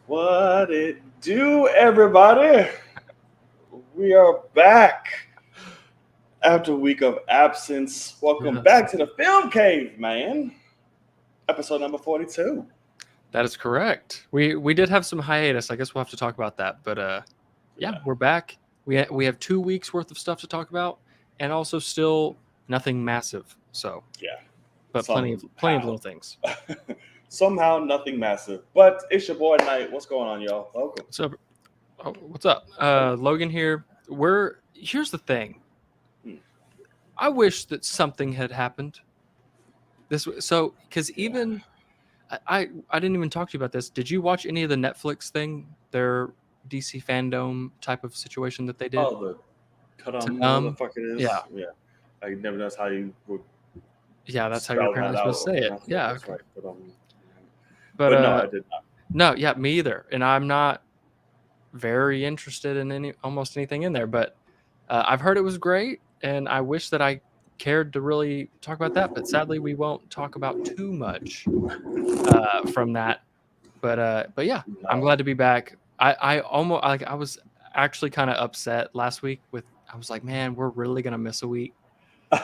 What it do, everybody? We are back after a week of absence. Welcome Yes. back to the Film Cave, man. Episode number 42. That is correct. We did have some hiatus. I guess we'll have to talk about that. But yeah, we're back. We have 2 weeks worth of stuff to talk about, and also still nothing massive. So Yeah. but plenty of little things. Somehow nothing massive. But it's your boy Knight. What's going on, y'all? Welcome. So what's up? Logan here. Here's the thing. Hmm. I wish that something had happened. Because even I didn't even talk to you about this. Did you watch any of the Netflix thing? Their DC fandom type of situation that they did. Oh, the Kadam, whatever the fuck it is. Yeah. Yeah. I never knows how you would Yeah, that's how you're spell apparently that out. supposed to say it. Yeah, That's right. but no, I did not. No, yeah, me either. And I'm not very interested in almost anything in there. But I've heard it was great, and I wish that I cared to really talk about that. But sadly, we won't talk about too much from that. But yeah, No. I'm glad to be back. I was actually kind of upset last week I was like, man, we're really gonna miss a week.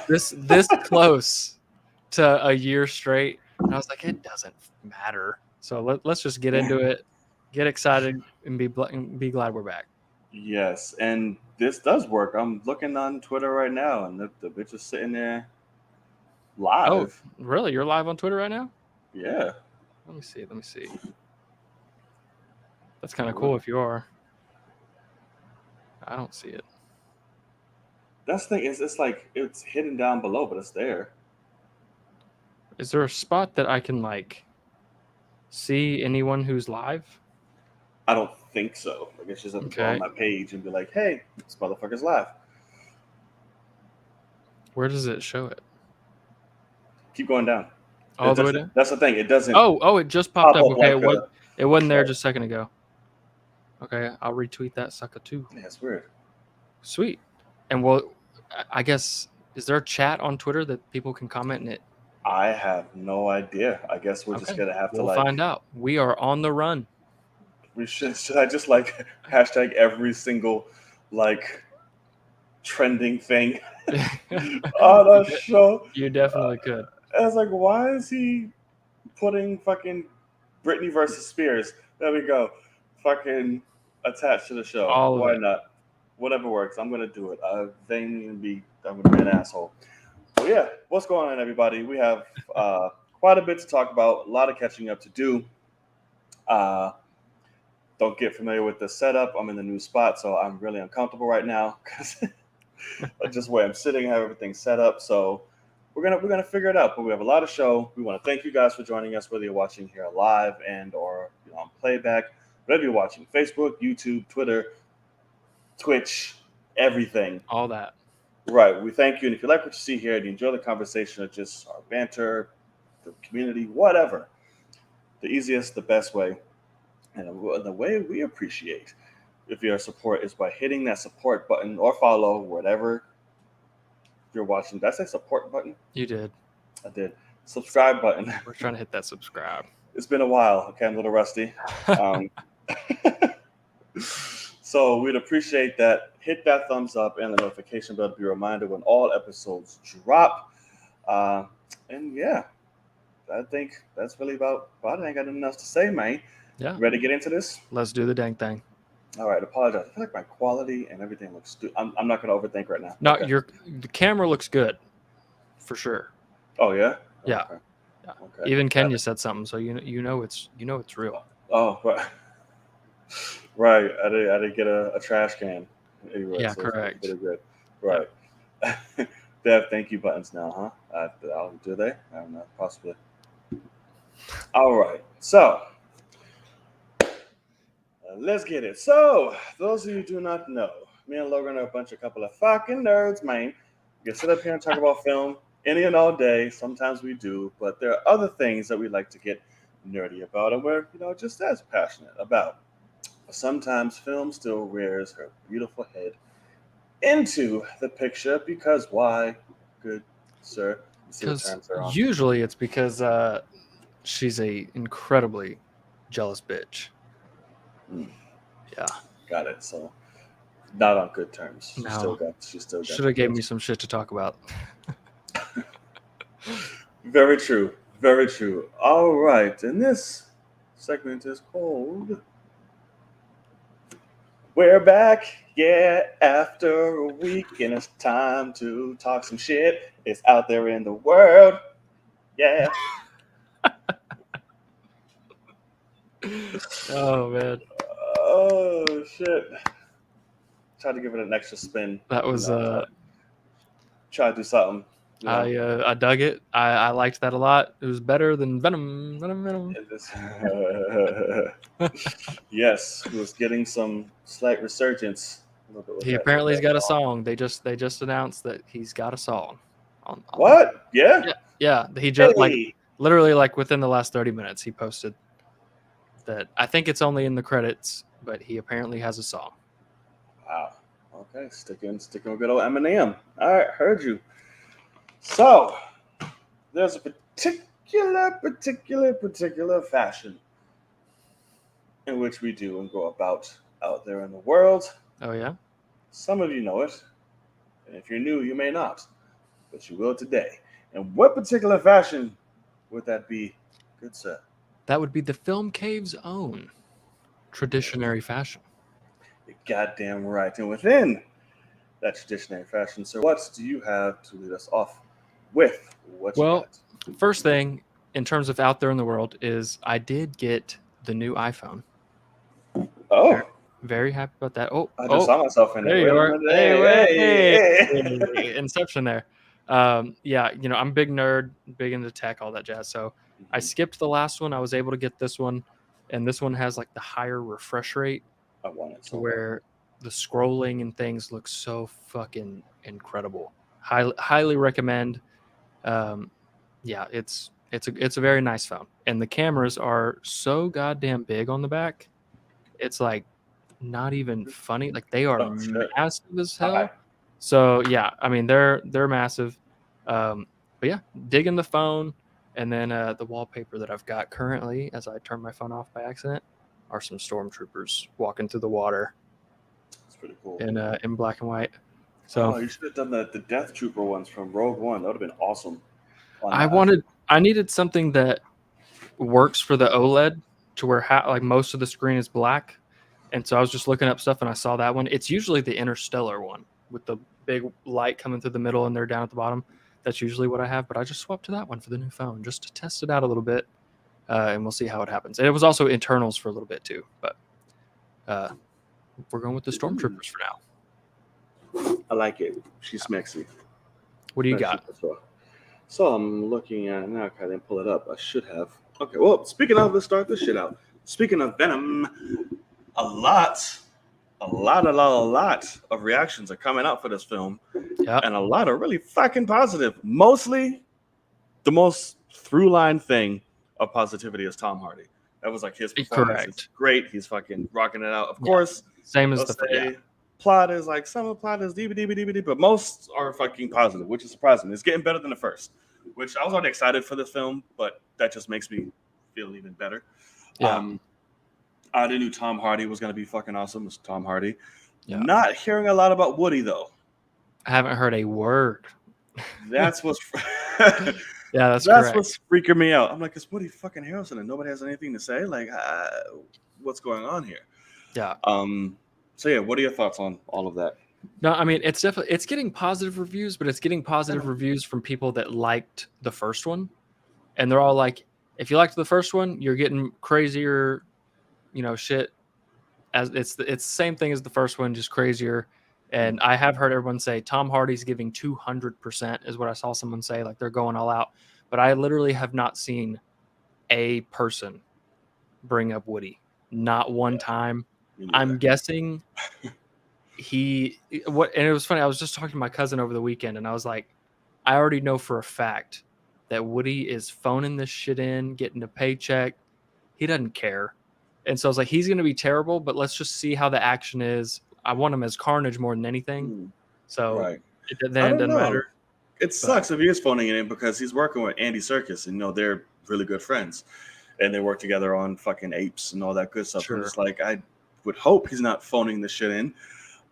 This close to a year straight, and I was like, it doesn't matter. So let's just get into it, get excited, and be glad we're back. Yes, and this does work. I'm looking on Twitter right now, and the bitch is sitting there live. Oh, really? You're live on Twitter right now? Yeah. Let me see. That's kind of cool if you are. I don't see it. That's the thing. It's like it's hidden down below, but it's there. Is there a spot that I can see anyone who's live? I don't think so. I guess just have to go on my page and be like, "Hey, this motherfucker's live." Where does it show it? Keep going down. All the way down? That's the thing. It doesn't. Oh, it just popped up. Okay, like it wasn't there just a second ago. Okay, I'll retweet that sucker too. Yeah, it's weird. Sweet. And I guess, is there a chat on Twitter that people can comment in it? I have no idea. I guess we're just gonna have to find out. We are on the run. We should I just hashtag every single trending thing on a show? You definitely could. I was like, why is he putting fucking Britney versus Spears? There we go. Fucking attached to the show. Why not? Whatever works. I'm gonna do it. I'm gonna be an asshole. So yeah, what's going on, everybody? We have quite a bit to talk about. A lot of catching up to do. Don't get familiar with the setup. I'm in the new spot, so I'm really uncomfortable right now because just where I'm sitting, I have everything set up. So we're gonna figure it out. But we have a lot of show. We want to thank you guys for joining us, whether you're watching here live and or on playback, whatever you're watching, Facebook, YouTube, Twitter, Twitch, everything. All that. Right. We thank you. And if you like what you see here and you enjoy the conversation or just our banter, the community, whatever, the easiest, the best way, and the way we appreciate if your support is by hitting that support button or follow whatever you're watching. Did I say support button? You did. I did. Subscribe button. We're trying to hit that subscribe. It's been a while. Okay, I'm a little rusty. So we'd appreciate that. Hit that thumbs up and the notification bell to be reminded when all episodes drop. And yeah, I think that's really about it. I ain't got nothing else to say, man. Yeah. Ready to get into this? Let's do the dang thing. All right. Apologize. I feel like my quality and everything looks stupid. I'm not going to overthink right now. No, okay. The camera looks good, for sure. Oh yeah. Yeah. Okay. Yeah. Okay. Even Kenya said something, so you know it's real. Oh, right. Right. I did get a trash can. Anyway, yeah, so correct. Pretty good. Right. Yeah. They have thank you buttons now, huh? Do they? I don't know. Possibly. All right. So let's get it. So those of you who do not know, me and Logan are a couple of fucking nerds, man. We can sit up here and talk about film any and all day. Sometimes we do, but there are other things that we like to get nerdy about and we're, just as passionate about. Sometimes film still rears her beautiful head into the picture because why, good sir? You see what Because terms are on. usually it's because she's a incredibly jealous bitch. Hmm, Yeah. got it. So not on good terms. She No. still got Should have gave the me some shit to talk about. Very true. Very true. All right. And this segment is called We're Back. Yeah, after a week, and it's time to talk some shit. It's out there in the world. Yeah. Oh man, Oh, shit. Tried to give it an extra spin. that was Try to do something. I dug it. I liked that a lot. It was better than Venom. Venom. In this- yes, he was getting some slight resurgence. A little bit with He that- apparently with has that got a song. song. They just announced that he's got a song. On What? Yeah? Yeah. He just Hey. literally within the last 30 minutes he posted that. I think it's only in the credits, but he apparently has a song. Wow. Okay, sticking with good old Eminem. All right, heard you. So, there's a particular fashion in which we do and go about out there in the world. Oh yeah. Some of you know it, and if you're new, you may not, but you will today. And what particular fashion would that be, good sir? That would be the Film Cave's own traditionary fashion. You're goddamn right. And within that traditionary fashion, sir, what do you have to lead us off with? What you Well, got? first thing in terms of out there in the world is I did get the new iPhone. Oh, Very happy about that. I just saw myself in there it. you Wait a are. minute. Hey. Inception there. Yeah, I'm a big nerd, big into tech, all that jazz. So I skipped the last one. I was able to get this one, and this one has like the higher refresh rate I want it to so where the scrolling and things look so fucking incredible. Highly recommend. Yeah, it's a very nice phone, and the cameras are so goddamn big on the back. It's like not even funny. Like they are shit. massive as hell. Hi. So yeah, I mean they're massive. But yeah, digging the phone, and then the wallpaper that I've got currently, as I turn my phone off by accident, are some stormtroopers walking through the water It's pretty cool. in black and white. So you should have done the Death Trooper ones from Rogue One. That would have been awesome. I needed something that works for the OLED to where like most of the screen is black. And so I was just looking up stuff and I saw that one. It's usually the Interstellar one with the big light coming through the middle and they're down at the bottom. That's usually what I have, but I just swapped to that one for the new phone just to test it out a little bit, and we'll see how it happens. And it was also internals for a little bit too, but we're going with the Stormtroopers for now. I like it. She's smexy. What do you got? So I'm looking at it now. I didn't pull it up. I should have. Okay, well, speaking of, let's start this shit out. Speaking of Venom, a lot of reactions are coming out for this film. Yep. And a lot are really fucking positive. Mostly, the most through line thing of positivity is Tom Hardy. That was like his performance. It's great. He's fucking rocking it out. Of course, same as the plot is like some of the plot is DVD, but most are fucking positive, which is surprising. It's getting better than the first, which I was already excited for this film, but that just makes me feel even better. Yeah. I knew Tom Hardy was going to be fucking awesome. It's Tom Hardy. Yeah. Not hearing a lot about Woody though. I haven't heard a word. That's what's that's what's freaking me out. I'm like, it's Woody fucking Harrelson, and nobody has anything to say. Like, what's going on here? Yeah. So yeah, what are your thoughts on all of that? No, I mean it's getting positive reviews, but it's getting positive reviews from people that liked the first one, and they're all like, if you liked the first one, you're getting crazier, shit. As it's the same thing as the first one, just crazier. And I have heard everyone say Tom Hardy's giving 200% is what I saw someone say, like they're going all out. But I literally have not seen a person bring up Woody, not one time. I'm guessing and it was funny. I was just talking to my cousin over the weekend, and I was like, I already know for a fact that Woody is phoning this shit in, getting a paycheck, he doesn't care. And so I was like, he's going to be terrible, but let's just see how the action is. I want him as Carnage more than anything. So Right. then I it don't doesn't know. matter. It sucks if he is phoning it in because he's working with Andy Serkis, and they're really good friends, and they work together on fucking Apes and all that good stuff. Sure. I'm just like, I would hope he's not phoning this shit in.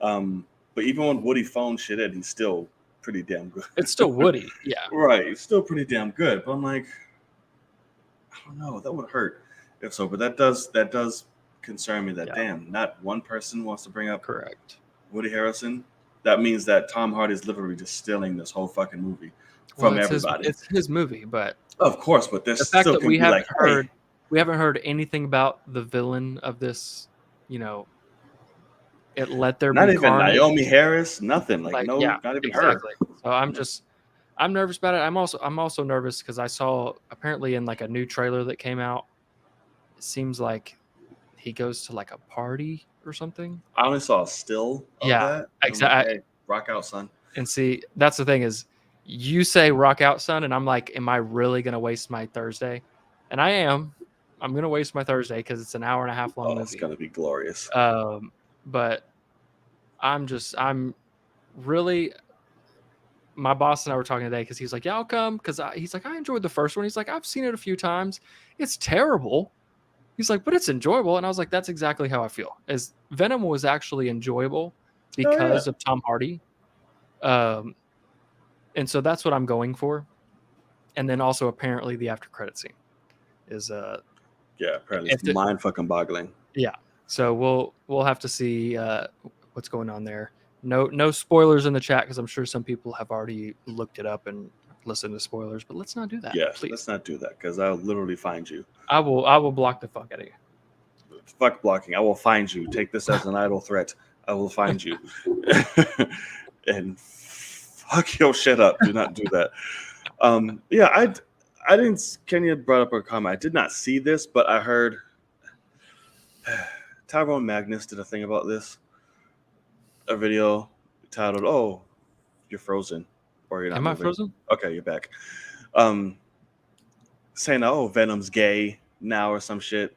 But even when Woody phones shit in, he's still pretty damn good. It's still Woody, yeah. Right, he's still pretty damn good. But I'm like, I don't know, that would hurt if so. But that does concern me. That damn, not one person wants to bring up correct Woody Harrelson. That means that Tom Hardy's literally just stealing this whole fucking movie from everybody. It's his movie, but of course, but the this fact still that can we be haven't like, heard, hey, we haven't heard anything about the villain of this. It let there not be even Carnage. Naomi Harris, nothing like no, not even exactly. her. So I'm nervous about it. I'm also nervous because I saw apparently in like a new trailer that came out, it seems like he goes to like a party or something. I only saw a still of that. Exactly. Like, hey, rock out, son. And see, that's the thing is, you say rock out, son, and I'm like, am I really gonna waste my Thursday? And I am. I'm gonna waste my Thursday because it's an hour and a half long movie. It's gonna be glorious. But I'm really. My boss and I were talking today because he's like, yeah, I'll come because he's like, I enjoyed the first one. He's like, I've seen it a few times. It's terrible. He's like, but it's enjoyable. And I was like, that's exactly how I feel. As Venom was actually enjoyable because of Tom Hardy. And so that's what I'm going for. And then also apparently the after credit scene is apparently it's mind fucking boggling. Yeah. So we'll have to see what's going on there. No spoilers in the chat because I'm sure some people have already looked it up and listened to spoilers, but let's not do that. Yeah, please. Let's not do that because I'll literally find you. I will block the fuck out of you. Fuck blocking. I will find you. Take this as an idle threat. I will find you. And fuck your shit up. Do not do that. I didn't. Kenya brought up a comment. I did not see this, but I heard Tyrone Magnus did a thing about this. A video titled, "Oh, you're frozen," or you're not. Am I frozen? Okay, you're back. Saying, "Oh, Venom's gay now" or some shit,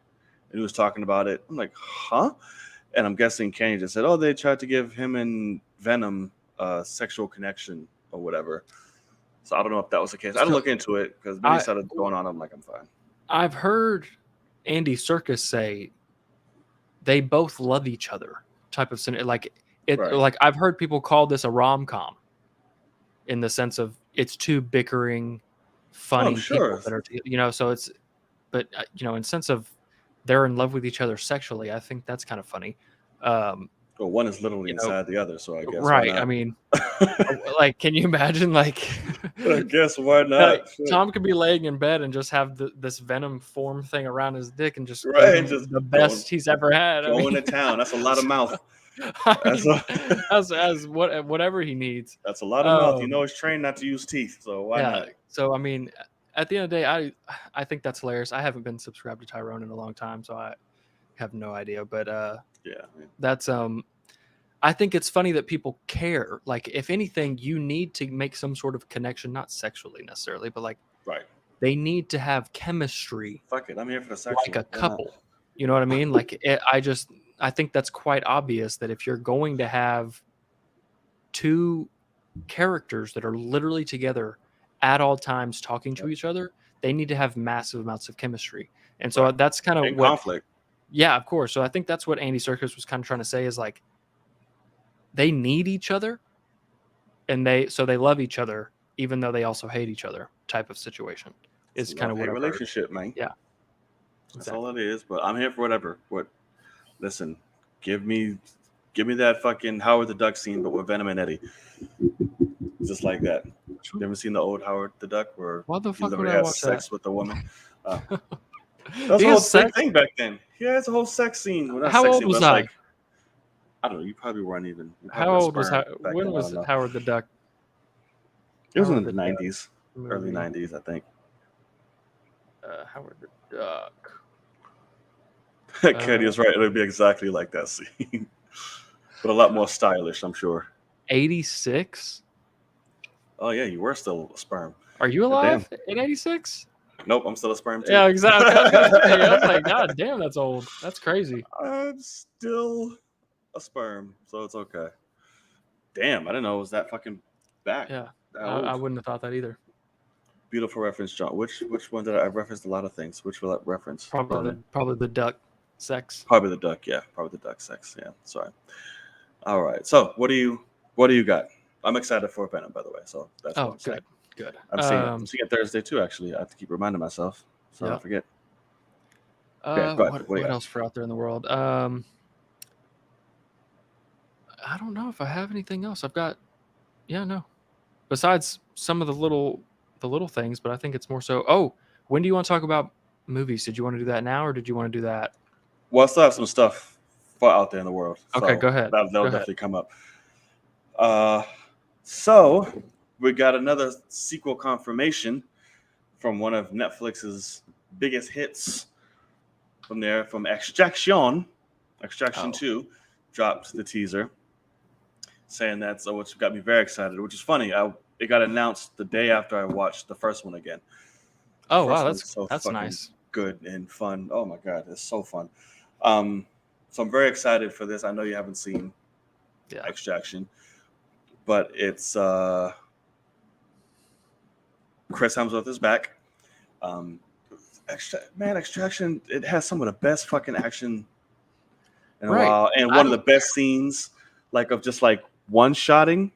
and he was talking about it. I'm like, huh? And I'm guessing Kenya just said, "Oh, they tried to give him and Venom a sexual connection or whatever." So I don't know if that was the case. I didn't look into it because when he started going on, I'm like, I'm fine. I've heard Andy Serkis say they both love each other. Type of scenario, like. Like I've heard people call this a rom-com in the sense of it's two bickering, funny people that are, so it's, but in sense of they're in love with each other sexually, I think that's kind of funny. Well, one is literally inside the other, so I guess right. I mean, like, can you imagine? Like, I guess why not? Tom could be laying in bed and just have this Venom form thing around his dick and just the best he's ever had. Going to town. That's a lot of mouth. As whatever he needs. That's a lot of mouth. He's trained not to use teeth, so why not? So I mean, at the end of the day, I think that's hilarious. I haven't been subscribed to Tyrone in a long time, so I have no idea. But that's I think it's funny that people care. Like, if anything, you need to make some sort of connection, not sexually necessarily, but like they need to have chemistry. Fuck it, I'm here for the sex. Like a couple. You know what I mean? Like I think that's quite obvious that if you're going to have two characters that are literally together at all times talking to each other, they need to have massive amounts of chemistry. And so that's kind of what conflict. Yeah, of course. So I think that's what Andy Serkis was kind of trying to say is like they need each other and they love each other even though they also hate each other type of situation. Is kind of what relationship, man. Yeah. That's all it is, but I'm here for whatever. Listen, give me that fucking Howard the Duck scene, but with Venom and Eddie. Just like that. You ever seen the old Howard the Duck where what the fuck he would I has sex that? with a woman? That was a whole thing back then. Yeah, it's a whole sex scene. Well, how old was I? Like, I don't know. You probably weren't even. How old was when was Howard the Duck? It was in the 90s, early 90s, I think. Howard the Duck. Katie is right. It'll be exactly like that scene, but a lot more stylish, I'm sure. 86. Oh yeah, you were still a sperm. Are you alive in 86? Nope, I'm still a sperm too. Yeah, exactly. I was gonna say, I was like, God damn, that's old. That's crazy. I'm still a sperm, so it's okay. Damn, I didn't know it was that fucking back. Yeah, That I old. wouldn't have thought that either. Beautiful reference, John. Which one did I referenced a lot of things? Which will I reference? Probably the duck sex. Probably the duck. Yeah, probably the duck sex. Yeah, sorry. All right. So what do you got? I'm excited for Venom, by the way. So that's what I'm saying. Good. I'm seeing it Thursday too. Actually, I have to keep reminding myself so I don't forget. Okay, go ahead. What else for out there in the world? I don't know if I have anything else. I've got, no. Besides some of the little things, but I think it's more so. Oh, when do you want to talk about movies? Did you want to do that now, or did you want to do that? Well, I still have some stuff out there in the world. Okay, go ahead. That'll definitely come up. So we got another sequel confirmation from one of Netflix's biggest hits from Extraction 2 dropped the teaser saying that, so which got me very excited, which is funny. It got announced the day after I watched the first one again. Oh wow, that's nice. Good and fun. Oh my god, it's so fun. So I'm very excited for this. I know you haven't seen Extraction, but it's Chris Hemsworth is back. Extraction, it has some of the best fucking action in a while, and one of the best scenes, of just one-shotting,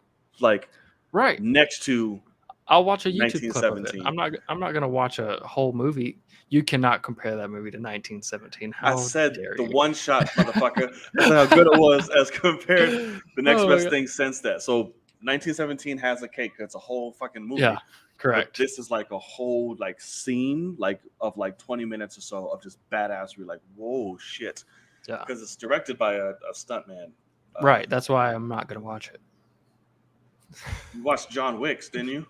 next to. I'll watch a YouTube clip of it. I'm not gonna watch a whole movie. You cannot compare that movie to 1917. I said the one shot, motherfucker. That's how good it was as compared to the next best thing since that. So 1917 has a cake. It's a whole fucking movie. Yeah, correct. But this is a whole scene of 20 minutes or so of just badassery. Whoa, shit. Yeah. Because it's directed by a stuntman. Right. That's why I'm not gonna watch it. You watched John Wick's, didn't you?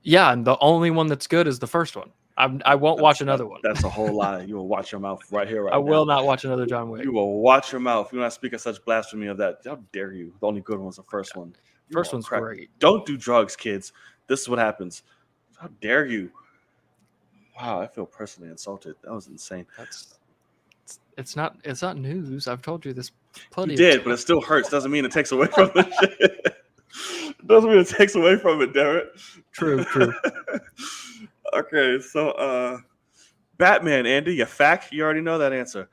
Yeah, and the only one that's good is the first one. I won't watch another one. That's a whole lie. You will watch your mouth right here, right now. I will now. not watch another John Wick. You will watch your mouth. You will not speak of such blasphemy of that. How dare you? The only good one's the first one. First one's great. Don't do drugs, kids. This is what happens. How dare you? Wow, I feel personally insulted. That was insane. It's not news. I've told you this plenty. You did, but it still hurts. Doesn't mean it takes away from the shit. Doesn't mean it takes away from it, damn it. True. Okay, so Batman, Andy, you fact, you already know that answer.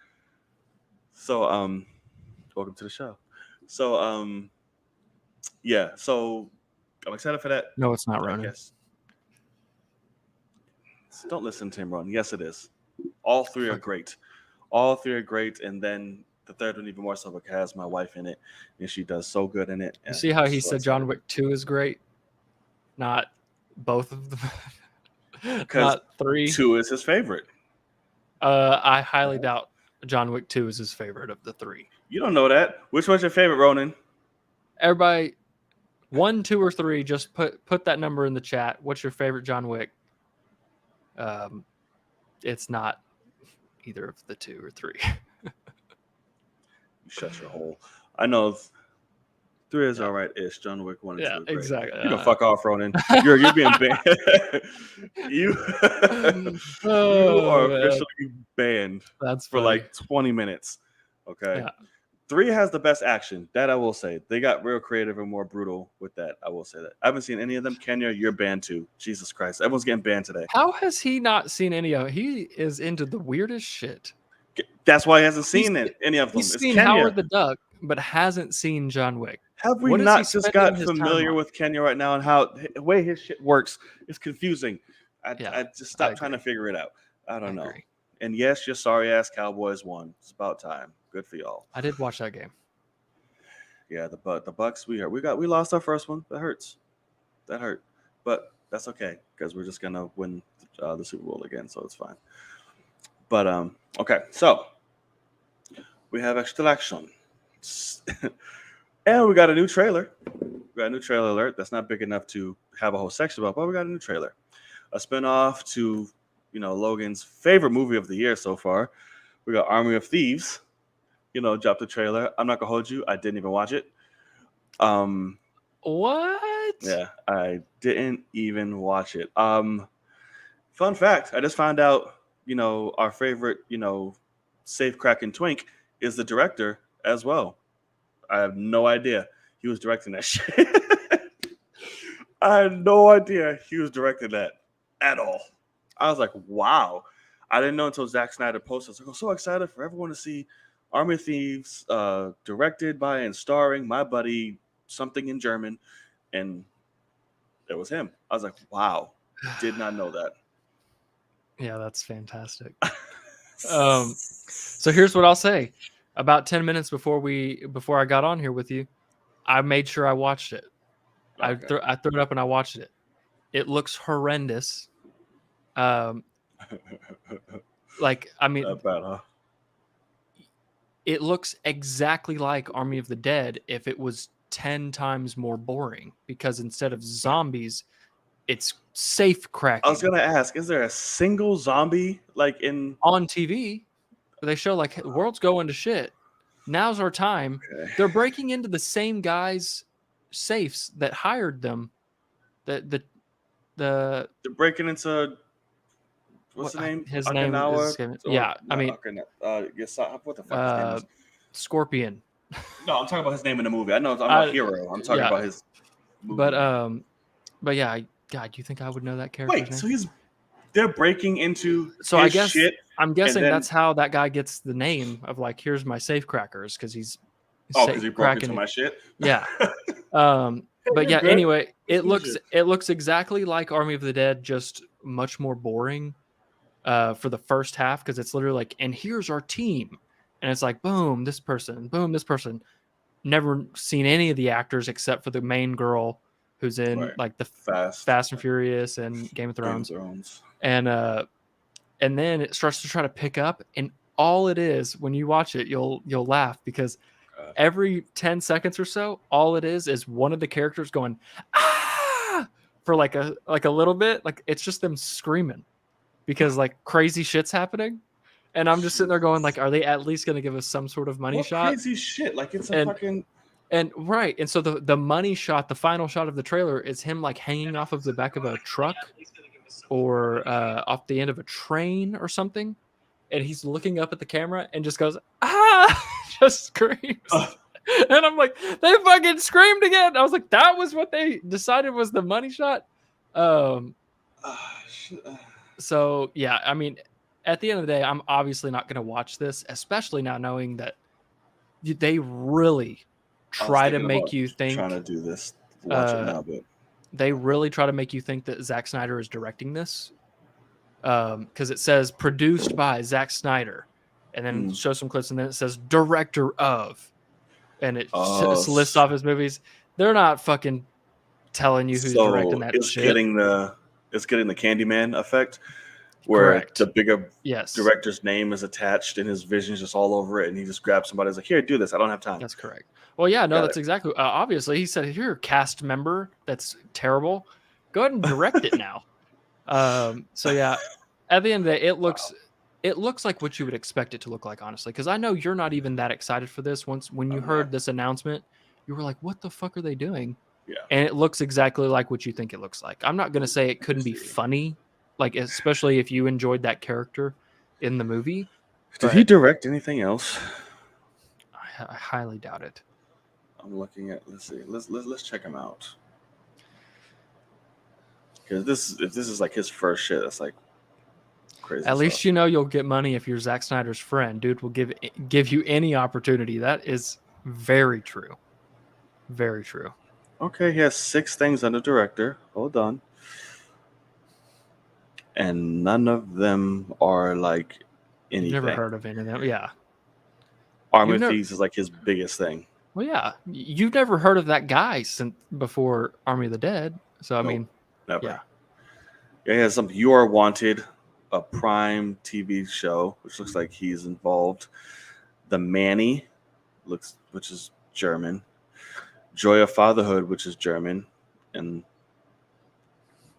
So welcome to the show. So yeah, so I'm excited for that. No, it's not Ronan. Yes. Don't listen to him, Ronan. Yes, it is. All three are great. And then the third one even more so because it has my wife in it, and she does so good in it. You see how he said John Wick 2 is great? Not both of them. Not 3. 2 is his favorite. I highly doubt John Wick 2 is his favorite of the 3. You don't know that. Which one's your favorite, Ronan? Everybody, 1, 2, or 3, just put that number in the chat. What's your favorite John Wick? It's not either of the 2 or 3. You shut your hole. I know 3 is all right-ish. John Wick 1 and 2 are great. Exactly. You can fuck off, Ronan. You're being banned. you are officially banned for 20 minutes. Okay. Yeah. 3 has the best action. That I will say. They got real creative and more brutal with that. I will say that. I haven't seen any of them. Kenya, you're banned too. Jesus Christ. Everyone's getting banned today. How has he not seen any of it? He is into the weirdest shit. That's why he hasn't seen any of them. He's seen Howard the Duck, but hasn't seen John Wick. Have we not just got familiar with Kenya right now and how the way his shit works is confusing? I just stopped trying to figure it out. I don't know. And yes, your sorry ass Cowboys won. It's about time. Good for y'all. I did watch that game. Yeah, the Bucks. We lost our first one. That hurts. That hurt, but that's okay because we're just gonna win the Super Bowl again, so it's fine. But okay, so we have Extraction, and we got a new trailer. We got a new trailer alert. That's not big enough to have a whole section about, but we got a new trailer, a spinoff to Logan's favorite movie of the year so far. We got Army of Thieves. Dropped the trailer. I'm not gonna hold you. I didn't even watch it. What? Yeah, I didn't even watch it. Fun fact: I just found out. Our favorite, safe cracking twink is the director as well. I have no idea he was directing that shit. I had no idea he was directing that at all. I was like, wow. I didn't know until Zack Snyder posted. I was like, I'm so excited for everyone to see Army of Thieves, directed by and starring my buddy something in German, and it was him. I was like, wow, did not know that. Yeah, that's fantastic. So here's what I'll say. About 10 minutes before I got on here with you, I made sure I watched it. Okay. I threw it up and I watched it. It looks horrendous. Like, I mean, Not bad, huh? it looks exactly like Army of the Dead if it was 10 times more boring, because instead of zombies, it's safe cracking. I was gonna ask, is there a single zombie like in on TV? They show like the world's going to shit. Now's our time. Okay. They're breaking into the same guys' safes that hired them. The They're breaking into what's the name? His name is yeah. I mean, yes. What the fuck his name is? Scorpion. No, I'm talking about his name in the movie. I know I'm not Hero. I'm talking about his movie. But yeah, God, you think I would know that character? Wait, so they're breaking into so his I guess shit, I'm guessing that's how that guy gets the name of like, here's my safe crackers, because he's because he broke into my shit. Yeah. But yeah, anyway, it looks exactly like Army of the Dead, just much more boring for the first half, because it's literally like, and here's our team, and it's like boom, this person, boom, this person. Never seen any of the actors except for the main girl who's in like the Fast and Furious and Game of Thrones. And then it starts to try to pick up, and all it is, when you watch it, you'll laugh, because every 10 seconds or so, all it is one of the characters going ah for like a little bit. Like, it's just them screaming because like crazy shit's happening. And I'm just sitting there going, like, are they at least going to give us some sort of money shot? Crazy shit, like it's a fucking. And right, and so the money shot, the final shot of the trailer, is him like hanging off of the back of a truck or off the end of a train or something, and he's looking up at the camera and just goes ah, just screams. And I'm like, they fucking screamed again. I was like, that was what they decided was the money shot. So yeah, I mean, at the end of the day, I'm obviously not going to watch this, especially now knowing that they really try to make you think. Trying to do this, watch it now, but they really try to make you think that Zack Snyder is directing this, because it says produced by Zack Snyder, and then shows some clips, and then it says director of, and it lists off his movies. They're not fucking telling you who's directing that shit. It's getting the Candyman effect, where the bigger director's name is attached and his vision's just all over it, and he just grabs somebody and is like, here, do this. I don't have time. That's correct. Well, yeah, no, that's exactly. Obviously, he said, here, cast member that's terrible, go ahead and direct it now. So yeah, at the end of the day, it looks like what you would expect it to look like, honestly, because I know you're not even that excited for this. When you heard this announcement, you were like, what the fuck are they doing? Yeah. And it looks exactly like what you think it looks like. I'm not going to say it couldn't be funny, like, especially if you enjoyed that character in the movie. Did he direct anything else? I highly doubt it. I'm looking at. Let's see. Let's check him out. Because if this is like his first shit, that's like crazy. At least you know you'll get money if you're Zack Snyder's friend. Dude will give you any opportunity. That is very true. Very true. Okay, he has 6 things under director. Hold on. And none of them are like anything. Never heard of any of them. Yeah. Army of Thieves is like his biggest thing. Well, yeah. You've never heard of that guy since before Army of the Dead. So, I mean, never. Yeah. Yeah, he has something. You Are Wanted, a Prime TV show, which looks like he's involved. The Manny, which is German. Joy of Fatherhood, which is German, and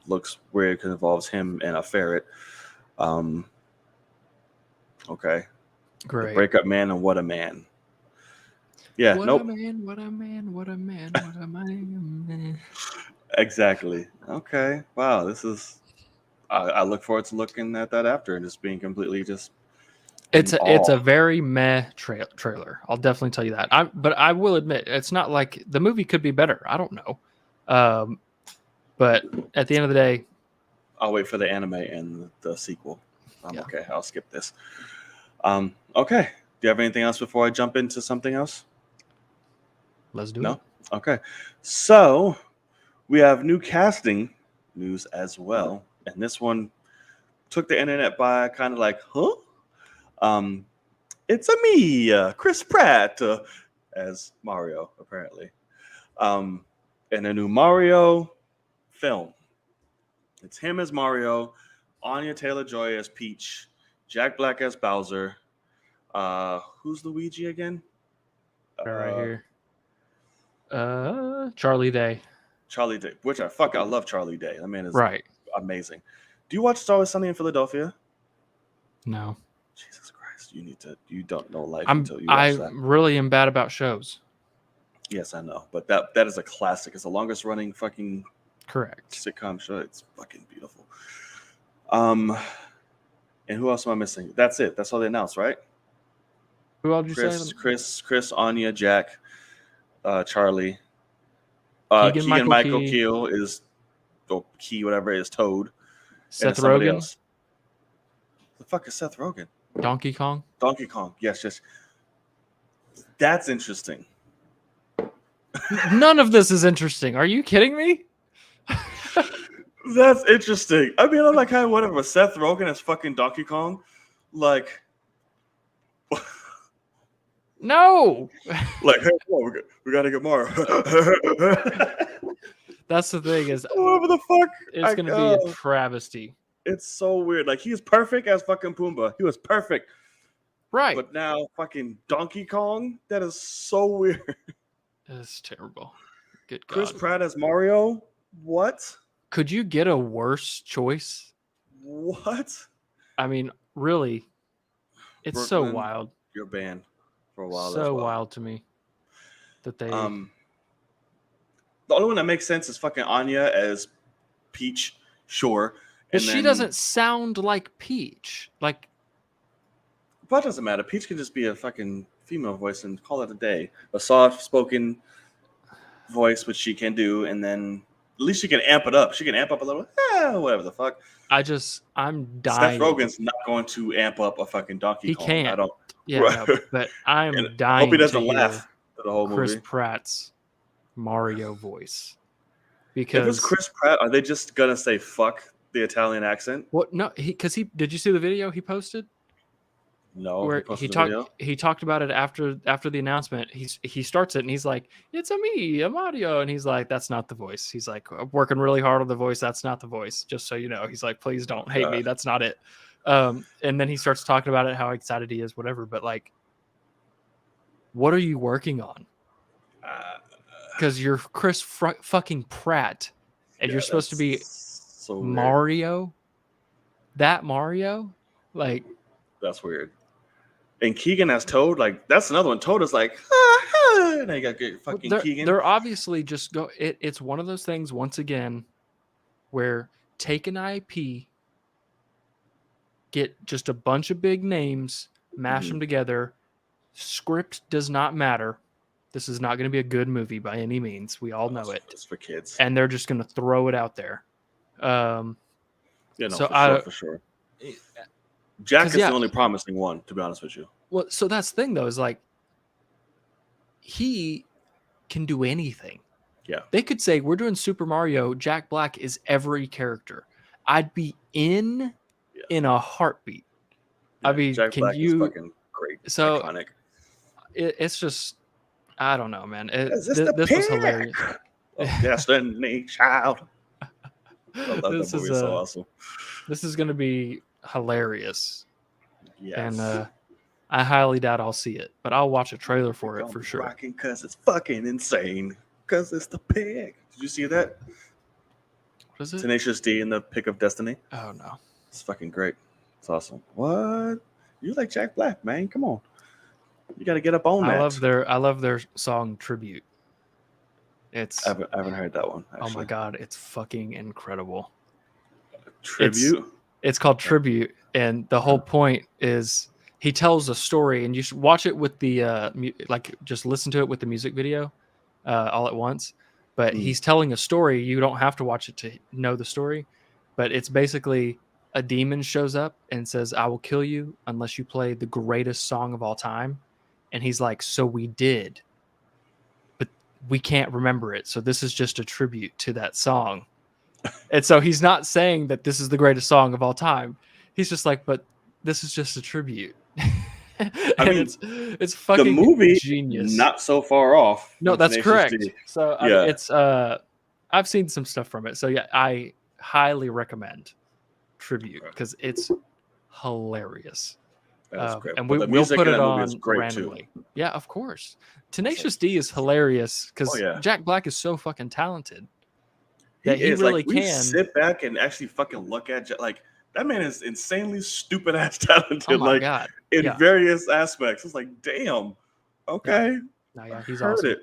looks weird because it involves him and a ferret. Okay. Great. The Breakup Man and What a Man. Yeah, what nope. What a man, what a man, what a man. Exactly. Okay. Wow, this is I look forward to looking at that after and just being completely just. It's in a awe. very meh trailer. I'll definitely tell you that. But I will admit it's not like the movie could be better. I don't know. But at the end of the day, I'll wait for the anime and the sequel. Yeah. Okay. I'll skip this. Okay. Do you have anything else before I jump into something else? let's do No? it. Okay. So we have new casting news as well. And this one took the internet by kind of like, huh? It's a me, Chris Pratt, as Mario, apparently. In a new Mario film. It's him as Mario, Anya Taylor-Joy as Peach, Jack Black as Bowser. Who's Luigi again? Right here. Charlie Day. Charlie Day. I love Charlie Day. That man is Right. amazing. Do you watch It's Always Sunny in Philadelphia? No. Jesus Christ, you don't know life until you watch I that. really am bad about shows. Yes, I know, but that is a classic. It's the longest running fucking Correct. sitcom show. It's fucking beautiful. And who else am I missing? That's it. That's all they announced, right? Who else did you say? Chris, Anya, Jack, Charlie. Keegan-Michael Key. Keel is Key, whatever is Toad. Seth somebody Rogen. else. The fuck is Seth Rogen? Donkey Kong. Donkey Kong. Yes. That's interesting. None of this is interesting. Are you kidding me? That's interesting. I mean, I'm like, kind of whatever. Seth Rogen as fucking Donkey Kong, like, No. like, hey, come on, we gotta get more. That's the thing is, Whatever the fuck. it's going to be a travesty. It's so weird. Like, he's perfect as fucking Pumbaa. He was perfect. Right. But now fucking Donkey Kong, that is so weird. It's terrible. Good God. Chris Pratt as Mario? What? Could you get a worse choice? What? I mean, really, it's so Brooklyn, wild. You're banned for a while. So wild to me that they. The only one that makes sense is fucking Anya as Peach. Sure. But she doesn't sound like Peach. Like, but it doesn't matter. Peach can just be a fucking female voice and call it a day. A soft-spoken voice, which she can do, and then at least she can amp it up. She can amp up a little. Whatever the fuck. I'm dying. Seth Rogen's not going to amp up a fucking Donkey Kong. He can't. I don't. Yeah, no, but I'm dying. Hope he doesn't to laugh hear at the whole Chris movie. Pratt's Mario voice. If Because it's Chris Pratt, are they just gonna say fuck the Italian accent? what? No, because he did you see the video he posted? No, Where he talked. he talked about it after the announcement. He starts it and he's like, "It's a Mario," and he's like, "That's not the voice." He's like, "I'm working really hard on the voice. That's not the voice. Just so you know." He's like, "Please don't hate me. That's not it." And then he starts talking about it, how excited he is, whatever. But like, what are you working on? Because you're Chris fucking Pratt, and you're supposed to be so Mario. That Mario, like. That's weird. And Keegan as Toad, like that's another one. Toad is like, and I got good fucking Keegan. They're obviously just go. It's one of those things once again, where take an IP, get just a bunch of big names, mash them together. Script does not matter. This is not going to be a good movie by any means. We all know it. It's for kids, and they're just going to throw it out there. For sure. Jack is the only promising one, to be honest with you. Well, so that's the thing, though, is like he can do anything. Yeah. They could say, we're doing Super Mario. Jack Black is every character. I'd be in a heartbeat. Yeah, I mean, Jack can Black you? Is fucking great. So iconic. It's just, I don't know, man. This was hilarious. Destiny Child. I love This that movie. is So awesome. This is going to be hilarious. Yes. And I highly doubt I'll see it, but I'll watch a trailer for it for sure. Rocking because it's fucking insane. Because it's the pig. Did you see that? What is it? Tenacious D in the Pick of Destiny. Oh no, it's fucking great. It's awesome. What? You like Jack Black, man? Come on. You got to get up on that. I love their song Tribute. I haven't heard that one. Actually. Oh my god, it's fucking incredible. Tribute. It's called Tribute, and the whole point is he tells a story, and you should watch it with the just listen to it with the music video all at once. But he's telling a story. You don't have to watch it to know the story, but it's basically a demon shows up and says, "I will kill you unless you play the greatest song of all time." And he's like, "So we did, but we can't remember it. So this is just a tribute to that song." And so he's not saying that this is the greatest song of all time. He's just like, but this is just a tribute. I mean, it's fucking the movie genius. Not so far off. No, that's Tenacious correct. D. So I mean, it's I've seen some stuff from it. So yeah, I highly recommend Tribute because it's hilarious. That's great. And But the we'll music put in it that movie on is great randomly. too. Yeah, of course. Tenacious D is hilarious because Oh, yeah. Jack Black is so fucking talented. He That he is really like, we can. sit back and actually fucking look at like that man is insanely stupid ass talented. Oh my like god. in Yeah. various aspects. It's like, damn. Okay. No, yeah, he's Heard awesome. it.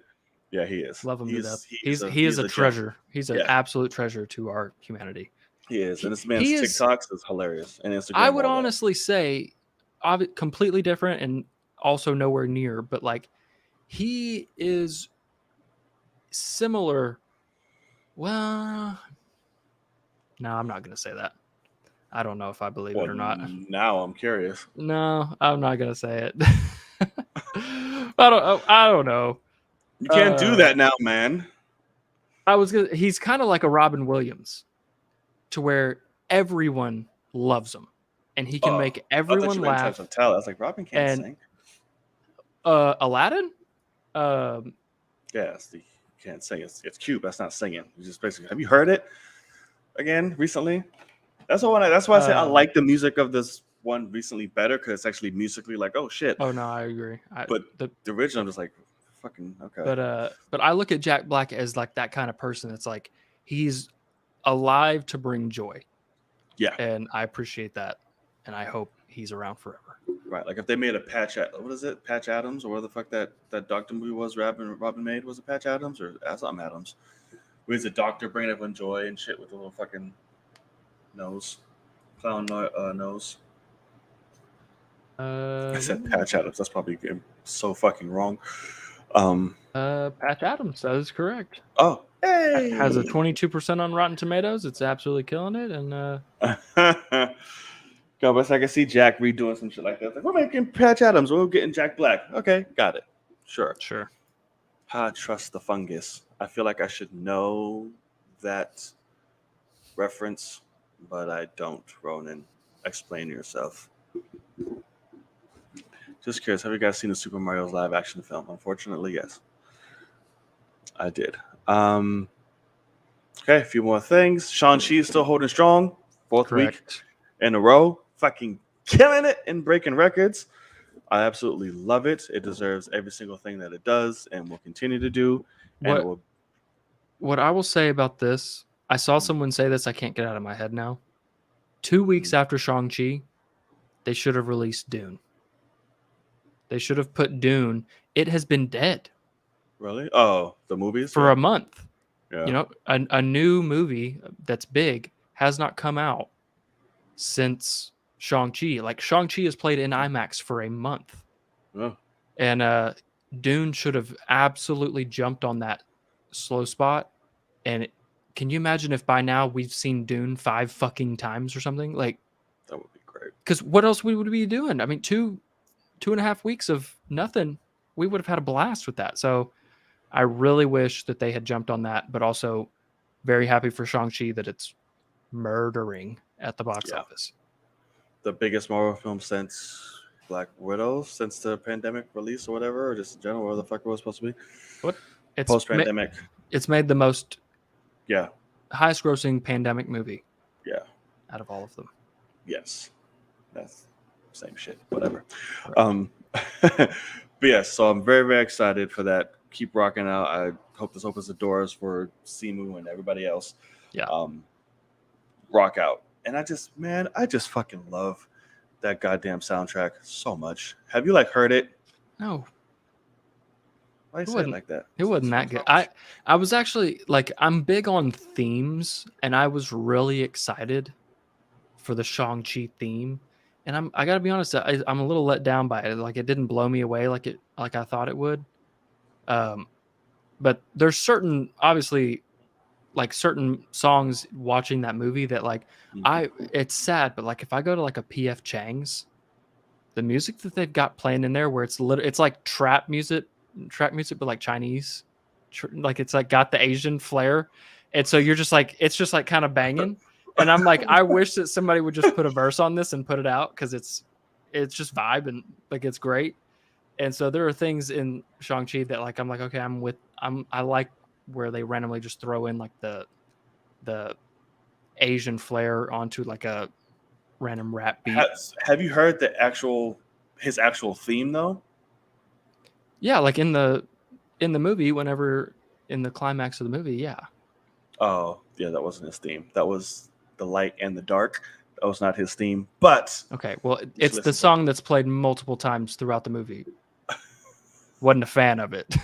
Yeah, he is. Love him to death. He is he's a gem. treasure. He's an Yeah. absolute treasure to our humanity. He is. And this man's he is- TikToks is hilarious. And Instagram. I would all that. honestly say completely different and also nowhere near, but like he is similar. Well, no, I'm not going to say that. I don't know if I believe it or not. Now I'm curious. No, I'm not going to say it. I don't know. You can't do that now, man. He's kind of like a Robin Williams to where everyone loves him and he can make everyone laugh. I was like, Robin can't sing. Aladdin? Yes, he can't sing. It's cute. That's not singing. It's just basically. Have you heard it again recently? That's why I say I like the music of this one recently better because it's actually musically like, oh shit. Oh no, I agree. But the original, I'm just like, fucking okay. But I look at Jack Black as like that kind of person. It's like he's alive to bring joy. Yeah, and I appreciate that, and I hope he's around forever. Right, like if they made a Patch Adams, or what the fuck that doctor movie was Robin made, was it Patch Adams or something Adams? Where he's a doctor bringing everyone joy and shit with a little fucking nose, clown nose. I said Patch Adams. That's probably so fucking wrong. Patch Adams, that is correct. Oh, hey! It has a 22% on Rotten Tomatoes. It's absolutely killing it, and God, but I can see Jack redoing some shit like that. Like, we're making Patch Adams. We're getting Jack Black. Okay, got it. Sure. I trust the fungus. I feel like I should know that reference, but I don't. Ronan, explain yourself. Just curious, have you guys seen the Super Mario's live action film? Unfortunately, yes. I did. Okay, a few more things. Shang-Chi is still holding strong. Fourth week in a row. Fucking killing it and breaking records. I absolutely love it. It deserves every single thing that it does and will continue to do. And what I will say about this, I saw someone say this, I can't get out of my head now. 2 weeks after Shang-Chi, they should have released Dune. They should have put Dune. It has been dead. Really? Oh, the movies? For a month. Yeah. You know, a new movie that's big has not come out since Shang-Chi. Like, Shang-Chi has played in IMAX for a month. Oh. And Dune should have absolutely jumped on that slow spot. And can you imagine if by now we've seen Dune 5 fucking times or something? Like, that would be great. Because what else we would be doing? I mean, 2.5 weeks of nothing. We would have had a blast with that. So I really wish that they had jumped on that, but also very happy for Shang-Chi that it's murdering at the box office. The biggest Marvel film since Black Widow, since the pandemic release or whatever, or just in general, where the fuck it was supposed to be? What? It's post-pandemic. It's made the most highest grossing pandemic movie. Yeah. Out of all of them. Yes. That's same shit. Whatever. Right. But yes, so I'm very, very excited for that. Keep rocking out. I hope this opens the doors for Simu and everybody else. Yeah. Rock out. And I just fucking love that goddamn soundtrack so much. Have you heard it? No. Why you say it like that? It wasn't that good. I was actually I'm big on themes, and I was really excited for the Shang-Chi theme, and I gotta be honest, I'm a little let down by it. Like it didn't blow me away like I thought it would. But there's certain obviously like certain songs watching that movie that like it's sad, but like if I go to like a PF Chang's, the music that they've got playing in there where it's like trap music but like Chinese, like it's like got the Asian flair, and so you're just like it's just like kind of banging, and I'm like I wish that somebody would just put a verse on this and put it out because it's just vibe and like it's great. And so there are things in Shang-Chi that like I'm like okay I like where they randomly just throw in like the Asian flair onto like a random rap beat. Have you heard his actual theme though? Yeah, like in the movie, whenever in the climax of the movie, yeah. Oh, yeah, that wasn't his theme. That was the light and the dark. That was not his theme. But okay, well, it's the song that's played multiple times throughout the movie. Wasn't a fan of it.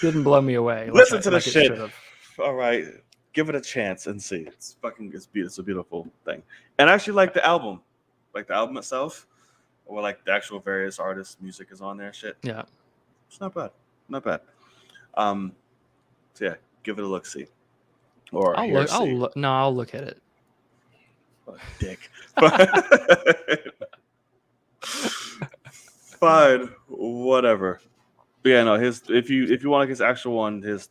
Didn't blow me away. Listen to the shit. All right, give it a chance and see. It's a beautiful thing. And I actually like the album, itself, or like the actual various artists' music is on there. Shit. Yeah, it's not bad. So yeah, give it a look. See. Or I'll look at it. Oh, dick. Fine, whatever. But yeah, no. If you want like his actual one, his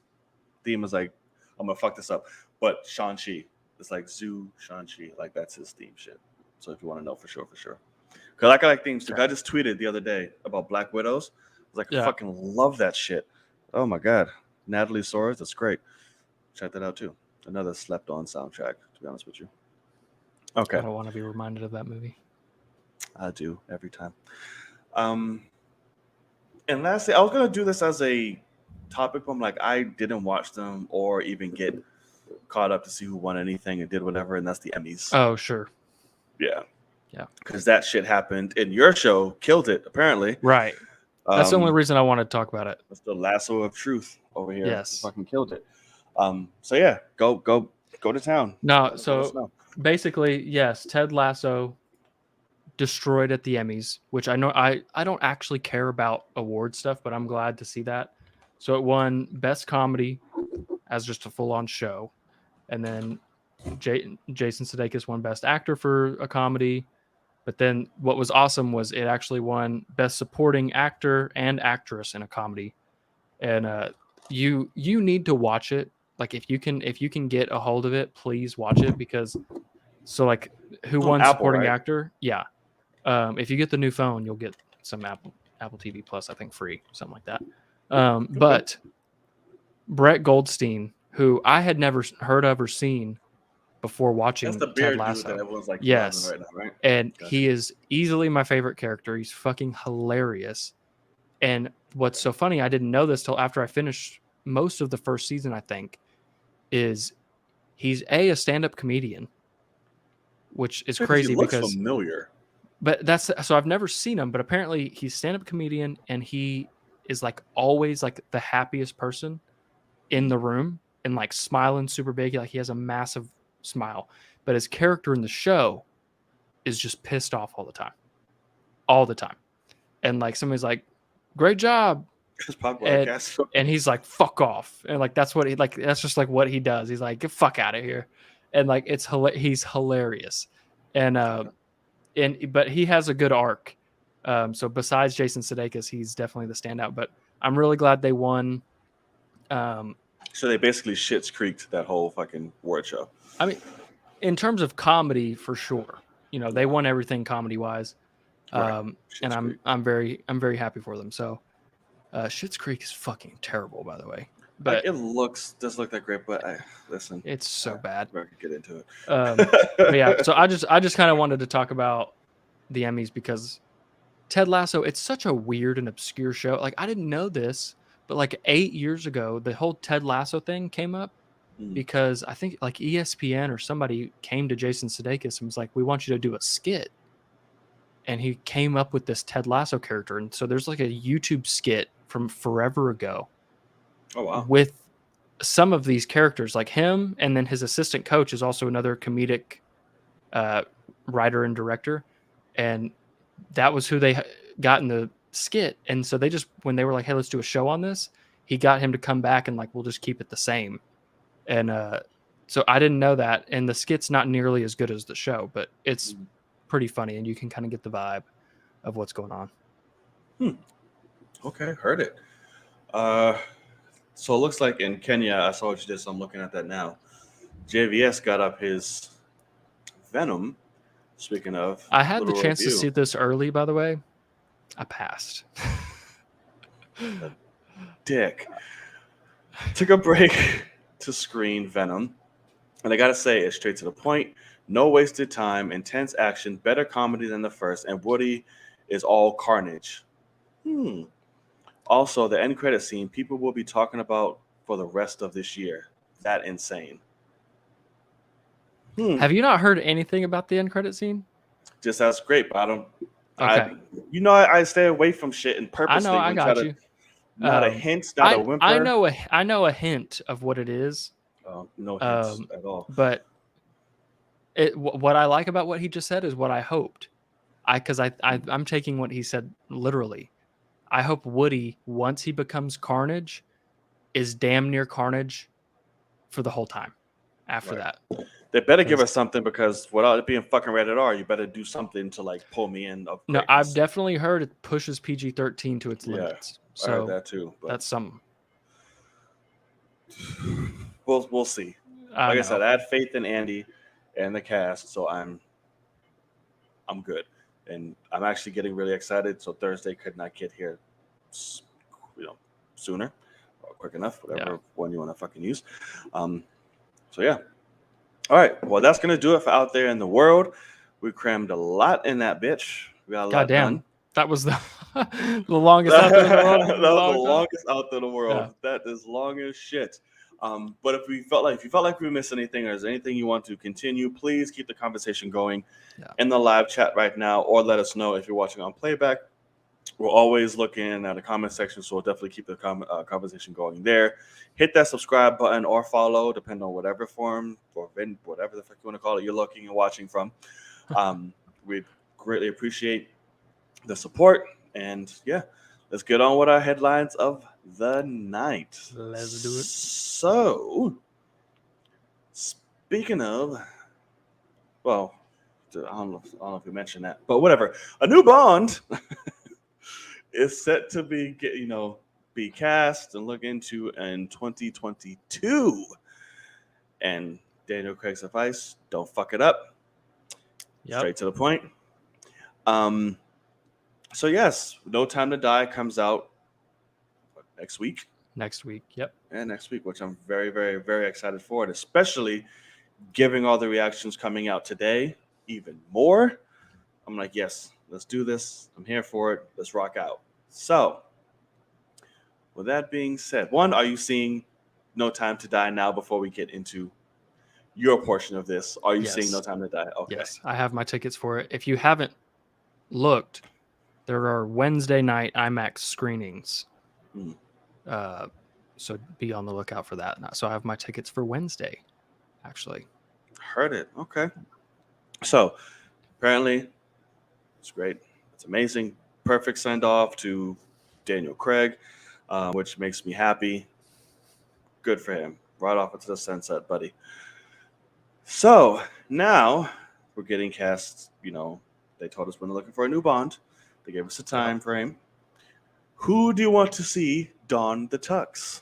theme is like I'm gonna fuck this up, but Shang-Chi. It's like Zhu Shang-Chi, like that's his theme shit. So if you want to know for sure. Because I like themes too. I just tweeted the other day about Black Widows. I was like, I fucking love that shit. Oh my god, Natalie Soares, that's great. Check that out too. Another slept-on soundtrack, to be honest with you. Okay. I don't want to be reminded of that movie. I do every time. And lastly, I was gonna do this as a topic, but I'm like, I didn't watch them or even get caught up to see who won anything and did whatever, and that's the Emmys. Oh, sure. Yeah. Because that shit happened, and your show killed it, apparently. Right. That's the only reason I want to talk about it. It's the lasso of truth over here. Yes. Fucking killed it. So yeah, go to town. No, so basically, yes, Ted Lasso destroyed at the Emmys, which I know I don't actually care about award stuff, but I'm glad to see that. So it won Best Comedy as just a full-on show, and then Jason Sudeikis won Best Actor for a comedy. But then what was awesome was it actually won Best Supporting Actor and Actress in a comedy. And you need to watch it. Like if you can get a hold of it, please watch it because so like who won Apple, supporting right? actor? Yeah. If you get the new phone, you'll get some Apple TV Plus, I think free, something like that. But Brett Goldstein, who I had never heard of or seen before watching That's the Ted beard Lasso. dude that everyone's like yes. right now, right? And he is easily my favorite character. He's fucking hilarious. And what's so funny, I didn't know this till after I finished most of the first season, I think, is he's a stand-up comedian, which is crazy he looks because familiar. But that's so I've never seen him, but apparently he's stand-up comedian and he is like always like the happiest person in the room and like smiling super big. Like he has a massive smile, but his character in the show is just pissed off all the time. And like somebody's like, great job. And he's like, fuck off. And like, that's just like what he does. He's like, get fuck out of here. And like, he's hilarious. But he has a good arc. So besides Jason Sudeikis, he's definitely the standout, but I'm really glad they won. So they basically Schitt's Creeked that whole fucking award show. I mean, in terms of comedy, for sure, they won everything comedy wise. Right. And I'm very happy for them. So Schitt's Creek is fucking terrible, by the way. But it does look that great, but listen, it's so bad. I could get into it. But yeah, so I just kind of wanted to talk about the Emmys because Ted Lasso, it's such a weird and obscure show. Like I didn't know this, but like 8 years ago, the whole Ted Lasso thing came up because I think like ESPN or somebody came to Jason Sudeikis and was like, "We want you to do a skit." And he came up with this Ted Lasso character. And so there's like a YouTube skit from forever ago. Oh, wow. With some of these characters like him. And then his assistant coach is also another comedic writer and director, and that was who they got in the skit. And so they just, when they were like, hey, let's do a show on this, he got him to come back and like, we'll just keep it the same. And so I didn't know that. And the skit's not nearly as good as the show, but it's pretty funny, and you can kind of get the vibe of what's going on. Okay, heard it. So it looks like in Kenya, I saw what you did, so I'm looking at that now. JVS got up his Venom. Speaking of, I had the chance to see this early, by the way. I passed. Dick. Took a break to screen Venom. And I gotta say, it's straight to the point. No wasted time, intense action, better comedy than the first, and Woody is all carnage. Also, the end credit scene, people will be talking about for the rest of this year. That insane. Have you not heard anything about the end credit scene? Just that's great, but I don't. Okay. I stay away from shit and purposely. I know. I got you. Not a hint, not a whimper. I know a hint of what it is. No hints at all. But what I like about what he just said is what I hoped. Because I'm taking what he said literally. I hope Woody, once he becomes Carnage, is damn near Carnage for the whole time after that. They better give us something, because without it being fucking rated R, you better do something to like pull me in. No, I've definitely heard it pushes PG-13 to its limits. So I heard that too. That's something. We'll see. Like I said, I had faith in Andy and the cast, so I'm good. And I'm actually getting really excited. So Thursday could not get here, sooner or quick enough, whatever one you want to fucking use. So yeah. All right. Well, that's gonna do it for Out There in the World. We crammed a lot in that bitch. We got a lot done. That was the longest Out There in the World. That was the longest Out There in the World. Yeah. That is long as shit. But if you felt like we missed anything, or is there anything you want to continue, please keep the conversation going in the live chat right now, or let us know if you're watching on playback. We're always looking at the comment section, so we'll definitely keep the conversation going there. Hit that subscribe button or follow, depending on whatever form or whatever the fuck you want to call it you're looking and watching from. We greatly appreciate the support, and let's get on with our headlines of the night. Let's do it. So, speaking of, well, I don't know if we mentioned that, but whatever. A new Bond is set to be cast and look into in 2022. And Daniel Craig's advice: don't fuck it up. Straight to the point. So yes, No Time to Die comes out next week. Next week, yep. And next week, which I'm very, very, very excited for it, especially giving all the reactions coming out today even more. I'm like, yes, let's do this. I'm here for it. Let's rock out. So, with that being said, one, are you seeing No Time to Die now before we get into your portion of this? Are you seeing No Time to Die? Okay. Yes, I have my tickets for it. If you haven't looked, there are Wednesday night IMAX screenings. So be on the lookout for that. So I have my tickets for Wednesday, actually. Heard it. Okay. So apparently it's great. It's amazing. Perfect send off to Daniel Craig, which makes me happy. Good for him. Right off into the sunset, buddy. So now we're getting cast. They told us when they're looking for a new Bond. They gave us a time frame. Who do you want to see don the tux?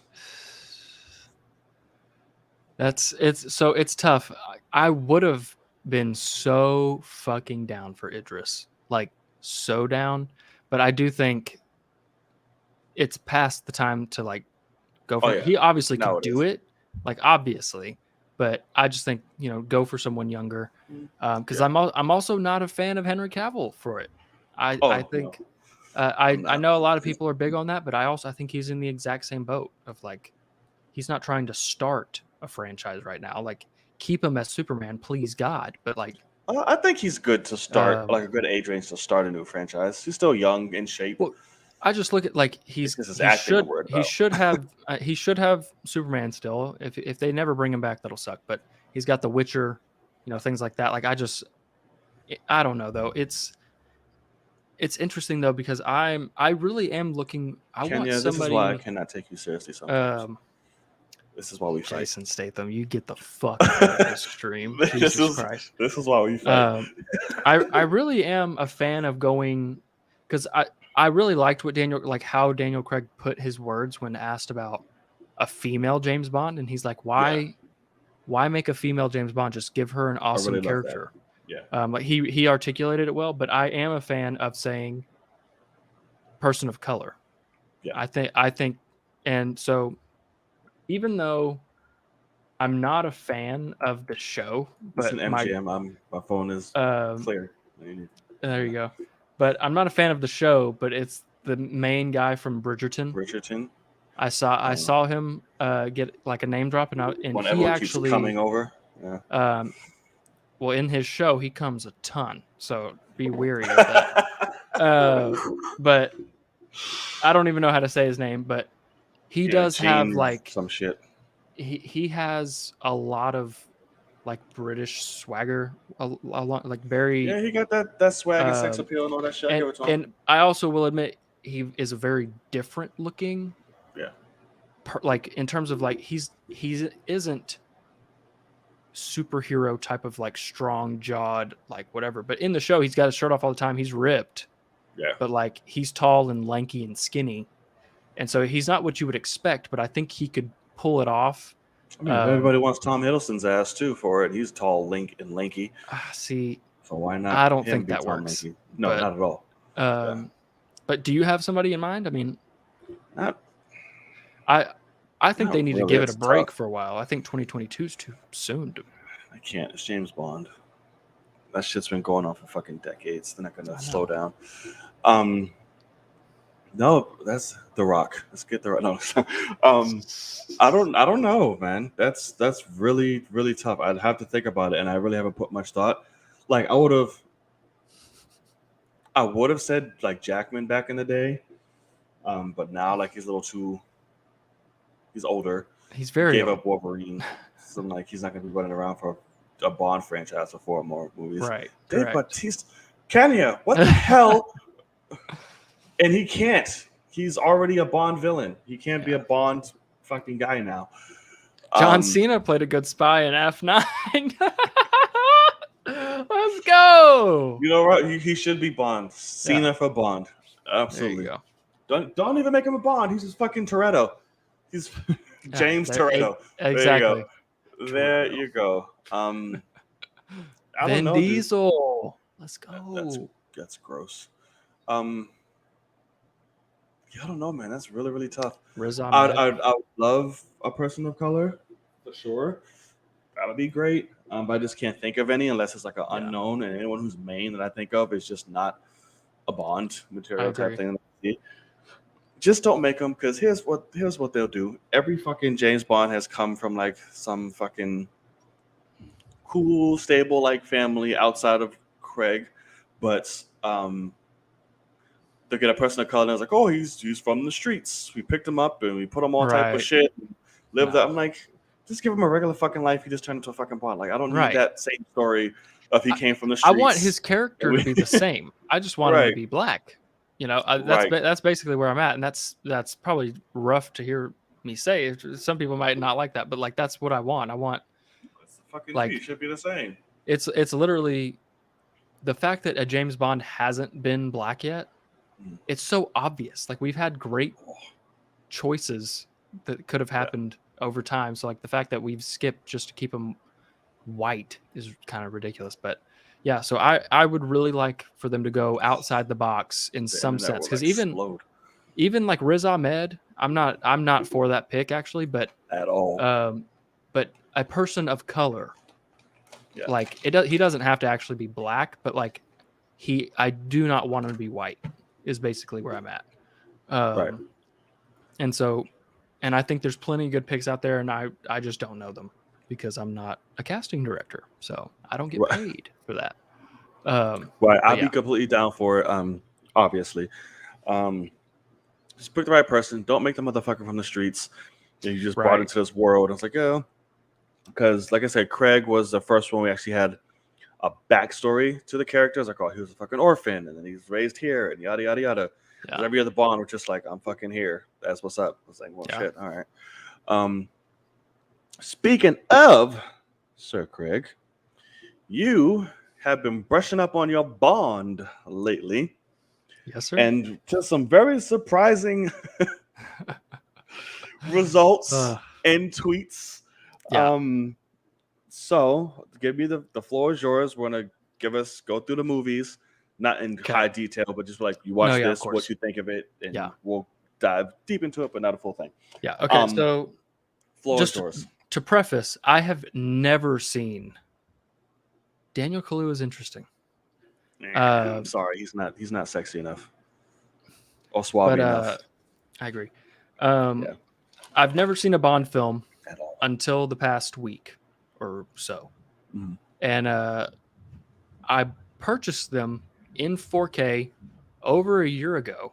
It's tough. I would have been so fucking down for Idris, like so down, but I do think it's past the time to like go for it. He obviously could do it, like obviously, but I just think go for someone younger, because I'm also not a fan of Henry Cavill for it. I think. I know a lot of people are big on that, but I think he's in the exact same boat of like, he's not trying to start a franchise right now. Like, keep him as Superman, please God. But like, I think he's good to start, like a good age range to start a new franchise. He's still young, in shape. Well, I just look at like he should have Superman still. If they never bring him back, that'll suck. But he's got The Witcher, things like that. Like I don't know though. It's interesting though because I really am looking. I want Kenya, somebody. this is why I cannot take you seriously sometimes. This is why we fight. Jason Statham, you get the fuck out of this stream. Jesus Christ. This is why we fight. I really am a fan of going because I really liked what how Daniel Craig put his words when asked about a female James Bond, and he's like, why make a female James Bond? Just give her an awesome really love that. character. Yeah. Like he articulated it well, but I am a fan of saying person of color. Yeah. I think, and so even though I'm not a fan of the show, but it's an MGM. My phone is clear. There you go. But I'm not a fan of the show, but it's the main guy from Bridgerton. I saw him get like a name drop, and he actually keeps coming over. Yeah. Well, in his show, he comes a ton, so be wary of that. But I don't even know how to say his name, but he does have like some shit. He has a lot of like British swagger, a lot like very. Yeah, he got that swag and sex appeal and all that shit. And I also will admit he is a very different looking. Yeah. Like in terms of like he isn't superhero type of like strong jawed like whatever, but in the show he's got his shirt off all the time. He's ripped. Yeah. But like he's tall and lanky and skinny, and so he's not what you would expect. But I think he could pull it off. I mean, everybody wants Tom Hiddleston's ass too for it. He's tall, and lanky. See, so why not? I don't think that works. Lanky? No, not at all. But do you have somebody in mind? I mean, I think they need to give it a break for a while. I think 2022 is too soon. I can't. It's James Bond. That shit's been going on for fucking decades. They're not gonna slow down. No, that's The Rock. Let's get The Rock. No, I don't know, man. That's really, really tough. I'd have to think about it, and I really haven't put much thought. Like I would have said like Jackman back in the day, but now like he's a little too. He's older. He's very gave up Wolverine, so like he's not gonna be running around for a Bond franchise for 4 more movies. Right. Dave Bautista, Kenya, what the hell? And he can't. He's already a Bond villain. He can't be a Bond fucking guy now. John Cena played a good spy in F9. Let's go. You know what? He should be Bond. Cena for Bond. Absolutely. There you go. Don't even make him a Bond. He's just fucking Toretto. He's James Toretto. Exactly. There you go. I don't Vin know, Diesel. Let's go. That's gross. I don't know, man. That's really, really tough. I would love a person of color for sure. That would be great. But I just can't think of any unless it's like an unknown, and anyone who's main that I think of is just not a Bond material type thing. Just don't make them, because here's what they'll do. Every fucking James Bond has come from like some fucking cool, stable like family outside of Craig, but they get a person of color and I was like, oh, he's from the streets. We picked him up and we put him all type of shit. And lived that. I'm like, just give him a regular fucking life. He just turned into a fucking Bond. Like, I don't need that same story of he came from the streets. I want his character to be the same. I just want him to be black. You know, that's basically where I'm at, and that's probably rough to hear me say. Some people might not like that, but like that's what I want. I want like it should be the same. It's literally the fact that a James Bond hasn't been black yet. It's so obvious. Like we've had great choices that could have happened over time. So like the fact that we've skipped just to keep him white is kind of ridiculous. But yeah, so I would really like for them to go outside the box in some sense, because even like Riz Ahmed, I'm not for that pick actually, but at all. But a person of color, like he doesn't have to actually be black, but like I do not want him to be white. Is basically where I'm at. Right. And so, and I think there's plenty of good picks out there, and I just don't know them because I'm not a casting director, so I don't get paid for that. Right. I'll be completely down for it. Obviously. Just pick the right person. Don't make the motherfucker from the streets. You just brought into this world. I was like, because like I said, Craig was the first one we actually had a backstory to the characters. Like, oh, he was a fucking orphan, and then he's raised here, and yada yada yada. Yeah. Every other Bond was just like, I'm fucking here. That's what's up. I was like, well, shit. All right. Speaking of Sir Craig, you have been brushing up on your Bond lately. Yes, sir. And just some very surprising results and tweets. Yeah. So give me the floor is yours. We're gonna go through the movies, not in high detail, but just like you watch this, what you think of it, and we'll dive deep into it, but not a full thing. Yeah. Okay. So floor is yours. To preface, I have never seen Daniel Kaluuya is interesting. I'm sorry, he's not sexy enough or suave enough. I agree. I've never seen a Bond film at all until the past week or so, and I purchased them in 4K over a year ago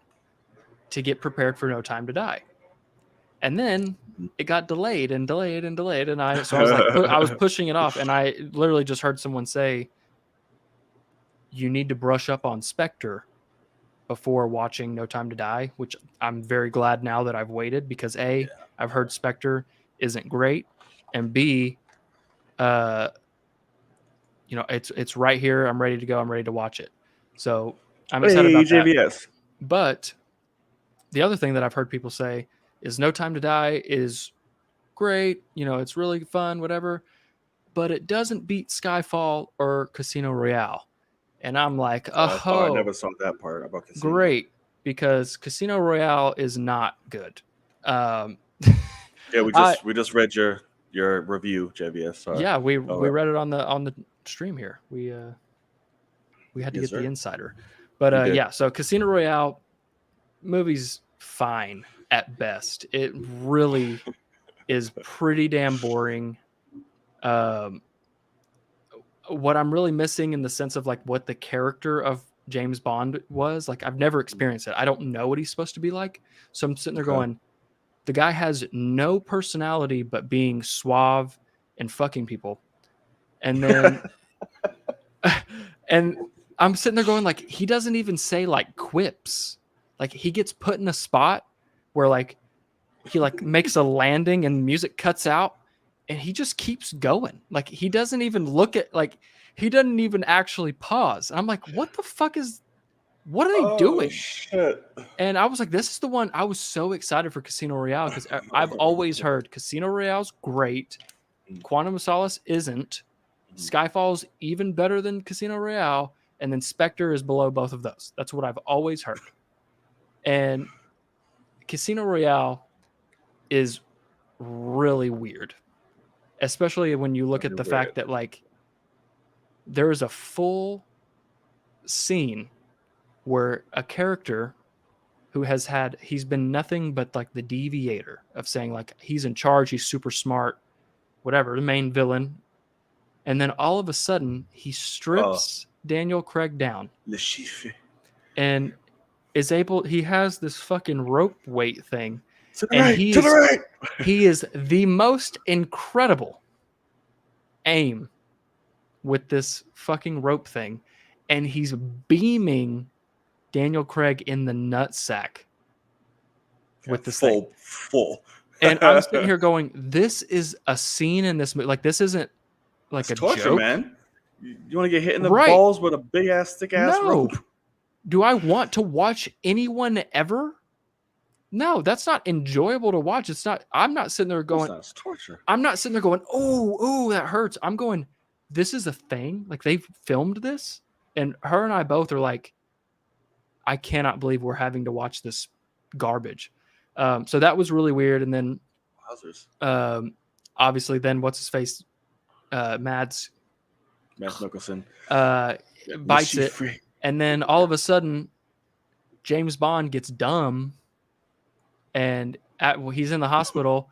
to get prepared for No Time to Die, and then it got delayed, and I was like, I was pushing it off, and I literally just heard someone say, you need to brush up on Spectre before watching No Time to Die, which I'm very glad now that I've waited, because I've heard Spectre isn't great, and B, it's right here. I'm ready to go. I'm ready to watch it. So I'm excited about that. But the other thing that I've heard people say is No Time to Die is great. It's really fun, whatever, but it doesn't beat Skyfall or Casino Royale. And I'm like, I never saw that part about Casino. Great, because Casino Royale is not good. We just read your review, JVS. Sorry. Yeah, we read it on the stream here. We had to get the insider, but so Casino Royale movie's fine at best. It really is pretty damn boring. What I'm really missing in the sense of like what the character of James Bond was, like I've never experienced it. I don't know what he's supposed to be like. So I'm sitting there going, the guy has no personality but being suave and fucking people. And then and I'm sitting there going, like, he doesn't even say like quips. Like he gets put in a spot where like he like makes a landing and music cuts out, and he just keeps going. Like he doesn't even look at, like he doesn't even actually pause. And I'm like, what the fuck what are they doing? Shit. And I was like, this is the one. I was so excited for Casino Royale because I've always heard Casino Royale's great. Quantum of Solace isn't. Skyfall's even better than Casino Royale. And then Spectre is below both of those. That's what I've always heard. And Casino Royale is really weird, especially when you look at the fact that like there is a full scene where a character who he's been nothing but like the deviator of saying like he's in charge, he's super smart, whatever, the main villain. And then all of a sudden he strips Daniel Craig down and he has this fucking rope weight thing. He is the most incredible aim with this fucking rope thing. And he's beaming Daniel Craig in the nutsack with this thing. Full. And I'm sitting here going, this is a scene in this movie. Like, this isn't like a torture, joke. Man. You want to get hit in the balls with a big ass, thick ass rope? Do I want to watch anyone ever? No, that's not enjoyable to watch. It's not. I'm not sitting there going, it's torture. I'm not sitting there going, oh, that hurts. I'm going, this is a thing. Like, they've filmed this. And her and I both are like, I cannot believe we're having to watch this garbage. So that was really weird. And then obviously then what's his face? Mads Mikkelsen bites it. And then all of a sudden James Bond gets dumb and he's in the hospital,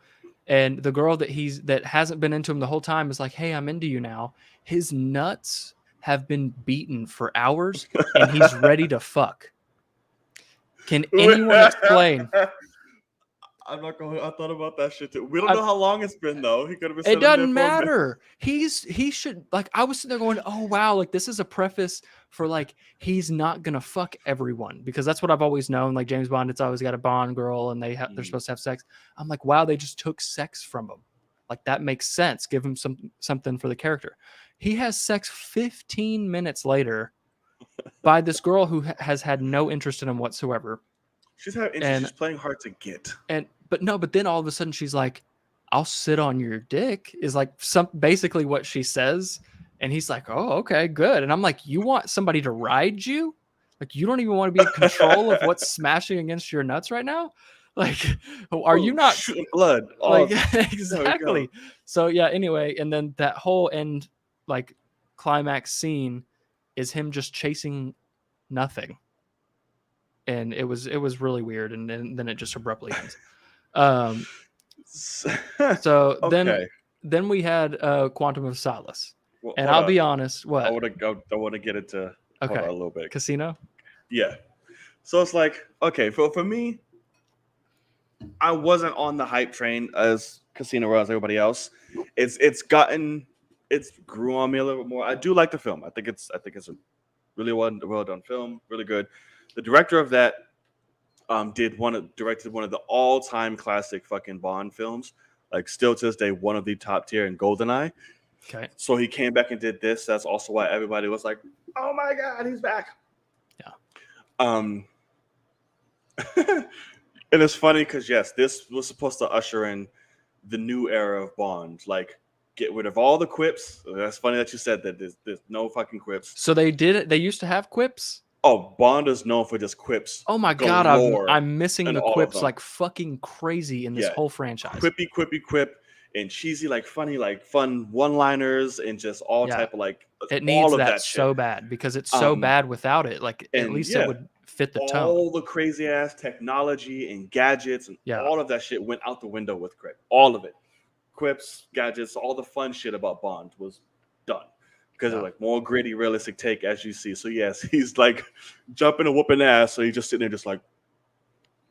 and the girl that hasn't been into him the whole time is like, hey, I'm into you now. His nuts have been beaten for hours and he's ready to fuck. Can anyone explain? I'm not going. I thought about that shit too. We don't know how long it's been though. He could have been. It sitting there doesn't for a minute. matter. He should like. I was sitting there going, oh wow, like this is a preface for like he's not gonna fuck everyone because that's what I've always known. Like James Bond, it's always got a Bond girl and they're supposed to have sex. I'm like, wow, they just took sex from him. Like that makes sense. Give him something for the character. He has sex 15 minutes later by this girl who has had no interest in him whatsoever. She's had interest. She's playing hard to get. But then all of a sudden she's like, I'll sit on your dick is like basically what she says. And he's like, oh, okay, good. And I'm like, you want somebody to ride you? Like, you don't even want to be in control of what's smashing against your nuts right now? Like, are you not shooting blood? Like, exactly. So yeah, anyway, and then that whole end, like, climax scene is him just chasing nothing. And it was really weird. And then it just abruptly ends. So then we had Quantum of Solace, well, and I'll be honest. What I want to get into a little bit. Casino. Yeah. So it's like, okay, for me, I wasn't on the hype train as Casino Royale as everybody else. It's grew on me a little bit more. I do like the film. I think it's a really well done film, really good. The director of that directed one of the all-time classic fucking Bond films, like still to this day one of the top tier in GoldenEye. Okay. So he came back and did this. That's also why everybody was like, "Oh my god, he's back!" Yeah. And it's funny because yes, this was supposed to usher in the new era of Bond. Like, get rid of all the quips. That's funny that you said that. There's no fucking quips. So they did it. They used to have quips. Oh, Bond is known for just quips. Oh my god, I'm missing the quips like fucking crazy in this whole franchise. Quip, and cheesy, like funny, like fun one-liners, and just all type of like. It needs that so bad because it's so bad without it. Like at least it would fit the tone. All the crazy ass technology and gadgets and all of that shit went out the window with Quip. All of it, quips, gadgets, all the fun shit about Bond was done. Because it's like more gritty, realistic take, as you see. So yes, he's like jumping and whooping ass. So he's just sitting there, just like,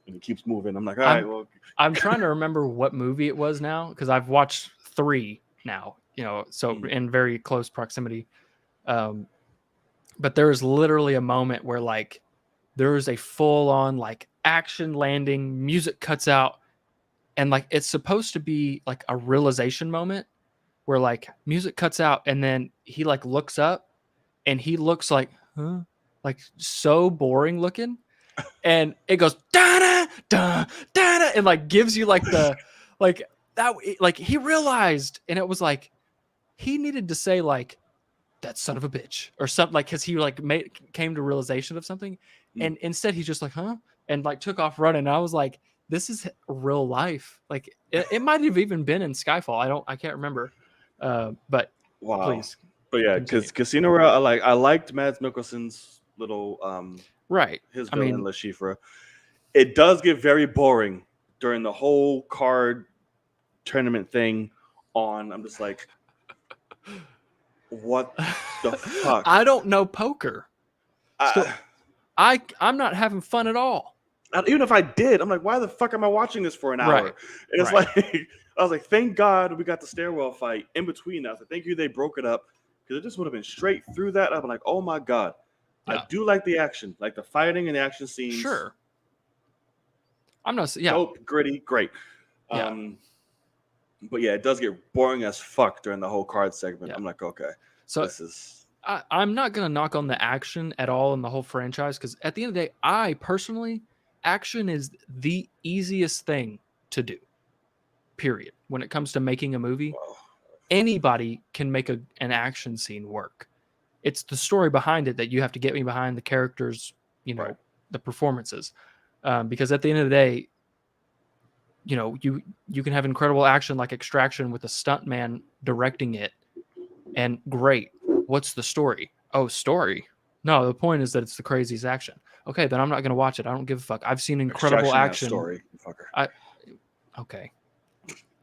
and he keeps moving. I'm like, all right, well. I'm trying to remember what movie it was now because I've watched 3 now. So in very close proximity. But there is literally a moment where like there is a full-on like action landing, music cuts out, and like it's supposed to be like a realization moment. Where like music cuts out and then he like looks up and he looks like, huh? Like so boring looking. And it goes da da da and like gives you like the like that like he realized, and it was like he needed to say like that son of a bitch or something, like because he like came to realization of something, and instead he's just like huh, and like took off running. And I was like, this is real life. Like it might have even been in Skyfall. I can't remember. But wow. Please. But yeah, because Casino Royale, I liked Mads Mikkelsen's little his villain Le Chiffre. It does get very boring during the whole card tournament thing on. I'm just like, what the fuck? I don't know poker. So I'm not having fun at all. Even if I did, I'm like, why the fuck am I watching this for an hour? Right. And it's like I was like, thank God we got the stairwell fight in between that. So thank you they broke it up, because it just would have been straight through that. I'm like, oh my God. Yeah. I do like the action, like the fighting and the action scenes. Sure. I'm not dope, gritty, great. Yeah. But yeah, it does get boring as fuck during the whole card segment. Yeah. I'm like, okay. So this is I'm not gonna knock on the action at all in the whole franchise, because at the end of the day, I personally, action is the easiest thing to do. Period. When it comes to making a movie, anybody can make an action scene work. It's the story behind it that you have to get me behind, the characters, the performances. Because at the end of the day, you can have incredible action like Extraction with a stuntman directing it, and great. What's the story? Oh, story. No, the point is that it's the craziest action. Okay, then I'm not going to watch it. I don't give a fuck. I've seen incredible action. Story, fucker. Okay.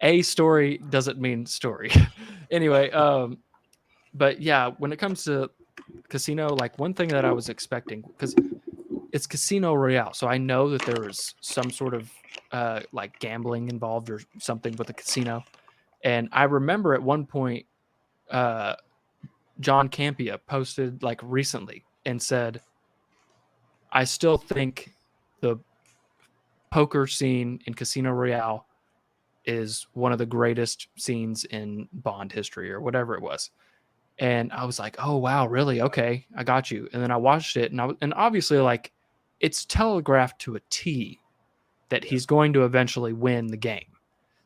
A story doesn't mean story. Anyway, but yeah, when it comes to Casino, like one thing that I was expecting, because it's Casino Royale, so I know that there was some sort of like gambling involved or something with the casino. And I remember at one point, John Campea posted like recently and said, I still think the poker scene in Casino Royale is one of the greatest scenes in Bond history or whatever it was. And I was like, oh, wow, really? Okay, I got you. And then I watched it, and obviously, like, it's telegraphed to a T that he's going to eventually win the game.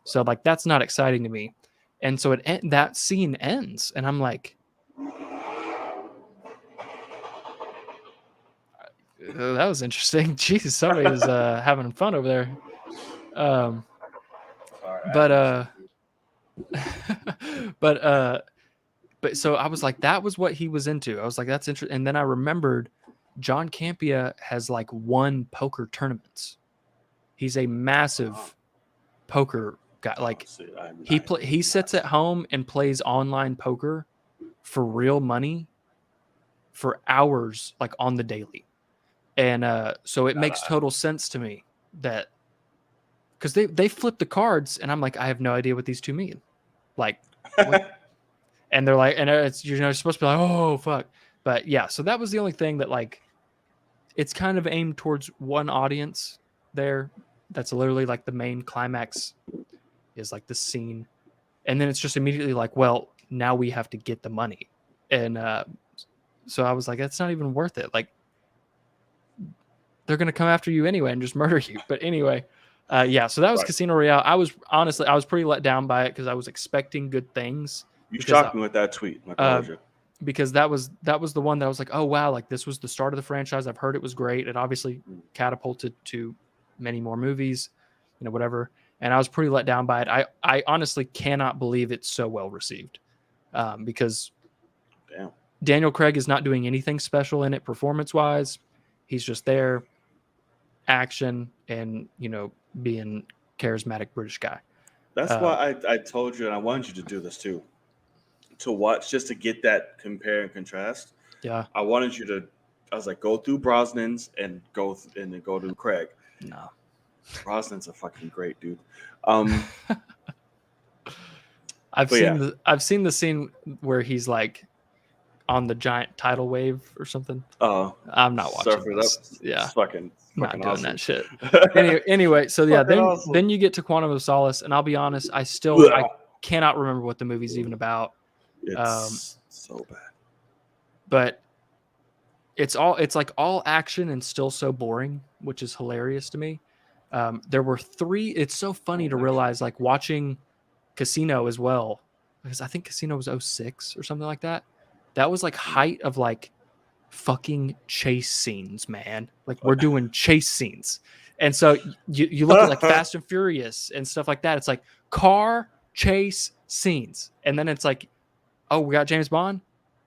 So, like, that's not exciting to me. And so that scene ends, and I'm like, that was interesting. Jesus, somebody is having fun over there. But so I was like, that was what he was into. I was like, that's interesting. And then I remembered John Campea has like won poker tournaments. He's a massive poker guy. Like he sits at home and plays online poker for real money for hours, like on the daily. And so it makes total sense to me that because they flip the cards and I'm like, I have no idea what these two mean. Like, and they're like, and it's, you know, supposed to be like, oh, fuck. But yeah, so that was the only thing that like, it's kind of aimed towards one audience there. That's literally like the main climax is like the scene. And then it's just immediately like, well, now we have to get the money. And so I was like, that's not even worth it. Like, they're going to come after you anyway and just murder you. But anyway, yeah, so that was Casino Royale. I was pretty let down by it because I was expecting good things. You shocked me with that tweet. Because that was the one that I was like, oh, wow, like this was the start of the franchise. I've heard it was great. It obviously catapulted to many more movies, you know, whatever. And I was pretty let down by it. I honestly cannot believe it's so well received because Daniel Craig is not doing anything special in it performance-wise. He's just there, action, and, you know, being charismatic British guy. That's why I told you, and I wanted you to do this too, to watch just to get that compare and contrast. Yeah, I wanted you to. I was like, go through Brosnan's and then go to Craig. No, Brosnan's a fucking great dude. I've seen the scene where he's like on the giant tidal wave or something. I'm not watching this. Yeah, it's fucking not doing awesome. that shit. Anyway, so yeah, then you get to Quantum of Solace, and I'll be honest, I cannot remember what the movie's even about. It's so bad, but it's like all action and still so boring, which is hilarious to me. There were 3. It's so funny to realize, like watching Casino as well, because I think Casino was 2006 or something like that. That was like height of like fucking chase scenes, man. Like we're doing chase scenes. And so you look at like Fast and Furious and stuff like that. It's like car chase scenes. And then it's like, oh, we got James Bond,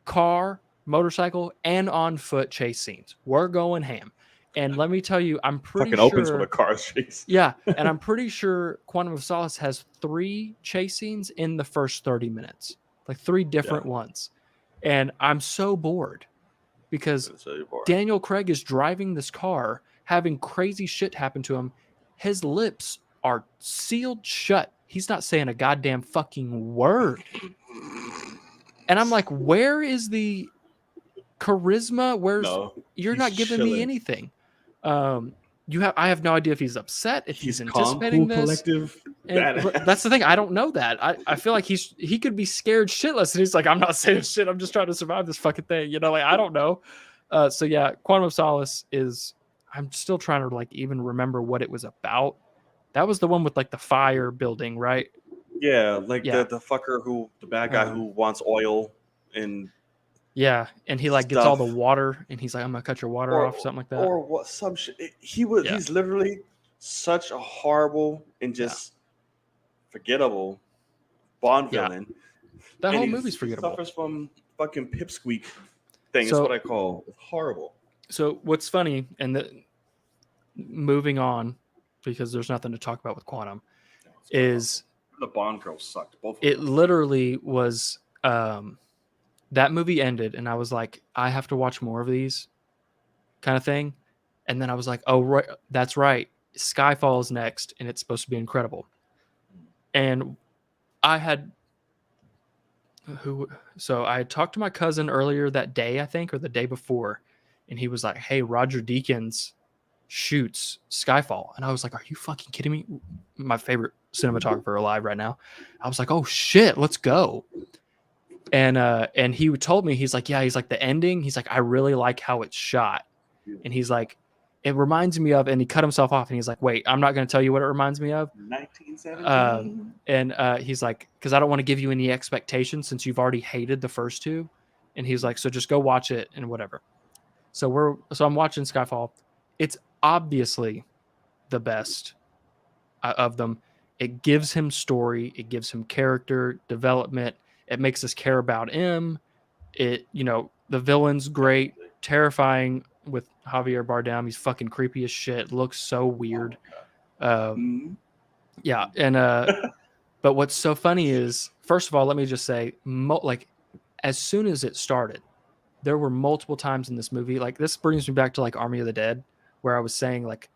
car, motorcycle, and on foot chase scenes. We're going ham. And let me tell you, I'm pretty fucking opens with a car chase. Yeah. And I'm pretty sure Quantum of Solace has 3 chase scenes in the first 30 minutes, like 3 different ones. And I'm so bored because Daniel Craig is driving this car, having crazy shit happen to him. His lips are sealed shut. He's not saying a goddamn fucking word. And I'm like, where is the charisma? You're not giving me anything. I have no idea if he's upset, if he's anticipating calm, cool, this. Collective. That's the thing. I don't know that. I feel like he could be scared shitless, and he's like, I'm not saying shit. I'm just trying to survive this fucking thing. You know, like I don't know. So yeah, Quantum of Solace is. I'm still trying to like even remember what it was about. That was the one with like the fire building, right? Yeah, like the fucker the bad guy who wants oil and. Yeah, and he like gets all the water, and he's like, "I'm gonna cut your water off," something like that. Or what? Some shit. He's literally such a horrible and just forgettable Bond villain. That whole movie's forgettable. He suffers from fucking pipsqueak thing. Is what I call. It's horrible. So what's funny, and moving on, because there's nothing to talk about with Quantum, is the Bond girls sucked. Both. It literally was. That movie ended, and I was like, I have to watch more of these kind of thing. And then I was like, oh, right, that's right. Skyfall is next, and it's supposed to be incredible. And I had I had talked to my cousin earlier that day, I think, or the day before, and he was like, hey, Roger Deakins shoots Skyfall. And I was like, are you fucking kidding me? My favorite cinematographer alive right now. I was like, oh shit, let's go. And he told me, he's like, yeah, he's like, the ending, he's like, I really like how it's shot. And he's like, it reminds me of, and he cut himself off, and he's like, wait, I'm not going to tell you what it reminds me of. 1917. And he's like, because I don't want to give you any expectations since you've already hated the first two. And he's like, so just go watch it and whatever. So I'm watching Skyfall. It's obviously the best of them. It gives him story. It gives him character development. It makes us care about him. It, the villain's great, terrifying with Javier Bardem. He's fucking creepy as shit. Looks so weird. Yeah. And, but what's so funny is, first of all, let me just say, like, as soon as it started, there were multiple times in this movie. Like, this brings me back to like Army of the Dead, where I was saying, like,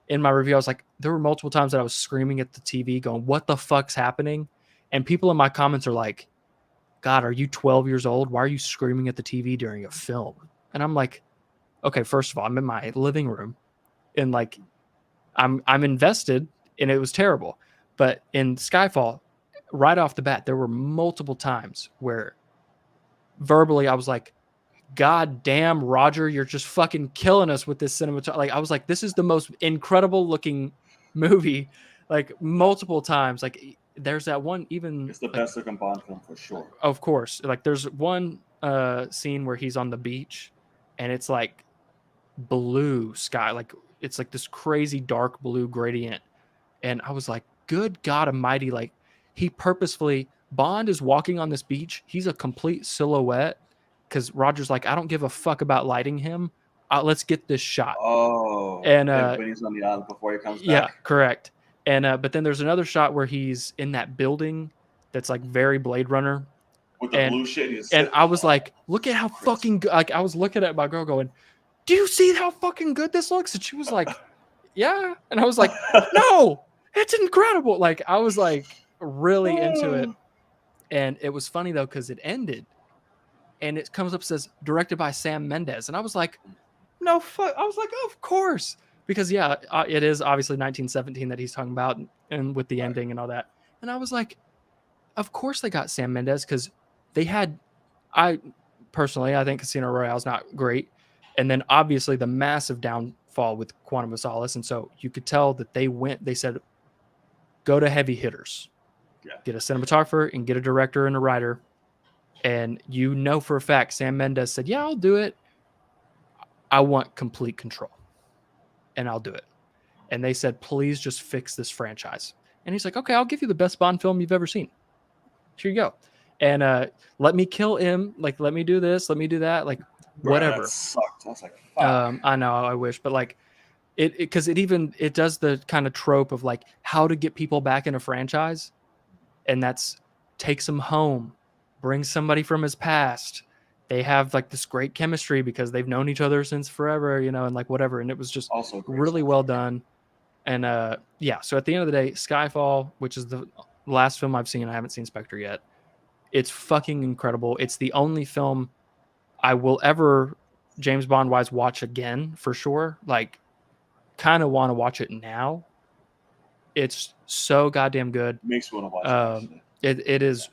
in my review, I was like, there were multiple times that I was screaming at the TV going, what the fuck's happening? And people in my comments are like, God, are you 12 years old? Why are you screaming at the TV during a film? And I'm like, okay, first of all, I'm in my living room and like, I'm invested, and it was terrible. But in Skyfall, right off the bat, there were multiple times where verbally I was like, God damn, Roger, you're just fucking killing us with this cinematography. Like, I was like, this is the most incredible looking movie, like multiple times. Like, there's that one, even it's the best looking Bond film for sure. Of course. Like, there's one scene where he's on the beach and it's like blue sky, like it's like this crazy dark blue gradient. And I was like, good God Almighty, like he purposefully, Bond is walking on this beach. He's a complete silhouette because Roger's like, I don't give a fuck about lighting him. Let's get this shot. Oh, and when he's on the island before he comes back. Yeah, correct. And but then there's another shot where he's in that building that's like very Blade Runner. With the blue shit. And I was like, look at how fucking good. Like, I was looking at my girl going, do you see how fucking good this looks? And she was like, yeah. And I was like, no, it's incredible. Like, I was like really into it. And it was funny though, because it ended and it comes up, says directed by Sam Mendes. And I was like, no fuck. I was like, of course. Because yeah, it is obviously 1917 that he's talking about, and with the ending and all that. And I was like, of course they got Sam Mendes, because they had, I think Casino Royale is not great. And then obviously the massive downfall with Quantum of Solace. And so you could tell that they said, go to heavy hitters, get a cinematographer and get a director and a writer. And for a fact, Sam Mendes said, yeah, I'll do it. I want complete control and I'll do it. And they said, please just fix this franchise. And he's like, okay, I'll give you the best Bond film you've ever seen. Here you go. And let me kill him. Like, let me do this. Let me do that. Like, whatever. That sucked. I was like, fuck. I know, I wish. But like, because it does the kind of trope of like how to get people back in a franchise. And that's takes them home, bring somebody from his past. They have like this great chemistry because they've known each other since forever, and like whatever. And it was just also really well done. And so at the end of the day, Skyfall, which is the last film I've seen, I haven't seen Spectre yet. It's fucking incredible. It's the only film I will ever, James Bond wise, watch again for sure. Like, kind of want to watch it now. It's so goddamn good. Makes me want to watch it. It is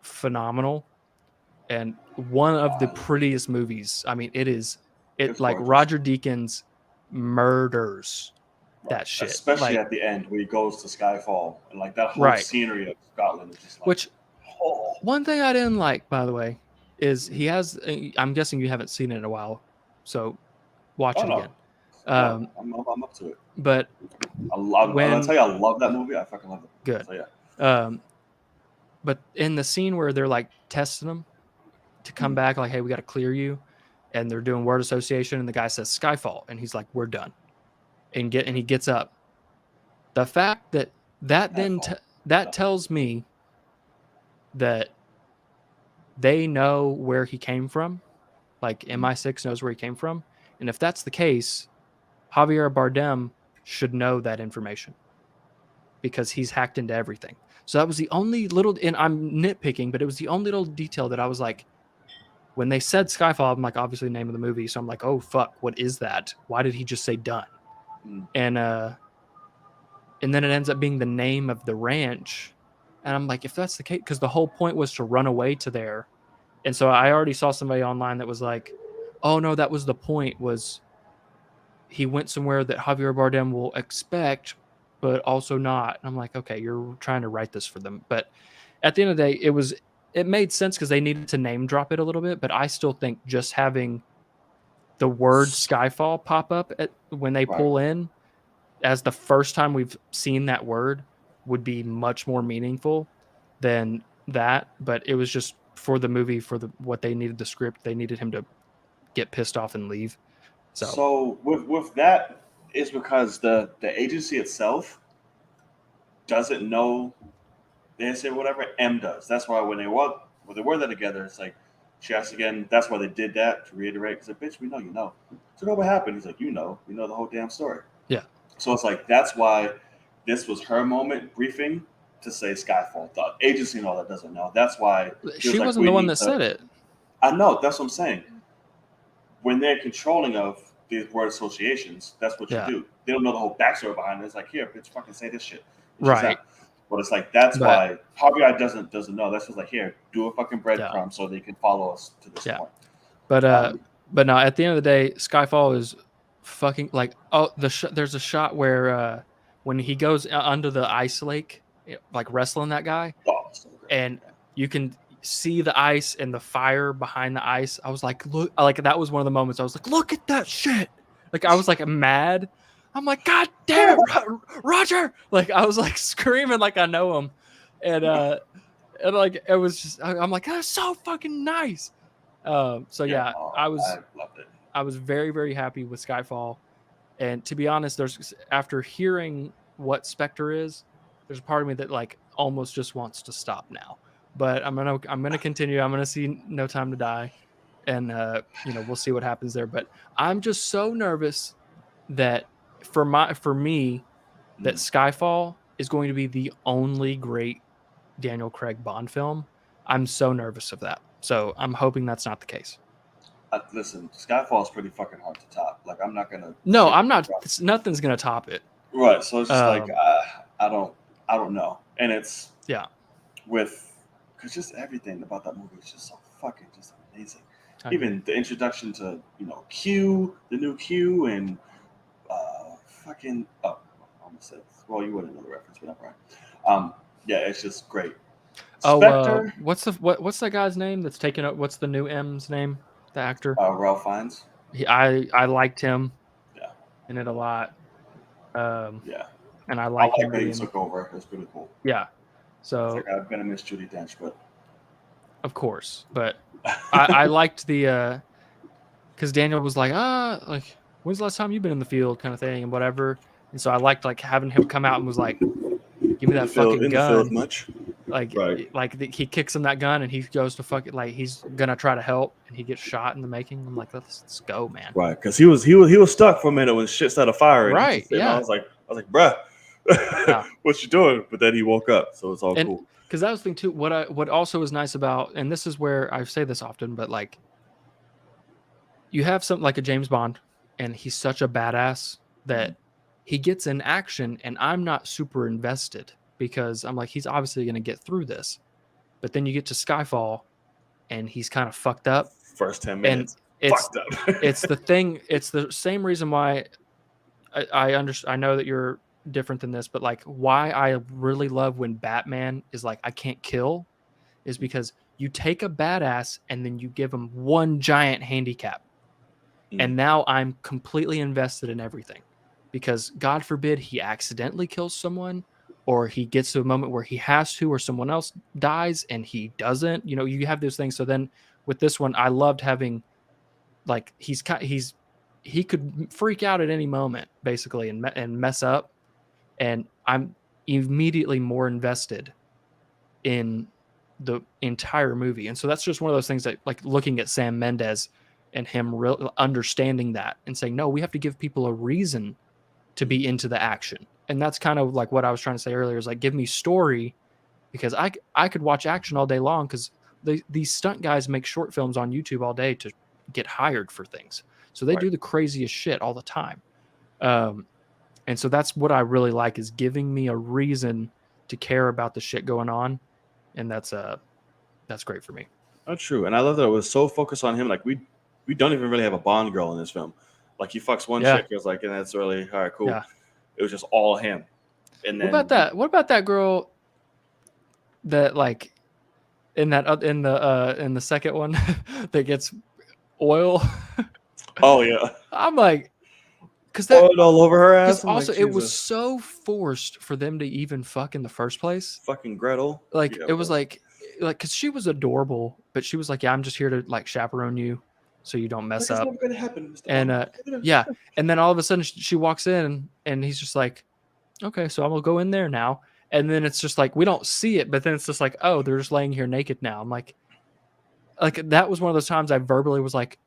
phenomenal. And one of the prettiest movies. I mean, it's like gorgeous. Roger Deakins murders that shit. Especially at the end where he goes to Skyfall and like that whole scenery of Scotland is just like, one thing I didn't like, by the way, is he has, I'm guessing you haven't seen it in a while, so watch it again. I'm up to it. But I'll tell you, I love that movie. I fucking love it. Good. So, yeah. But in the scene where they're like testing him to come back, like, hey, we got to clear you, and they're doing word association, and the guy says Skyfall, and he's like, we're done, and he gets up. The fact that tells me that they know where he came from, like MI6 knows where he came from, and if that's the case, Javier Bardem should know that information because he's hacked into everything. So that was the only little, and I'm nitpicking, but it was the only little detail that I was like, when they said Skyfall, I'm like, obviously the name of the movie. So I'm like, oh fuck, what is that? Why did he just say done? Mm. And then it ends up being the name of the ranch. And I'm like, if that's the case, because the whole point was to run away to there. And so I already saw somebody online that was like, oh no, that was the point, was he went somewhere that Javier Bardem will expect, but also not. And I'm like, okay, you're trying to write this for them. But at the end of the day, it made sense because they needed to name drop it a little bit. But I still think just having the word Skyfall pop up when they Right. pull in as the first time we've seen that word would be much more meaningful than that. But it was just for the movie, for what they needed the script, they needed him to get pissed off and leave. So with that is because the agency itself doesn't know they say whatever M does. That's why when they were there together, it's like she asked again. That's why they did that to reiterate. Because like, bitch, we know you know. So know what happened. He's like, we know the whole damn story. Yeah. So it's like that's why this was her moment briefing to say Skyfall. The agency and all that doesn't know. That's why she wasn't the one that said it. I know. That's what I'm saying. When they're controlling of these word associations, that's what you do. They don't know the whole backstory behind it. It's like, here, bitch, fucking say this shit. Right. But it's like why Harvey doesn't know. That's just like, here, do a fucking breadcrumb so they can follow us to this point. But no, at the end of the day, Skyfall is fucking like, oh, there's a shot where when he goes under the ice lake, like wrestling that guy, and you can see the ice and the fire behind the ice. I was like, look, like that was one of the moments I was like, look at that shit. Like I was like mad. I'm like, God damn it, Roger! Like I was like screaming like I know him, and like it was just, I'm like, that's so fucking nice. I loved it. I was very, very happy with Skyfall, and to be honest, after hearing what Spectre is, there's a part of me that like almost just wants to stop now. But I'm gonna continue. I'm gonna see No Time to Die, and we'll see what happens there. But I'm just so nervous that for me that Skyfall is going to be the only great Daniel Craig Bond film. I'm so nervous of that. So I'm hoping that's not the case. Listen, Skyfall is pretty fucking hard to top. Like I'm not gonna. No, I'm not. Nothing's gonna top it. Right. So it's just like I don't know, and it's because just everything about that movie is just so fucking just amazing. Even the introduction to Q, the new Q, and fucking I almost said. Well, you wouldn't know the reference, but not right. Yeah, it's just great. Spectre, what's that guy's name that's taking up? What's the new M's name? The actor. Ralph Fiennes. I liked him. Yeah. In it a lot. Yeah. And I like him. He took over. It's pretty cool. Yeah. So it's like I'm gonna miss Judi Dench, but of course, but I liked the because Daniel was like, like when's the last time you've been in the field, kind of thing, and whatever. And so I liked like having him come out and was like, give me that fucking gun. The field much. Like, he kicks him that gun and he goes to fuck it. Like he's gonna try to help and he gets shot in the making. I'm like, let's go, man. Right, because he was stuck for a minute when shit started firing. Right, yeah. I was like, bruh, what you doing? But then he woke up, so it's all cool. Because that was the thing too. What also was nice about, and this is where I say this often, but like, you have something like a James Bond, and he's such a badass that he gets in action, and I'm not super invested. Because I'm like, he's obviously going to get through this. But then you get to Skyfall, and he's kind of fucked up. First 10 minutes. And fucked up. It's the thing. It's the same reason why I understand. I know that you're different than this, but like why I really love when Batman is like, I can't kill, is because you take a badass and then you give him one giant handicap. And now I'm completely invested in everything. Because God forbid he accidentally kills someone, or he gets to a moment where he has to, or someone else dies and he doesn't. You have those things. So then with this one, I loved having like he could freak out at any moment basically and mess up, and I'm immediately more invested in the entire movie. And so that's just one of those things that, like, looking at Sam Mendes, and him understanding that and saying, no, we have to give people a reason to be into the action. And that's kind of like what I was trying to say earlier, is like, give me story, because I could watch action all day long, because these stunt guys make short films on YouTube all day to get hired for things. So they do the craziest shit all the time. And so that's what I really like, is giving me a reason to care about the shit going on. And that's great for me. That's true. And I love that it was so focused on him. Like we don't even really have a Bond girl in this film. Like he fucks one chick, it's like, and that's really all right, cool. Yeah. It was just all him. And then what about that girl that, like, in the second one that gets oil? Oh yeah. I'm like, because that oiled all over her ass. Also, it was so forced for them to even fuck in the first place. Fucking Gretel. Like, it was like, because she was adorable, but she was like, yeah, I'm just here to like chaperone you, so you don't mess up. It's never gonna happen, Mr. And yeah, and then all of a sudden she walks in, and he's just like, okay, so I'm gonna go in there now. And then it's just like, we don't see it, but then it's just like, oh, they're just laying here naked now. I'm like that was one of those times I verbally was like,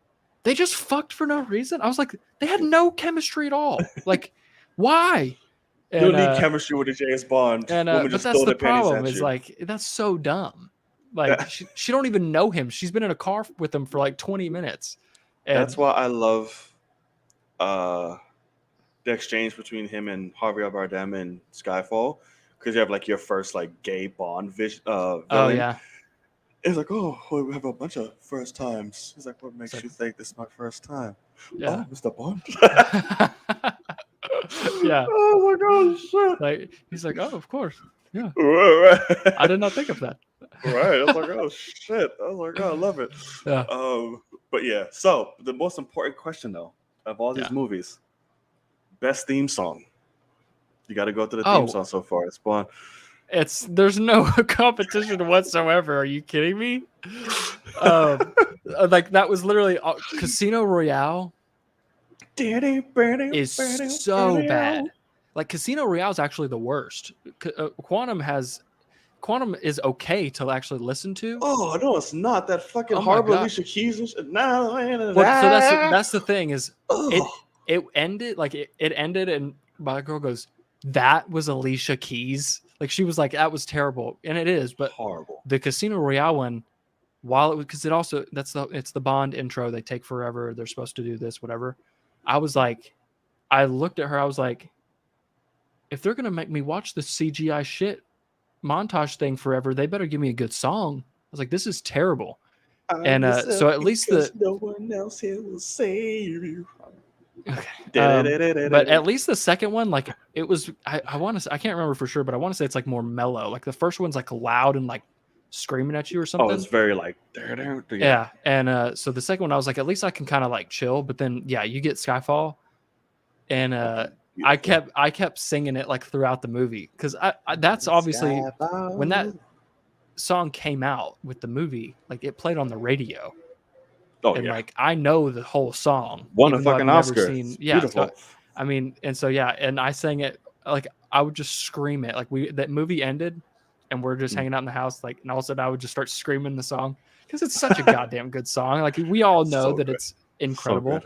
they just fucked for no reason. I was like, they had no chemistry at all. Like, why? You don't need chemistry with a James Bond. And but that's the problem. Is like, that's so dumb. Like, she don't even know him. She's been in a car with him for like 20 minutes. And that's why I love the exchange between him and Javier Bardem in Skyfall, because you have like your first like gay Bond vision. Oh yeah. It's like, oh, we have a bunch of first times. He's like, what makes you think this is my first time? Yeah. Oh, Mr. Bond. Yeah. Oh my god, shit. Like, he's like, oh, of course. Yeah. Right. I did not think of that. Right. I was like, oh shit. I was like, oh, I love it. Yeah. But yeah. So the most important question though of all these movies, best theme song. You got to go through the theme song so far. It's fun. There's no competition whatsoever. Are you kidding me? Like, that was literally Casino Royale is so bad. Like, Casino Royale is actually the worst. Quantum is okay to actually listen to. Oh no, it's not. That fucking horrible Alicia Keys and shit. No, so that's the thing, is it ended like it ended, and my girl goes, that was Alicia Keys. Like, she was like, that was terrible, and it is, but horrible. The Casino Royale one, while it was, because it also it's the Bond intro. They take forever. They're supposed to do this, whatever. I was like, I looked at her. I was like, if they're gonna make me watch the CGI shit montage thing forever, they better give me a good song. I was like, this is terrible. And so at least no one else here will save you. Okay. But at least the second one, like, it was, I want to, I can't remember for sure, but I want to say it's like more mellow. Like, the first one's like loud and like screaming at you or something. Oh, it's very like, yeah. And so the second one, I was like, at least I can kind of like chill. But then, yeah, you get Skyfall, and I kept singing it like throughout the movie, because that's obviously when that song came out with the movie, like, it played on the radio. Oh, and like, I know the whole song. Won a fucking Oscar. Yeah, beautiful. So, I mean, and so yeah, and I sang it, like, I would just scream it. Like, that movie ended, and we're just hanging out in the house, like, and all of a sudden I would just start screaming the song, because it's such a goddamn good song. Like, we all know that it's incredible.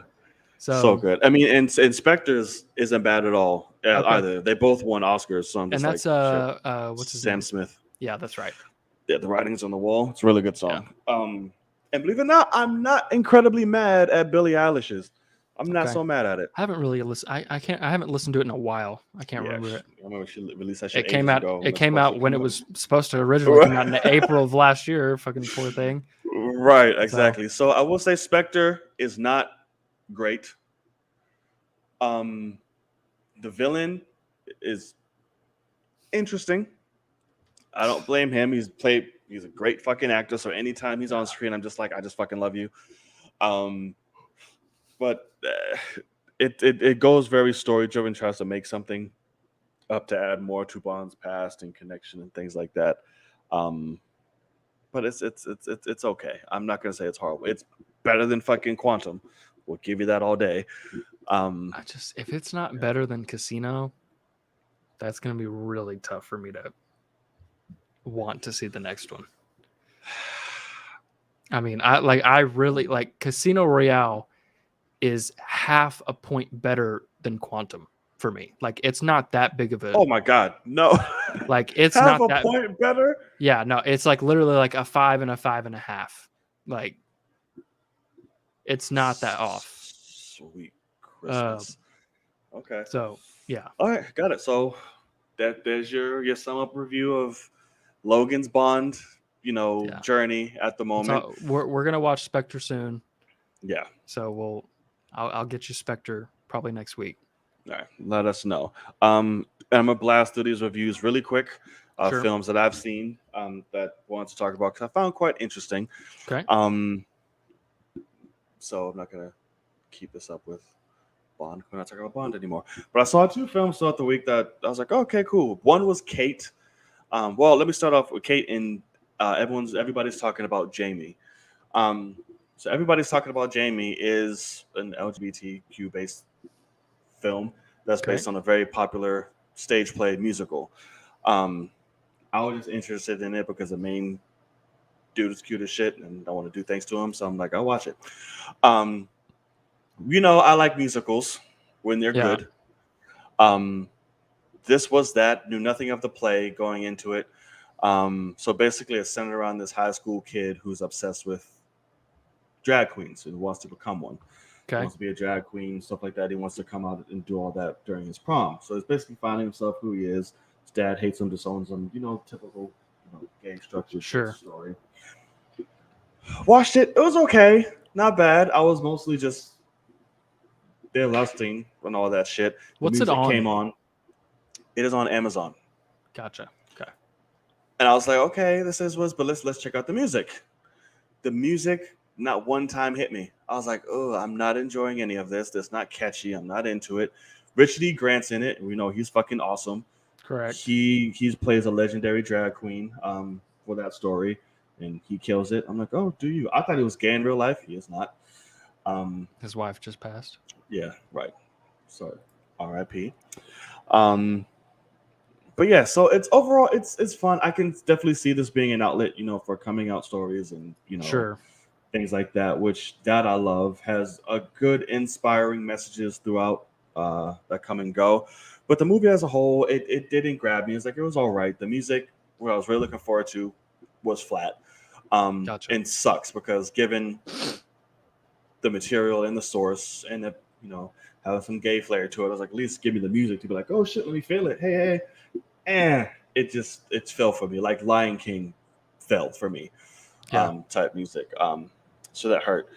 So good. I mean, and Inspectors isn't bad at all either. They both won Oscars. So I'm just, and that's what's his name? Sam Smith. Yeah, that's right. Yeah, The Writing's on the Wall. It's a really good song. Yeah. And believe it or not, I'm not incredibly mad at Billie Eilish's. I'm not so mad at it. I haven't really listened. I haven't listened to it in a while. I can't remember it. I remember she released that shit. It came out. It came out when it was supposed to originally come out in April of last year. Fucking poor thing. Right. Exactly. So I will say Spectre is not great. The villain is interesting. I don't blame him. He's a great fucking actor. So anytime he's on screen, I'm just like, I just fucking love you. But it goes very story driven, tries to make something up to add more to Bond's past and connection and things like that. But it's okay. I'm not gonna say it's horrible. It's better than fucking Quantum. We'll give you that all day. If it's not better than Casino, that's gonna be really tough for me to want to see the next one. I mean, I really like Casino Royale is half a point better than Quantum for me. Like it's not that big of a Oh my God, no! like it's Have not a that point better. yeah, no, it's like literally like a 5 and a 5.5. Like it's not that off. Sweet Um, Christmas. Okay. so yeah. All right, got it. So there's your sum up review of Logan's Bond, Yeah. journey at the moment. So we're gonna watch Spectre soon. Yeah. So I'll get you Spectre probably next week. All right, let us know. And I'm gonna blast through these reviews really quick. Sure. Films that I've seen that I wanted to talk about because I found quite interesting. Okay. So I'm not gonna keep this up with Bond. We're not talking about Bond anymore. But I saw 2 films throughout the week that I was like, okay, cool. One was Kate. Well, let me start off with Kate, and everybody's talking about Jamie. So everybody's talking about Jamie is an LGBTQ based film that's Okay. based on a very popular stage play musical. I was just interested in it because the main dude is cute as shit, and I want to do things to him, so I'm like, I'll watch it. I like musicals when they're Yeah. good. This was that. Knew nothing of the play going into it. So basically, it's centered around this high school kid who's obsessed with drag queens and wants to become one. He Okay. wants to be a drag queen, stuff like that. He wants to come out and do all that during his prom. So it's basically finding himself who he is. His dad hates him, disowns him. Typical, gay structure Sure. story. Watched it. It was okay. Not bad. I was mostly just there lusting and all that shit. What's it on? Came on. It is on Amazon. Gotcha. Okay. And I was like, okay, but let's check out the music. The music not one time hit me. I was like, oh, I'm not enjoying any of this. That's not catchy. I'm not into it. Richard E. Grant's in it. We know he's fucking awesome. Correct. He plays a legendary drag queen for that story, and he kills it. I'm like, oh, do you? I thought he was gay in real life. He is not. His wife just passed. Yeah, right. So, R.I.P. But yeah, so it's fun. I can definitely see this being an outlet, for coming out stories and Sure. things like that, which that I love. Has a good inspiring messages throughout that come and go. But the movie as a whole, it didn't grab me. It's like it was all right. The music, what I was really looking forward to, was flat. Gotcha. And sucks because given the material and the source and the having some gay flair to it, I was like, at least give me the music to be like, oh shit, let me feel it. Hey. It fell for me like Lion King fell for me. Yeah. Type music. So that hurt.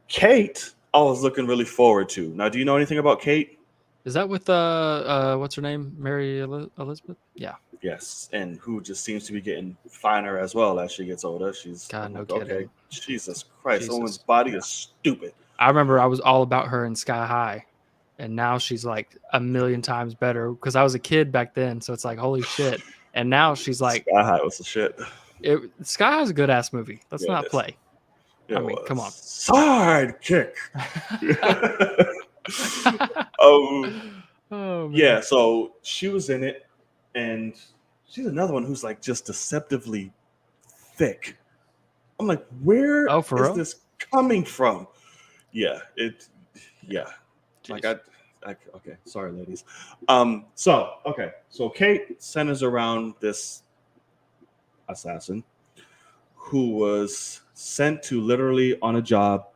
Kate, I was looking really forward to. Now, do you know anything about Kate? Is that with what's her name? Mary Elizabeth? Yeah. Yes, and who just seems to be getting finer as well as she gets older. She's God, no okay. kidding. Jesus Christ, Jesus. Owen's body is stupid. I remember I was all about her in Sky High, and now she's like a million times better because I was a kid back then. So it's like, holy shit. And now she's like, Sky High was the shit. Sky High's a good ass movie. Let's Yeah, not play. I mean, come on. Sidekick. Oh, man. Yeah, so she was in it, and she's another one who's like just deceptively thick. I'm like, where is real? this coming from? Yeah. Jeez. Like okay, sorry, ladies. So Kate centers around this assassin who was sent to literally on a job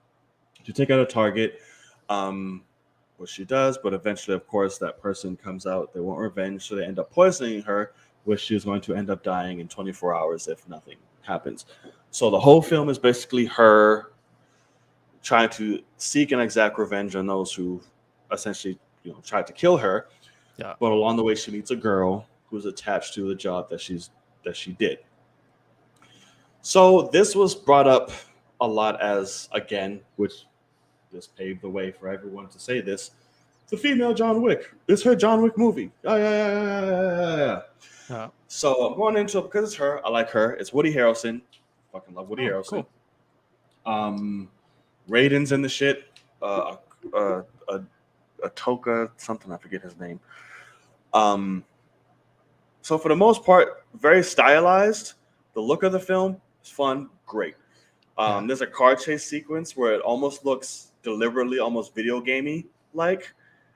to take out a target. What she does, but eventually, of course, that person comes out. They want revenge, so they end up poisoning her, which she's going to end up dying in 24 hours if nothing happens. So the whole film is basically her trying to seek and exact revenge on those who essentially, tried to kill her. Yeah. But along the way, she meets a girl who's attached to the job that she did. So this was brought up a lot as, again, which this paved the way for everyone to say this. The female John Wick. It's her John Wick movie. Yeah. So I'm going into it because it's her. I like her. It's Woody Harrelson. Fucking love Woody Harrelson. Cool. Raiden's in the shit. Atoka something, I forget his name. So for the most part, very stylized. The look of the film is fun, great. Yeah. There's a car chase sequence where it almost looks deliberately almost video gamey like,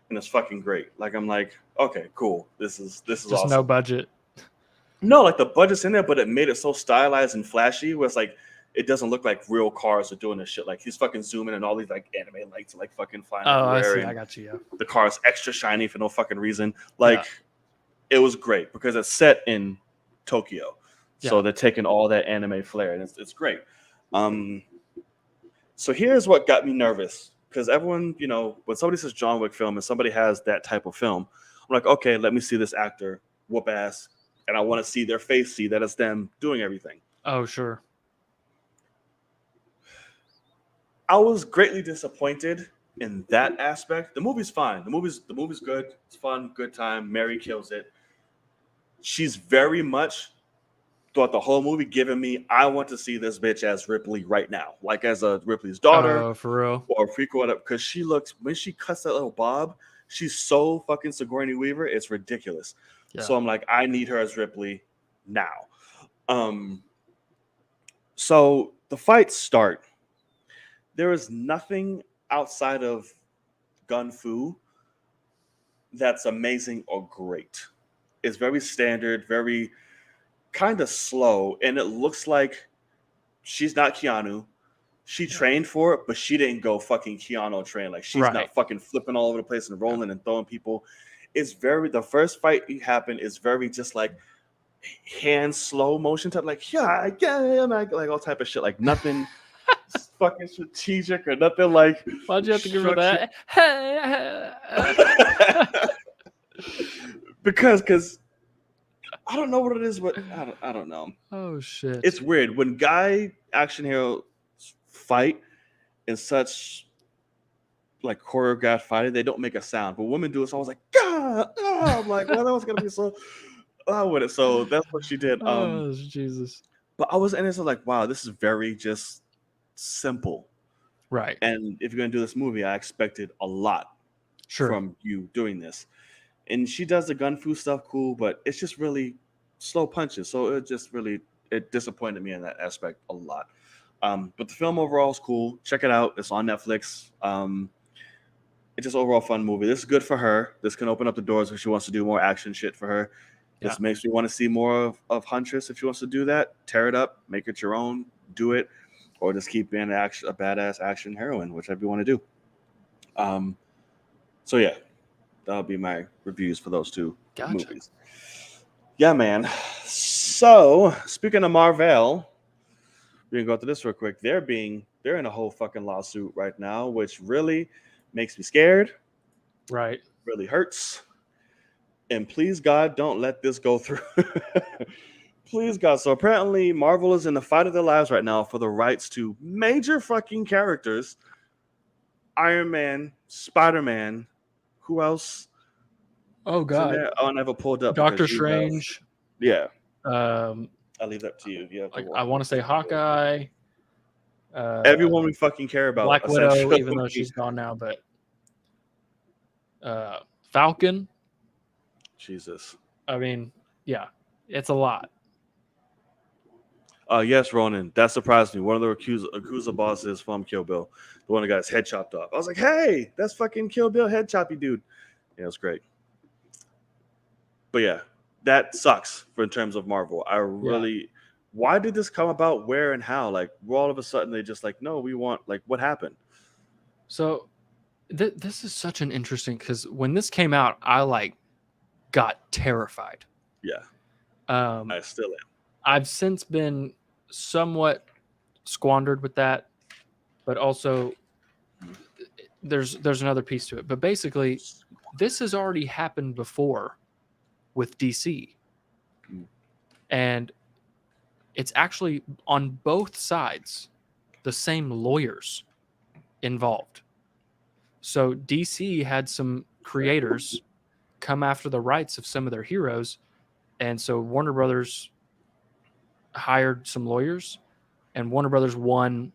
and it's fucking great. Like I'm like, okay, cool. This is Just awesome. no budget. No, like the budget's in there, but it made it so stylized and flashy. Where it's like it doesn't look like real cars are doing this shit. Like he's fucking zooming and all these like anime lights are like fucking flying Oh, I everywhere. see. And I got you. Yeah. the car is extra shiny for no fucking reason. Like it was great because it's set in Tokyo. So Yeah. they're taking all that anime flair and it's great. So here's what got me nervous. Because everyone, you know, when somebody says John Wick film and somebody has that type of film, I'm like, okay, let me see this actor whoop ass. And I want to see their face, see that it's them doing everything. Oh, sure. I was greatly disappointed in that aspect. The movie's fine. The movie's good. It's fun, good time. Mary kills it. She's very much throughout the whole movie giving me, I want to see this bitch as Ripley right now, like as a Ripley's daughter. Oh, for real. Or prequel, because she looks when she cuts that little bob, she's so fucking Sigourney Weaver, it's ridiculous. Yeah. So I'm like, I need her as Ripley now. So the fights start. There is nothing outside of Gun Fu that's amazing or great. It's very standard, very kind of slow, and it looks like she's not Keanu. She trained for it, but she didn't go fucking Keanu train. Like she's not fucking flipping all over the place and rolling and throwing people. It's very, the first fight happened is very just like hand slow motion type, like like all type of shit, like nothing fucking strategic or nothing like. Why'd you have to give her that? Because I don't know what it is, but I don't know. Oh shit! It's weird when guy action heroes fight in such like choreographed fighting, they don't make a sound, but women do it. So I was like, God, I'm like, well, that was gonna be so with it. So that's what she did. Oh Jesus! But I was, and it's like, wow, this is very just simple, right? And if you're gonna do this movie, I expected a lot from you doing this. And she does the gun fu stuff cool, but it's just really slow punches. So it disappointed me in that aspect a lot. But the film overall is cool. Check it out. It's on Netflix. It's just overall fun movie. This is good for her. This can open up the doors if she wants to do more action shit for her. This makes me want to see more of Huntress if she wants to do that. Tear it up, make it your own, do it, or just keep being a badass action heroine, whichever you want to do. So yeah, that'll be my reviews for those two movies. Yeah, man. So speaking of Marvel, we can go through this real quick. They're in a whole fucking lawsuit right now, which really makes me scared. Right. Really hurts. And please God, don't let this go through. Please God. So apparently Marvel is in the fight of their lives right now for the rights to major fucking characters. Iron Man, Spider-Man, who else? Oh God. I never pulled up. Doctor Strange. Yeah. I'll leave that to you. Yeah. I want to say Hawkeye. Everyone we fucking care about. Black Widow, even though she's gone now, but Falcon. Jesus. I mean, yeah, it's a lot. Yes, Ronan. That surprised me. One of the Yakuza bosses from Kill Bill. The one that got his head chopped off. I was like, hey, that's fucking Kill Bill head choppy dude. Yeah, it was great. But yeah, that sucks in terms of Marvel. Why did this come about? Where and how? Like, all of a sudden they just like, no, we want, like, what happened? So this is such an interesting, because when this came out, I got terrified. Yeah. I still am. I've since been somewhat squandered with that, but also there's another piece to it. But basically, this has already happened before with DC. And it's actually on both sides the same lawyers involved. So DC had some creators come after the rights of some of their heroes, and so Warner Brothers hired some lawyers, and Warner Brothers won,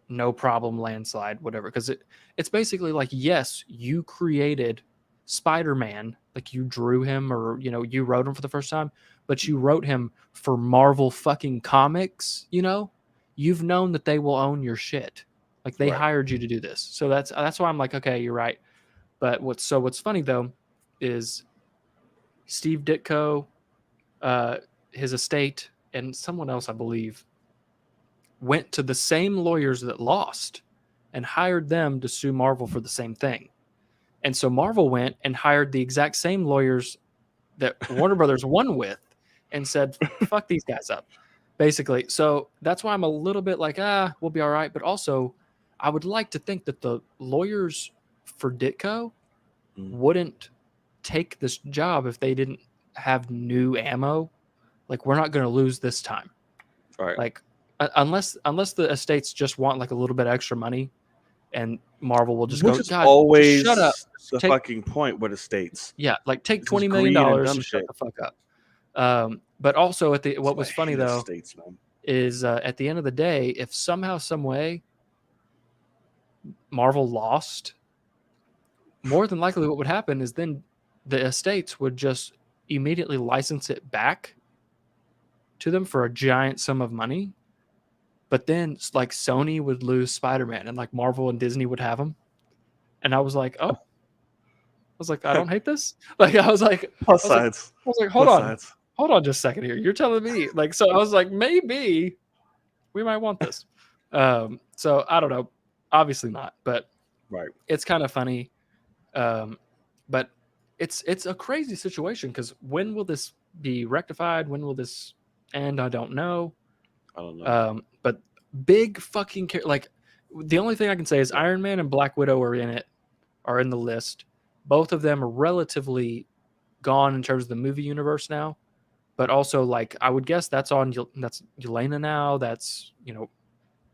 no problem, landslide, whatever. Because it's basically like, yes, you created Spider-Man, like you drew him, or you wrote him for the first time, but you wrote him for Marvel fucking Comics, you've known that they will own your shit. Like they Right. hired you to do this. So that's why I'm like, okay, you're right. But what's funny though is Steve Ditko, his estate, and someone else, I believe, went to the same lawyers that lost and hired them to sue Marvel for the same thing. And so Marvel went and hired the exact same lawyers that Warner Brothers won with and said, fuck these guys up, basically. So that's why I'm a little bit like, we'll be all right. But also, I would like to think that the lawyers for Ditko wouldn't take this job if they didn't have new ammo. Like, we're not going to lose this time. Right. Like, unless the estates just want like a little bit extra money, and Marvel will just Which go, is God, always shut up. the fucking point with estates. Yeah, like take This is $20 million greed and and dumb shut shit. the fuck up. But also what That's why was I funny hate though estates, man. is at the end of the day, if somehow, some way, Marvel lost, more than likely what would happen is then the estates would just immediately license it back to them for a giant sum of money. But then like Sony would lose Spider-Man and like Marvel and Disney would have them. And I was like, oh, I don't hate this. Like I was like, Plus sides. hold on just a second here. You're telling me like, so I was like, maybe we might want this. So I don't know. Obviously not, but Right. it's kind of funny. But it's a crazy situation because when will this be rectified? When will this end? I don't know. I don't know. But big fucking like the only thing I can say is Iron Man and Black Widow are in the list. Both of them are relatively gone in terms of the movie universe now, but also like I would guess that's Yelena now. That's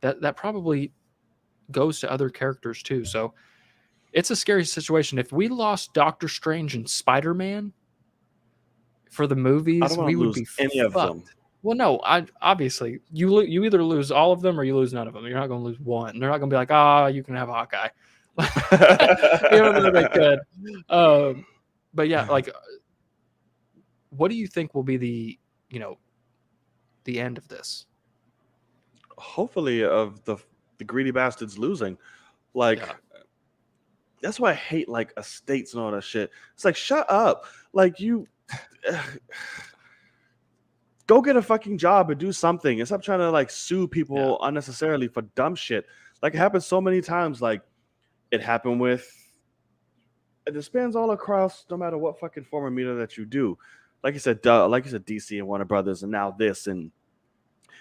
that probably goes to other characters too. So it's a scary situation. If we lost Doctor Strange and Spider-Man for the movies, I don't want we to would lose be any fucked. of them. Well, no, obviously you either lose all of them or you lose none of them. You're not going to lose one. They're not going to be like, you can have Hawkeye. Even though they could. But yeah, like, what do you think will be the end of this? Hopefully, of the greedy bastards losing. Like, Yeah. that's why I hate like estates and all that shit. It's like, shut up. Like you. Go get a fucking job and do something and stop trying to like sue people unnecessarily for dumb shit. Like it happens so many times. Like it happened with it spans all across no matter what fucking form of media that you do. Like you said, DC and Warner Brothers, and now this and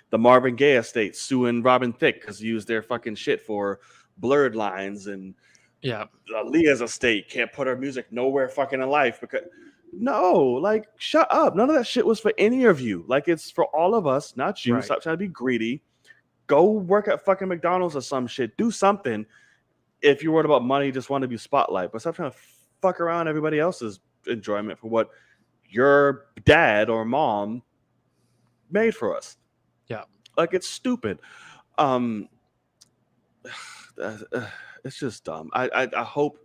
the Marvin Gaye estate suing Robin Thicke because he used their fucking shit for blurred lines, and Leah's estate can't put her music nowhere fucking in life because. No, like, shut up. None of that shit was for any of you. Like, it's for all of us, not you. Right. Stop trying to be greedy. Go work at fucking McDonald's or some shit. Do something. If you're worried about money, just want to be spotlight. But stop trying to fuck around everybody else's enjoyment for what your dad or mom made for us. Yeah. Like, it's stupid. It's just dumb. I hope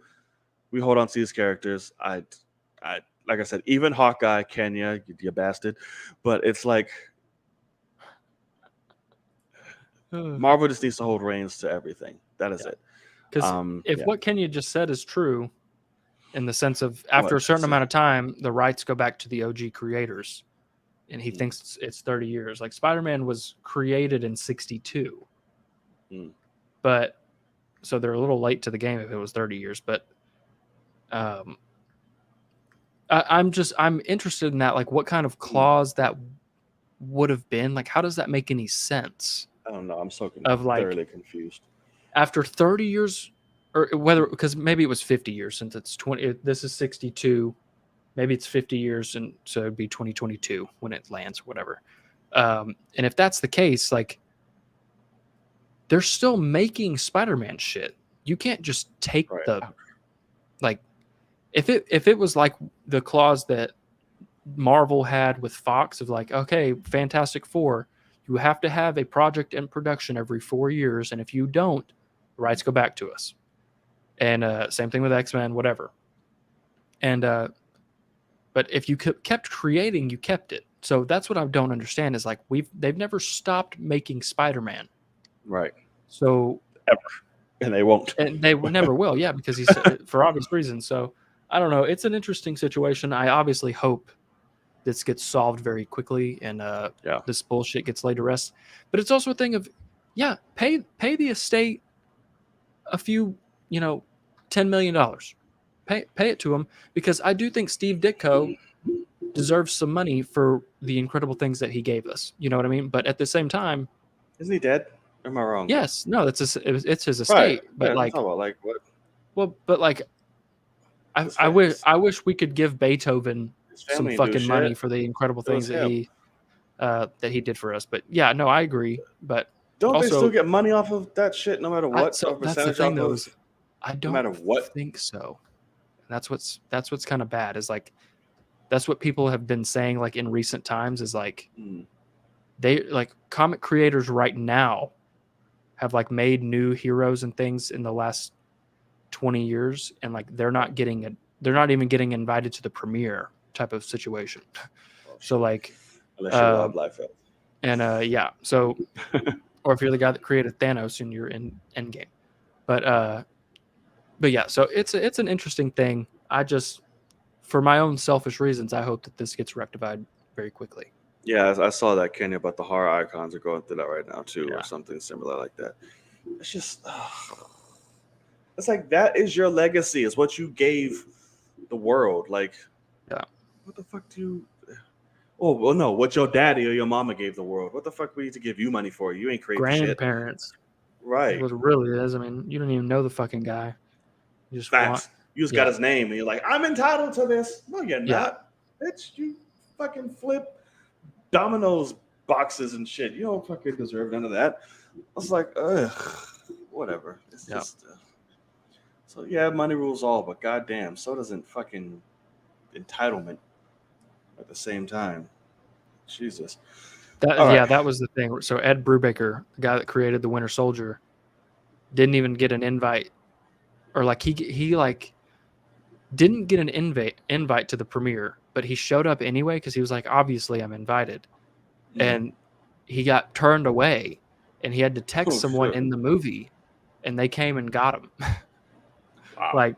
we hold on to these characters. I like I said, even Hawkeye, Kenya, you bastard. But it's like Marvel just needs to hold reins to everything. That is it. Because if what Kenya just said is true, in the sense of after a certain amount of time, the rights go back to the OG creators, and he thinks it's 30 years. Like Spider-Man was created in 1962, but so they're a little late to the game if it was 30 years. But I'm interested in that. Like, what kind of clause that would have been? Like, how does that make any sense? I don't know. I'm so thoroughly confused. After 30 years, or whether because maybe it was 50 years since it's 20. This is 62. Maybe it's 50 years, and so it'd be 2022 when it lands or whatever. And if that's the case, like, they're still making Spider-Man shit. You can't just take like. If it was like the clause that Marvel had with Fox of like, okay, Fantastic Four, you have to have a project in production every 4 years, and if you don't, the rights go back to us. And same thing with X-Men, whatever. And but if you kept creating, you kept it. So that's what I don't understand is like they've never stopped making Spider-Man. Right. So, And they won't. and they never will, yeah, because he's for obvious reasons. So I don't know. It's an interesting situation. I obviously hope this gets solved very quickly and this bullshit gets laid to rest. But it's also a thing of, yeah, pay the estate a few, $10 million. Pay it to him, because I do think Steve Ditko deserves some money for the incredible things that he gave us. You know what I mean? But at the same time, Isn't he dead? Or am I wrong? yes, no, it's his estate. Right. But Yeah, like, talking about like what? well, but like, I wish we could give Beethoven some fucking money for the incredible things that he did for us. But yeah, no, I agree. But don't also, they still get money off of that shit no matter what? So that's the thing, though. I don't matter what? think so. And that's what's kind of bad. Is like, that's what people have been saying like in recent times. Is like, they like comic creators right now have like made new heroes and things in the last 20 years, and like they're not even getting invited to the premiere type of situation. So like, unless you're Rob Liefeld. And yeah, so or if you're the guy that created Thanos and you're in Endgame. But yeah, so it's an interesting thing. I just, for my own selfish reasons, I hope that this gets rectified very quickly. Yeah, I saw that, Kenny, about the horror icons are going through that right now too, or something similar like that. It's just, it's like, that is your legacy. Is what you gave the world. Like, what the fuck do you? Oh, well, no, what your daddy or your mama gave the world. What the fuck we need to give you money for? You ain't creating grandparents. Shit. Right. It was really is. I mean, you don't even know the fucking guy. You just got his name and you're like, I'm entitled to this. No, you're not. Bitch, you fucking flip Domino's boxes and shit. You don't fucking deserve none of that. I was like, ugh, whatever. It's just so yeah, money rules all, but goddamn, so doesn't fucking entitlement at the same time. Jesus. That was the thing. So Ed Brubaker, the guy that created the Winter Soldier, didn't even get an invite, or like he like didn't get an invite to the premiere, but he showed up anyway because he was like, obviously I'm invited, and he got turned away, and he had to text someone in the movie, and they came and got him. Wow. Like,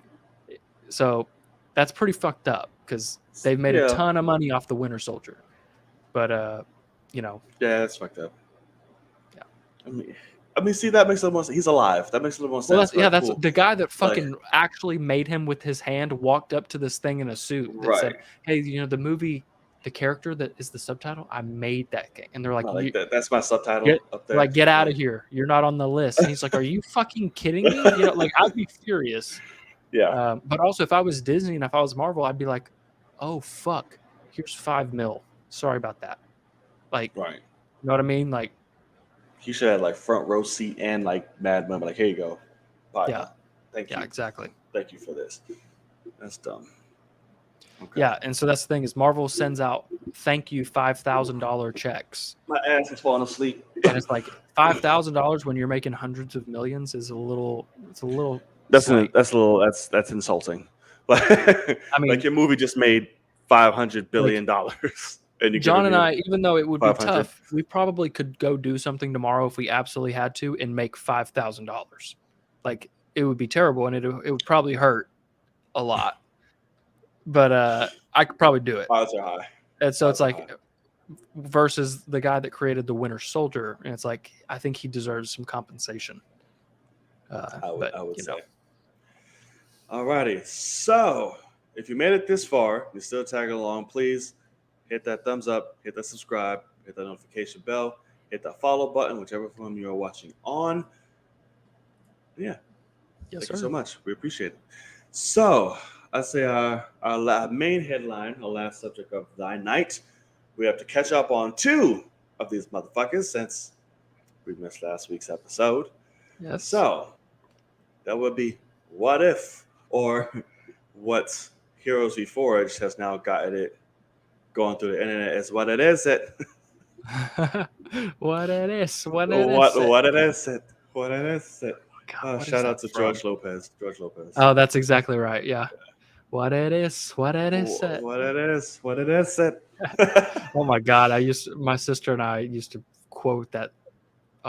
so that's pretty fucked up because they've made a ton of money off the Winter Soldier, but yeah, that's fucked up. Yeah, I mean, see, that makes a little more sense. He's alive. That makes a little more sense. Well, that's cool. The guy that fucking actually made him with his hand walked up to this thing in a suit that said, "Hey, the movie, the character that is the subtitle, I made that game." And they're like, "That's my subtitle up there." Like, get out of here! You're not on the list. And he's like, "Are you fucking kidding me?" Like, I'd be furious. Yeah. But also, if I was Disney and if I was Marvel, I'd be like, "Oh fuck, here's $5 million. Sorry about that." Like, right. You know what I mean? Like, he should have like front row seat and like Mad Men. Like, here you go. Bye. Yeah. Thank you. Yeah, exactly. Thank you for this. That's dumb. Okay. Yeah, and so that's the thing is Marvel sends out thank you $5,000 checks. My ass is falling asleep. And it's like $5,000 when you're making hundreds of millions is a little. That's insulting. I mean, like your movie just made $500 billion. And John and I, even though it would be tough, we probably could go do something tomorrow if we absolutely had to and make $5,000. Like, it would be terrible and it would probably hurt a lot. But I could probably do it. Odds are high. And so it's like versus the guy that created the Winter Soldier, and it's like I think he deserves some compensation. I would say. Alrighty, so if you made it this far, you're still tagging along, please hit that thumbs up, hit that subscribe, hit that notification bell, hit that follow button, whichever form you are watching on. Yeah. Thank you so much. We appreciate it. So I say our main headline, our last subject of the night. We have to catch up on 2 of these motherfuckers since we missed last week's episode. Yes. So that would be What If, or what Heroes Reforged has now gotten it going through the internet is what it is. What it is. God, shout out to George Lopez. Oh, that's exactly right. Yeah. What it is. What it is. Oh my God. My sister and I used to quote that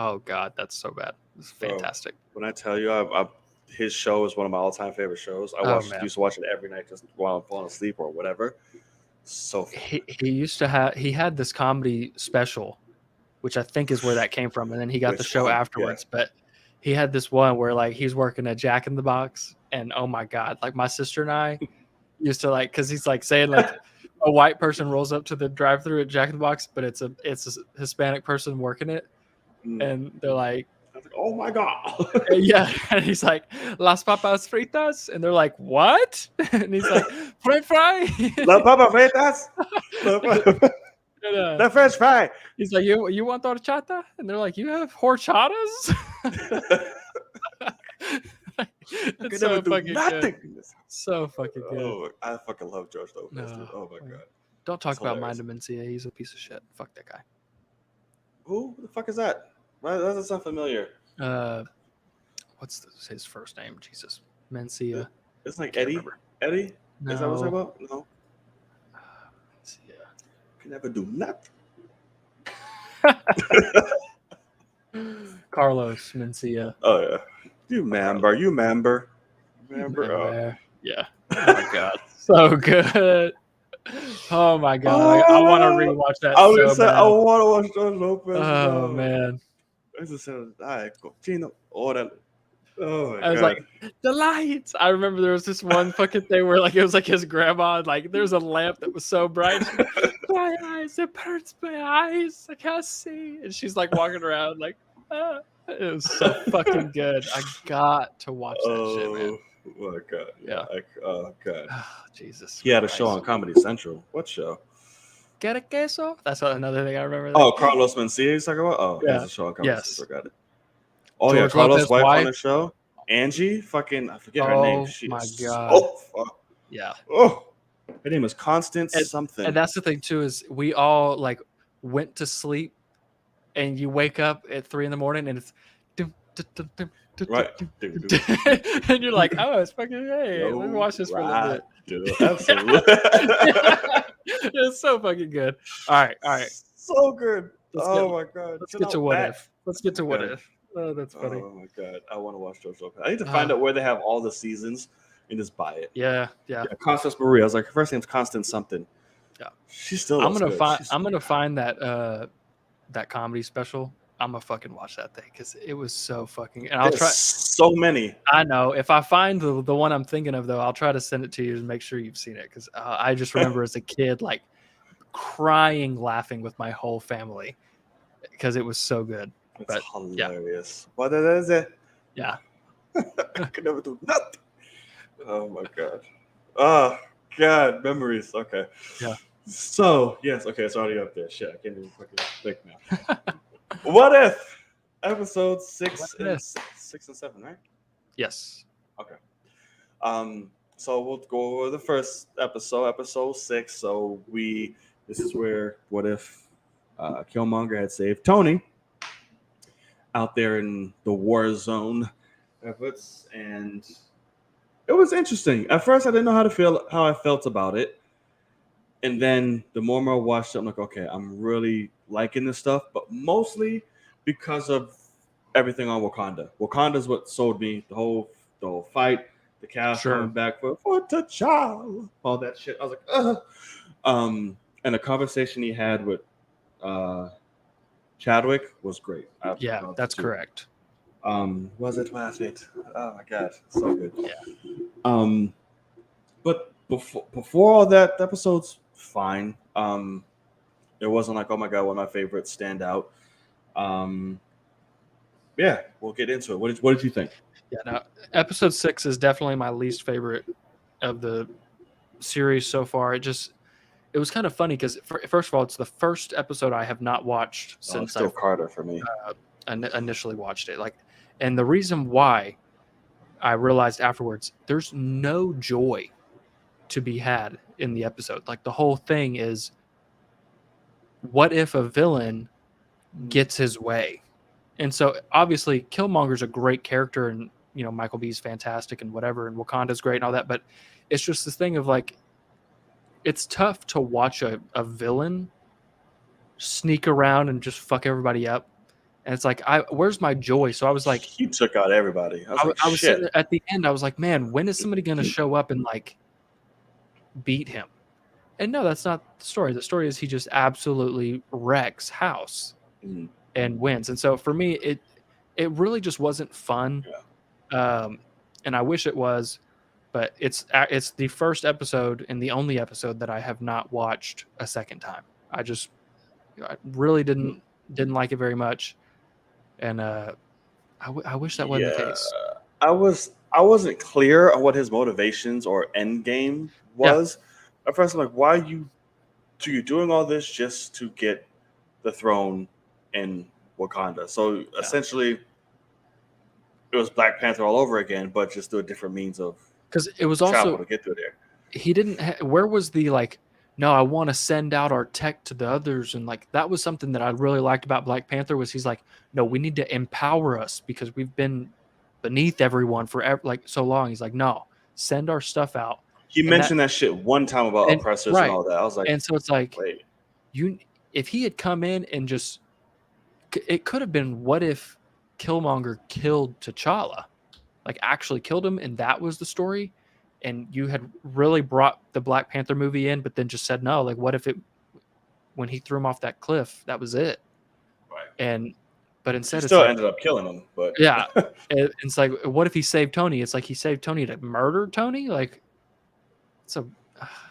Oh God, that's so bad. It's Bro, fantastic. when I tell you, his show is one of my all-time favorite shows. Oh man, Used to watch it every night just while I'm falling asleep or whatever. So funny. he used to have he had this comedy special, which I think is where that came from, and then he got the Which show one? afterwards. But he had this one where like he's working at Jack in the Box, and oh my God, like my sister and I used to like because he's like saying like a white person rolls up to the drive-through at Jack in the Box, but it's a Hispanic person working it, Mm. and they're like, I was like, oh my god. yeah, and he's like las papas fritas, and they're like what? And he's like french fry. La papa fritas. And, The French fry. he's like you want horchata, and they're like you have horchatas. It's so fucking good. So fucking good. Oh, I fucking love George Lopez. Dude. Oh my god. Don't talk It's about hilarious. Mind Mencia. He's a piece of shit. Fuck that guy. Who the fuck is that? Why doesn't sound familiar? What's his first name? Jesus, Mencia. It's like Can't Eddie. remember. Eddie? No. Is that what it's about? No. Mencia. Can never do nothing. Carlos Mencia. Oh yeah. You member. Oh. Yeah. Oh my god. So good. Oh my god. I want to rewatch that. I was so gonna say bad. I want to watch George Lopez. Oh man. I just said, "Ay, cochino, órale." Oh my I was god. like, the lights. I remember there was this one fucking thing where like it was like his grandma, like there's a lamp that was so bright. My eyes, it hurts my eyes. I can't see. And she's like walking around like, ah. It was so fucking good. I got to watch that shit, man. Oh my god. Yeah. Oh god. Oh, Jesus. He had a show Christ. on Comedy Central. What show? Get a queso? That's another thing I remember. Oh, Carlos Mencia. You talking about? Oh, Yeah. he has a show on Comedy Yes. Central. Got it. Oh George yeah, Carlos' Lopez's wife on wife. the show. Angie, fucking, I forget her name. Oh, She my is God. so fuck. Yeah. Oh, her name is Constance And- something. And that's the thing too, is we all like went to sleep and you wake up at 3 a.m. and it's dum, dum, dum, dum, dum, Right. dum, Dude, dum, dum. And you're like, oh, it's fucking hey, let me watch this for a little bit. Dude, absolutely. It's so fucking good. All right. So good. Let's Oh get- my god. Let's You get to know, what that- if. Let's get to what Okay. if. Oh, that's funny. Oh my god. I want to watch George Lopez. I need to find out where they have all the seasons and just buy it. Yeah. Yeah, Constance Marie. I was like, her first name's Constance something. Yeah. She's still. I'm gonna good. find. She's- I'm gonna find that that comedy special. I'm gonna fucking watch that thing because it was so fucking. And I'll There's try. so many. I know if I find the one I'm thinking of though, I'll try to send it to you and make sure you've seen it because I just remember as a kid like crying, laughing with my whole family because it was so good. It's But, yeah. hilarious. What is it? Yeah. I could never do nothing. Oh my god. Oh god, memories. Okay. Yeah. So yes, okay, it's already up there. Shit, I can't even fucking think now. What if episode 6 What and if? 6 and 7, right? Yes. So we'll go over the first episode 6. So this is where what if Killmonger had saved Tony out there in the war zone efforts, and it was interesting. At first, I didn't know how I felt about it, and then the more and more I watched it, I'm like, okay, I'm really liking this stuff, but mostly because of everything on Wakanda. Wakanda's what sold me the whole fight, the cast Sure. coming back for T'Challa, all that shit. I was like, ugh. And the conversation he had with Chadwick was great. I Yeah, loved that's it too. correct. Was it last night? Oh my god, so good. Yeah. But before all that, the episode's fine. It wasn't like, oh my god, one of my favorites stand out. Yeah, we'll get into it. What did you think? Yeah. Now, episode 6 is definitely my least favorite of the series so far. It was kind of funny because first of all, it's the first episode I have not watched since Still I Carter for me. initially watched it. And the reason why I realized afterwards, there's no joy to be had in the episode. Like the whole thing is, what if a villain gets his way? And so obviously Killmonger's a great character, and Michael B's fantastic and whatever, and Wakanda's great and all that, but it's just this thing of like, it's tough to watch a villain sneak around and just fuck everybody up And it's like, where's my joy? So I was like, he took out everybody. I was like, I was sitting shit. at the end. I was like, man, when is somebody going to show up and like beat him? And no, that's not the story. The story is he just absolutely wrecks House Mhm. and wins. And so for me, it really just wasn't fun. And I wish it was, but it's the first episode and the only episode that I have not watched a second time. I really didn't like it very much, and I wish that wasn't the case. I wasn't clear on what his motivations or end game was. At first, I'm like, why you're doing all this just to get the throne in Wakanda? So essentially, it was Black Panther all over again, but just through a different means of because it was travel also to get through there. He didn't. Where was the like? No, I want to send out our tech to the others, and like that was something that I really liked about Black Panther. Was he's like, no, we need to empower us because we've been beneath everyone for like so long. He's like, no, send our stuff out. He mentioned that shit one time about oppressors and all that. I was like, and so it's like, wait, if he had come in and just, it could have been, what if Killmonger killed T'Challa, like actually killed him, and that was the story, and you had really brought the Black Panther movie in, but then just said no. Like, what if when he threw him off that cliff, that was it? Right. But instead, he still ended up killing him. But yeah, it's like, what if he saved Tony? It's like he saved Tony to murder Tony. Like,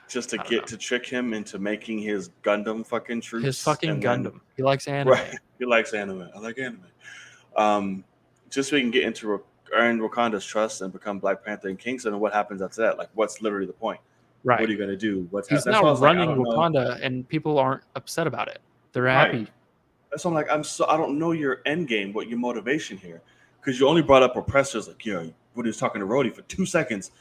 just to get to trick him into making his Gundam fucking troops. His fucking Gundam. He likes anime. Right. He likes anime. I like anime. Just so we can get into earn Wakanda's trust and become Black Panther and Kingston. And what happens after that? Like, what's literally the point? Right. What are you going to do? He's now running Wakanda, and people aren't upset about it. They're happy. Right. That's why I'm like, I don't know your end game, what your motivation here, because you only brought up oppressors. Like, when he was talking to Rhodey for 2 seconds.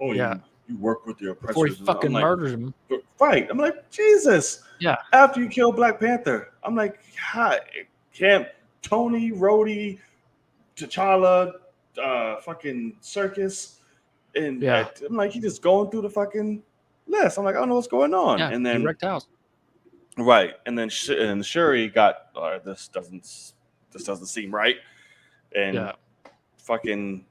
Oh yeah. You work with the oppressors. Before he fucking murders him. Right. I'm like, Jesus. Yeah. After you kill Black Panther, I'm like, can't Tony, Rhodey, T'Challa, fucking Circus, and I'm like, he just going through the fucking list. I'm like, I don't know what's going on. Yeah, and then wrecked House. Right. And then Shuri got, this doesn't seem right. And fucking.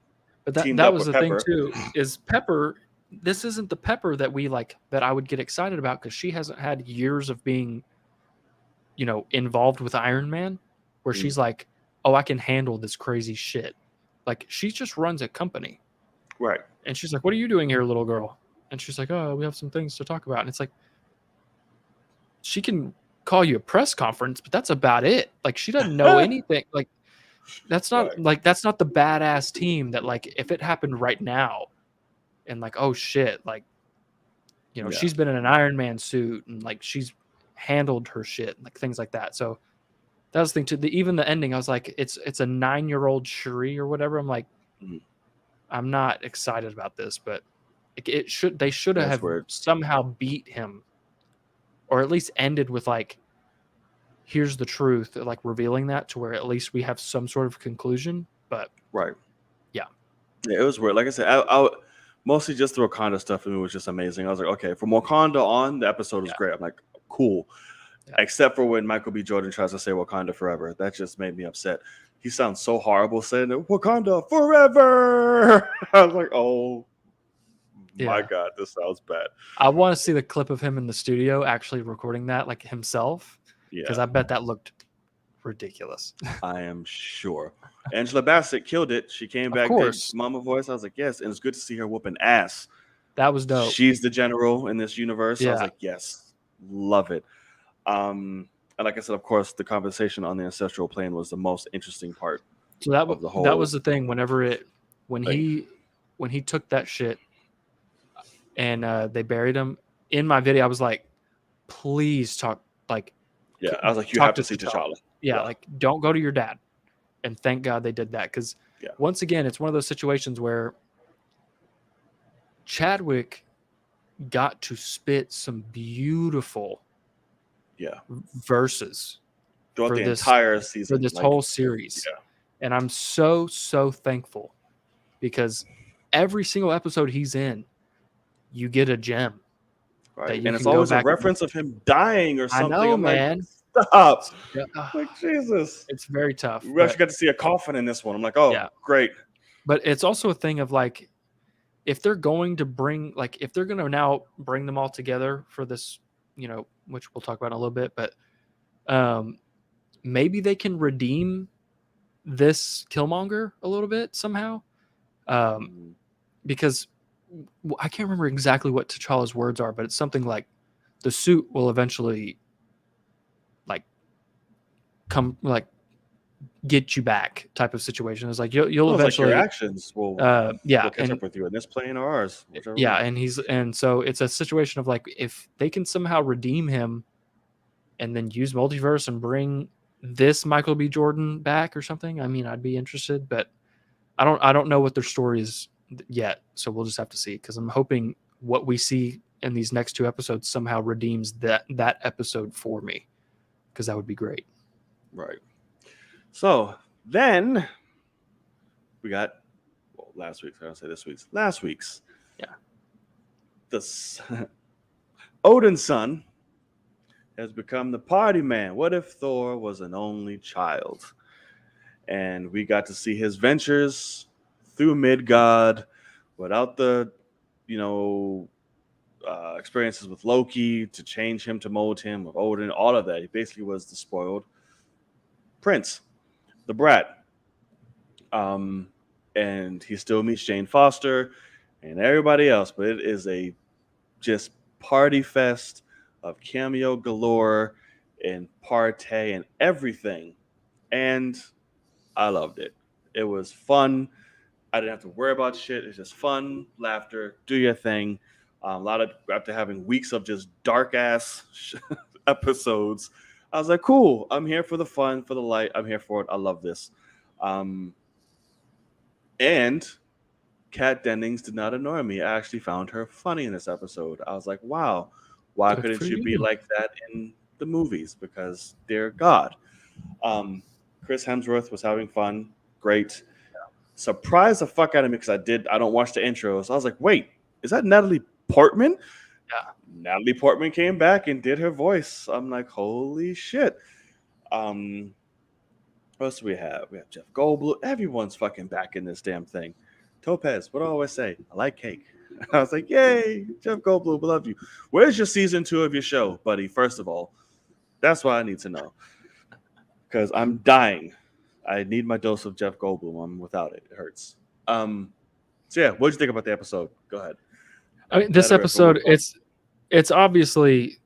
But that was the thing too, is Pepper. This isn't the Pepper that we like, that I would get excited about, because she hasn't had years of being, involved with Iron Man, where she's like, oh, I can handle this crazy shit. Like, she just runs a company. Right. And she's like, what are you doing here, little girl? And she's like, oh, we have some things to talk about. And it's like, she can call you a press conference, but that's about it. Like, she doesn't know anything. Like, that's not that's not the badass team that, like, if it happened right now and like, oh shit, like, she's been in an Iron Man suit and like she's handled her shit, like things like that. So that was the thing too. Even the ending, I was like, it's a 9-year-old Shuri or whatever. I'm like, I'm not excited about this, but they should have somehow beat him, or at least ended with like, here's the truth, like revealing that to where at least we have some sort of conclusion. But yeah, it was weird. Like I said, I mostly just the Wakanda stuff for me was just amazing. I was like, okay, from Wakanda on, the episode was great. I'm like, cool. Except for when Michael B. Jordan tries to say Wakanda forever. That just made me upset. He sounds so horrible saying it, Wakanda forever. I was like, oh my God, this sounds bad. I want to see the clip of him in the studio actually recording that, like himself. Because I bet that looked ridiculous. I am sure. Angela Bassett killed it. She came back, did mama voice. I was like, yes. And it's good to see her whooping ass. That was dope. She's the general in this universe. I was like, yes, love it. And like I said, of course, the conversation on the ancestral plane was the most interesting part. So that was the thing. When he took that shit and they buried him, in my video, I was like, please talk, like. Yeah, I was like, you have to see T'Challa. Yeah, like, don't go to your dad. And thank God they did that, because once again, it's one of those situations where Chadwick got to spit some beautiful verses throughout the entire season, for this whole series. And I'm so thankful, because every single episode he's in, you get a gem. Right. And it's always a reference of him dying or something. I know, man. Stop. Yeah, Like, Jesus. it's very tough. We actually got to see a coffin in this one. I'm like, oh, Yeah. great. But it's also a thing of like, if they're going to bring, like, if they're going to now bring them all together for this, which we'll talk about in a little bit, but maybe they can redeem this Killmonger a little bit somehow. Because I can't remember exactly what T'Challa's words are, but it's something like the suit will eventually like come like get you back type of situation. It's like you'll eventually like your actions will catch up with you in this plane or ours. Yeah, and so it's a situation of like, if they can somehow redeem him and then use multiverse and bring this Michael B. Jordan back or something, I mean, I'd be interested, but I don't know what their story is yet, so we'll just have to see, because I'm hoping what we see in these next 2 episodes somehow redeems that episode for me, because that would be great. Right. So then we got last week's. I don't say this week's. Last week's. Yeah. Odin's son has become the party man. What if Thor was an only child? And we got to see his ventures through Midgard without the, experiences with Loki to change him, to mold him, with Odin, all of that. He basically was the spoiled prince, the brat. And he still meets Jane Foster and everybody else, but it is a just party fest of cameo galore and partay and everything. And I loved it. It was fun. I didn't have to worry about shit. It's just fun, laughter, do your thing. A lot of, after having weeks of just dark ass episodes, I was like, cool. I'm here for the fun, for the light. I'm here for it. I love this. And Kat Dennings did not annoy me. I actually found her funny in this episode. I was like, wow, why couldn't she be like that in the movies? Because dear God. Chris Hemsworth was having fun. Great. Surprised the fuck out of me because I don't watch the intros. I was like, wait, is that Natalie Portman? Yeah. Natalie Portman came back and did her voice. I'm like, holy shit. What else do we have? We have Jeff Goldblum. Everyone's fucking back in this damn thing. Topaz, what do I always say? I like cake. I was like, yay, Jeff Goldblum, I love you. Where's your season 2 of your show, buddy? First of all, that's what I need to know. Because I'm dying. I need my dose of Jeff Goldblum. I'm without it. It hurts. So yeah, what did you think about the episode? Go ahead. I mean, this episode, it's obviously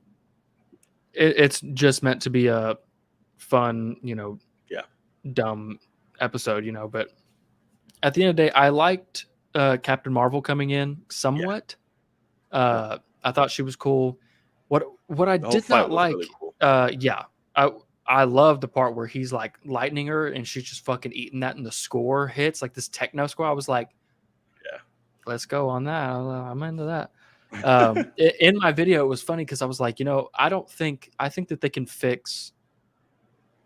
it's just meant to be a fun, dumb episode, but at the end of the day, I liked Captain Marvel coming in somewhat. Yeah. I thought she was cool. What I did not like, really cool. I love the part where he's like lightning her and she's just fucking eating that, and the score hits like this techno score. I was like, yeah, let's go on that. I'm into that. In my video, it was funny because I was like, I think that they can fix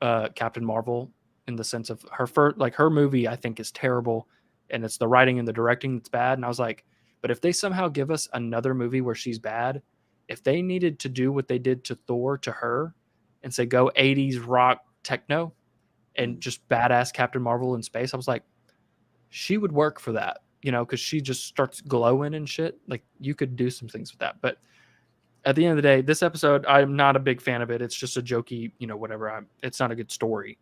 Captain Marvel in the sense of her movie, I think, is terrible, and it's the writing and the directing that's bad. And I was like, but if they somehow give us another movie where she's bad, if they needed to do what they did to Thor to her and say, go 80s rock techno and just badass Captain Marvel in space, I was like, she would work for that, because she just starts glowing and shit. Like, you could do some things with that. But at the end of the day, this episode, I'm not a big fan of it. It's just a jokey, whatever. It's not a good story,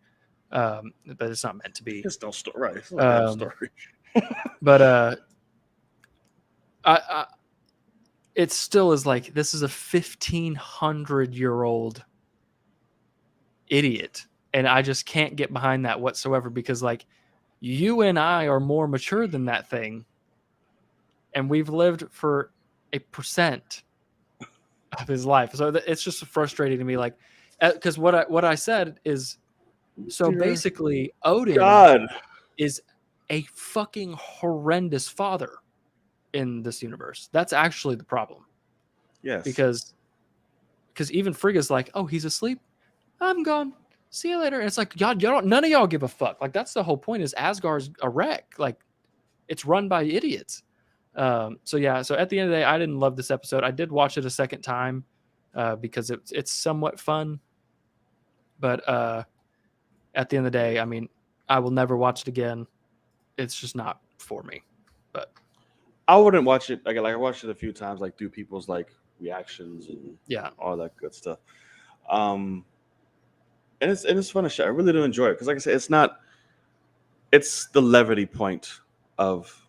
but it's not meant to be. It's no story, right? It's not a story. But it still is like, this is a 1,500-year-old idiot, and I just can't get behind that whatsoever, because like, you and I are more mature than that thing, and we've lived for 1% of his life. So it's just frustrating to me, like, because what I said is, so basically Odin is a fucking horrendous father in this universe. That's actually the problem. Yes. Because even Frigga's like, oh, he's asleep, I'm gone, see you later. And it's like, y'all don't, none of y'all give a fuck. Like, that's the whole point, is Asgard's a wreck. Like, it's run by idiots. So at the end of the day, I didn't love this episode. I did watch it a second time because it's somewhat fun. But at the end of the day, I mean, I will never watch it again. It's just not for me. But I wouldn't watch it. Like I watched it a few times, like do people's like reactions and yeah, all that good stuff. And it's fun to show. I really do enjoy it because, like I said, it's not. It's the levity point of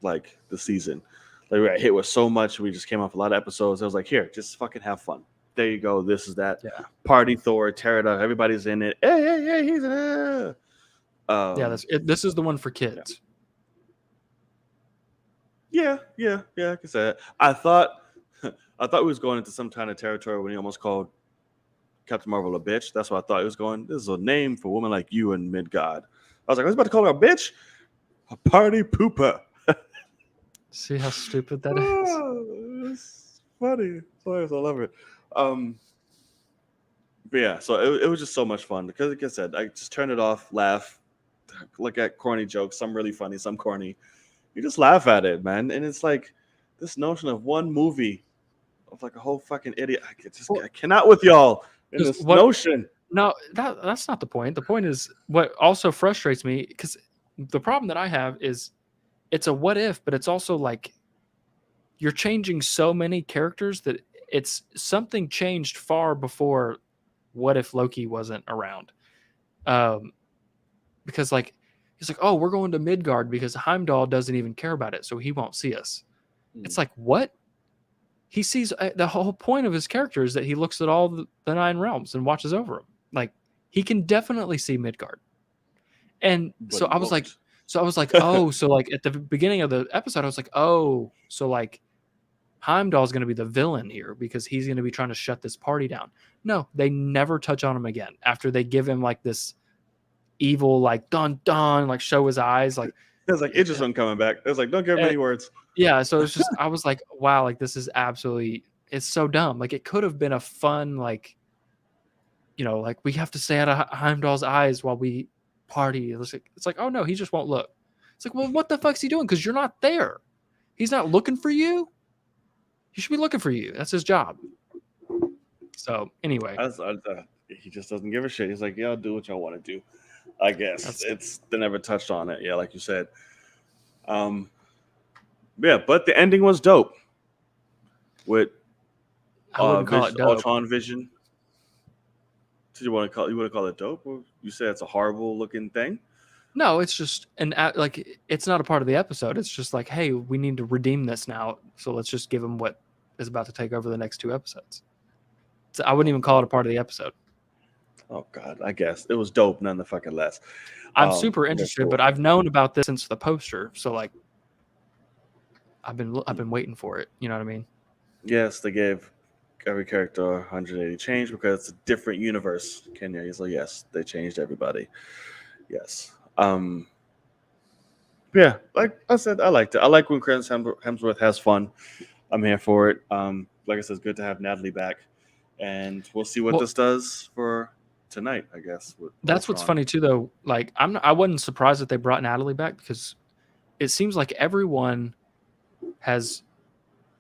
like the season. Like we got hit with so much. We just came off a lot of episodes. I was like, here, just fucking have fun. There you go. This is that. Yeah. Party Thor, tear it up. Everybody's in it. Hey, he's in it. This is the one for kids. Yeah. I can say that. I thought he was going into some kind of territory when he almost called Captain Marvel a bitch. That's what I thought he was going. This is a name for a woman like you in Midgard. I was like, I was about to call her a bitch. A party pooper. See how stupid that is? It's funny. It's hilarious. I love it. But yeah, so it was just so much fun because, like I said, I just turn it off, laugh, look at corny jokes, some really funny, some corny. You just laugh at it, man. And it's like this notion of one movie of like a whole fucking idiot. I cannot with y'all in this notion. No, that's not the point. The point is what also frustrates me because the problem that I have is it's a what if, but it's also like you're changing so many characters that it's something changed far before what if Loki wasn't around. Because like he's like, oh, we're going to Midgard because Heimdall doesn't even care about it, so he won't see us. It's like, what? He sees the whole point of his character is that he looks at all the 9 realms and watches over them. Like he can definitely see Midgard. And so I was like, oh, so like at the beginning of the episode, I was like, oh, so like Heimdall is going to be the villain here because he's going to be trying to shut this party down. No, they never touch on him again after they give him like this evil, like dun dun, like show his eyes. Like it was like it just wasn't coming back. It was like, don't give him any words. Yeah, so it's just I was like, wow, like this is absolutely, it's so dumb. Like it could have been a fun, like, you know, like we have to stay out of Heimdall's eyes while we party. It's like, oh no, he just won't look. It's like, well, what the fuck's he doing? Because you're not there. He's not looking for you. He should be looking for you. That's his job. So anyway, he just doesn't give a shit. He's like, yeah, I'll do what y'all want to do. I guess they never touched on it. Yeah, like you said. Yeah, but the ending was dope. With I wouldn't call it dope. Ultron Vision. So you want to call it dope? Or you say it's a horrible looking thing? No, it's just like it's not a part of the episode. It's just like, hey, we need to redeem this now, so let's just give him what is about to take over the next 2 episodes. So I wouldn't even call it a part of the episode. Oh God, I guess it was dope, none the fucking less. I'm super interested, but I've known about this since the poster, so like, I've been waiting for it. You know what I mean? Yes, they gave every character 180 change because it's a different universe. Kenya, he's like, yes, they changed everybody. Yes. Yeah, like I said, I liked it. I like when Chris Hemsworth has fun. I'm here for it. Like I said, it's good to have Natalie back, and we'll see what this does for tonight, I guess. That's what's funny too, though. Like I wasn't surprised that they brought Natalie back because it seems like everyone has.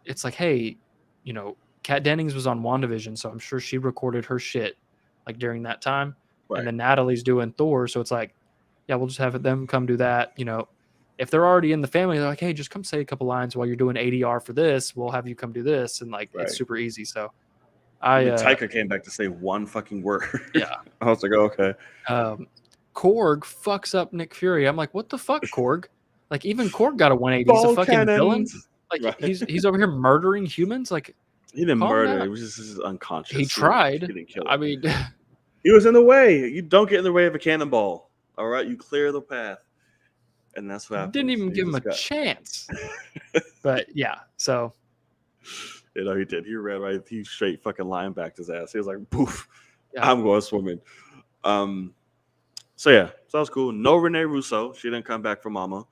It's like, hey, you know, Kat Dennings was on WandaVision, so I'm sure she recorded her shit like during that time, right. And then Natalie's doing Thor, so it's like, yeah, we'll just have them come do that. You know, if they're already in the family, they're like, hey, just come say a couple lines while you're doing ADR for this. We'll have you come do this, and like It's super easy. So Taika came back to say one fucking word. Yeah, I was like, oh, okay. Korg fucks up Nick Fury. I'm like, what the fuck, Korg? Like even Korg got a 180. He's a fucking villain. Like right. he's over here murdering humans. Like he didn't murder. Down. It was just unconscious. He tried. He didn't kill him. I mean, he was in the way. You don't get in the way of a cannonball. All right, you clear the path, and that's what happened. Didn't even give him a chance. But yeah, so you know he did. He ran right. He straight fucking linebacked his ass. He was like, "Poof, yeah. I'm going swimming." So yeah, so that was cool. No Renee Russo. She didn't come back for Mama.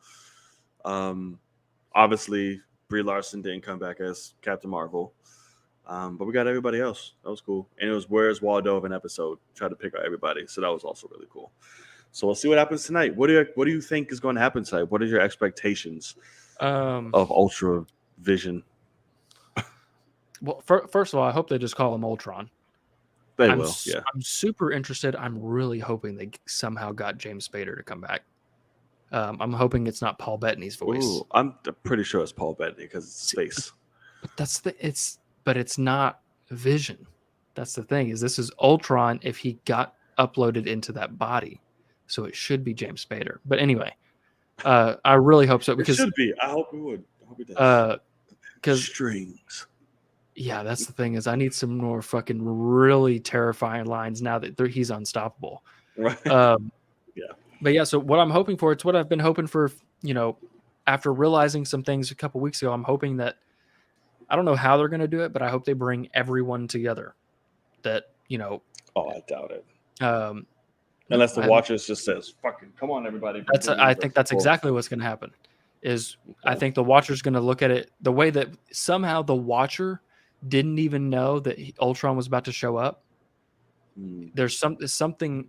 Obviously, Brie Larson didn't come back as Captain Marvel. But we got everybody else. That was cool. And it was Where's Waldo of an episode. Tried to pick out everybody. So that was also really cool. So we'll see what happens tonight. What do you think is going to happen tonight? What are your expectations of Ultra Vision? Well, first of all, I hope they just call him Ultron. They will, yeah. I'm super interested. I'm really hoping they somehow got James Spader to come back. I'm hoping it's not Paul Bettany's voice. Ooh, I'm pretty sure it's Paul Bettany because it's his face. But it's not Vision. That's the thing, is this is Ultron if he got uploaded into that body. So it should be James Spader. But anyway, I really hope so, because it should be. I hope it would. I hope it does. Because strings. Yeah, that's the thing, is I need some more fucking really terrifying lines now that he's unstoppable. Right. Yeah. But yeah, so what I'm hoping for, it's what I've been hoping for, after realizing some things a couple weeks ago. I'm hoping that, I don't know how they're going to do it, but I hope they bring everyone together. That, Oh, I doubt it. Unless the Watchers just says, "Fucking come on, everybody." I think that's exactly what's going to happen. I think the Watcher's going to look at it the way that somehow the Watcher didn't even know that Ultron was about to show up. There's something,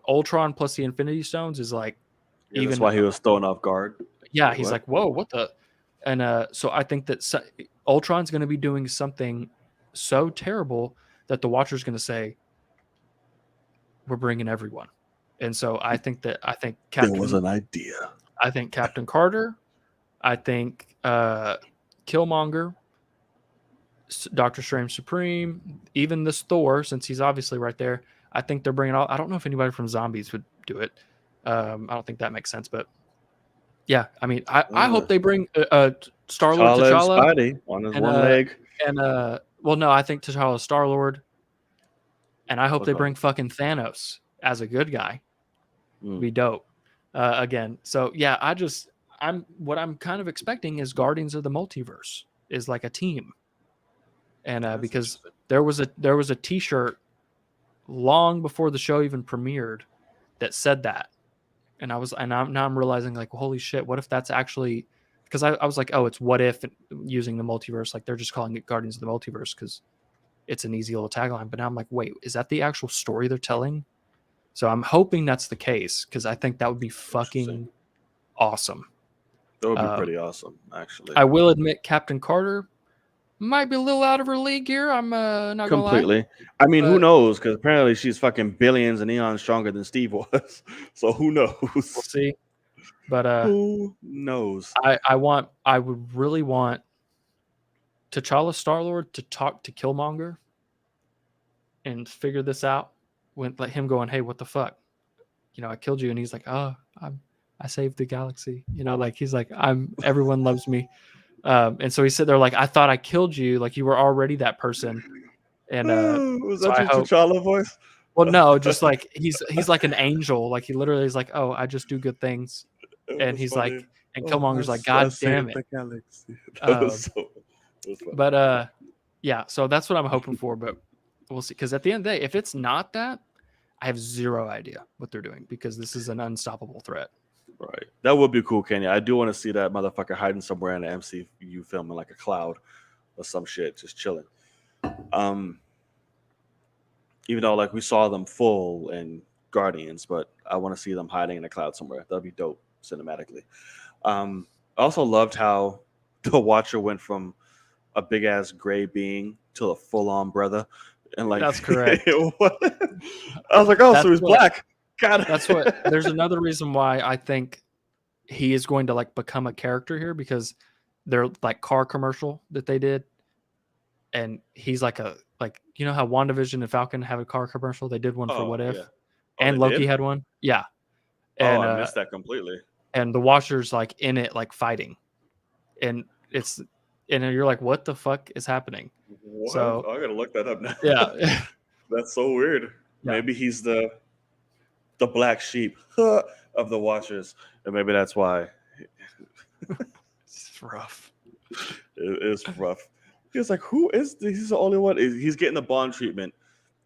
Ultron plus the Infinity Stones is like, even that's why he was thrown off guard. Yeah, he's like, whoa, what the? And so I think that Ultron's going to be doing something so terrible that the Watcher's going to say, we're bringing everyone. And so I think Captain, there was an idea. I think Captain Carter, I think Killmonger, Doctor Strange Supreme, even this Thor, since he's obviously right there. I think they're bringing all. I don't know if anybody from Zombies would do it. I don't think that makes sense, but yeah, I mean, I hope they bring Star-Lord, T'Challa, Spidey on his one leg, and well, no, I think T'Challa, Star-Lord, and I hope they bring fucking Thanos as a good guy. Be dope. Again, so yeah, what I'm kind of expecting is Guardians of the Multiverse is like a team, and because there was a T-shirt long before the show even premiered that said that, and now I'm realizing, like, well, holy shit, what if that's actually, because I was like, oh, it's what if using the multiverse, like they're just calling it Guardians of the Multiverse because it's an easy little tagline, but now I'm like, wait, is that the actual story they're telling? So I'm hoping that's the case, because I think that would be fucking awesome. That would be pretty awesome, actually. I will admit Captain Carter might be a little out of her league here. I'm not completely. Gonna lie. I mean, who knows? Because apparently she's fucking billions and eons stronger than Steve was. So who knows? We'll see. But who knows? I would really want T'Challa, Star-Lord to talk to Killmonger and figure this out. Let him going, hey, what the fuck? I killed you, and he's like, oh, I saved the galaxy. Like he's like, everyone loves me. And so he said, they're like, I thought I killed you, like you were already that person. And was that your T'Challa voice? Well, no, just like he's like an angel. Like he literally is like, oh, I just do good things. And he's funny. Like, and Killmonger's like, God damn it. But yeah, so that's what I'm hoping for. But we'll see. Because at the end of the day, if it's not that, I have zero idea what they're doing, because this is an unstoppable threat. Right. That would be cool, Kenya. I do want to see that motherfucker hiding somewhere in the MCU film in like a cloud or some shit, just chilling. Even though like we saw them full in Guardians, but I want to see them hiding in a cloud somewhere. That'd be dope cinematically. I also loved how the Watcher went from a big ass gray being to a full on brother. And like, that's correct. I was like, oh, so he's black. God. That's what. There's another reason why I think he is going to like become a character here, because they're like car commercial that they did, and he's like how WandaVision and Falcon have a car commercial. They did one for What If, and Loki had one. Yeah. And I missed that completely. And the Watcher's like in it, like fighting, and you're like, what the fuck is happening? What? So I gotta look that up now. Yeah. That's so weird. Yeah. Maybe he's the black sheep of the Watchers, and maybe that's why. It's rough. It is rough. He was like, who is this? He's the only one. He's getting the Bond treatment.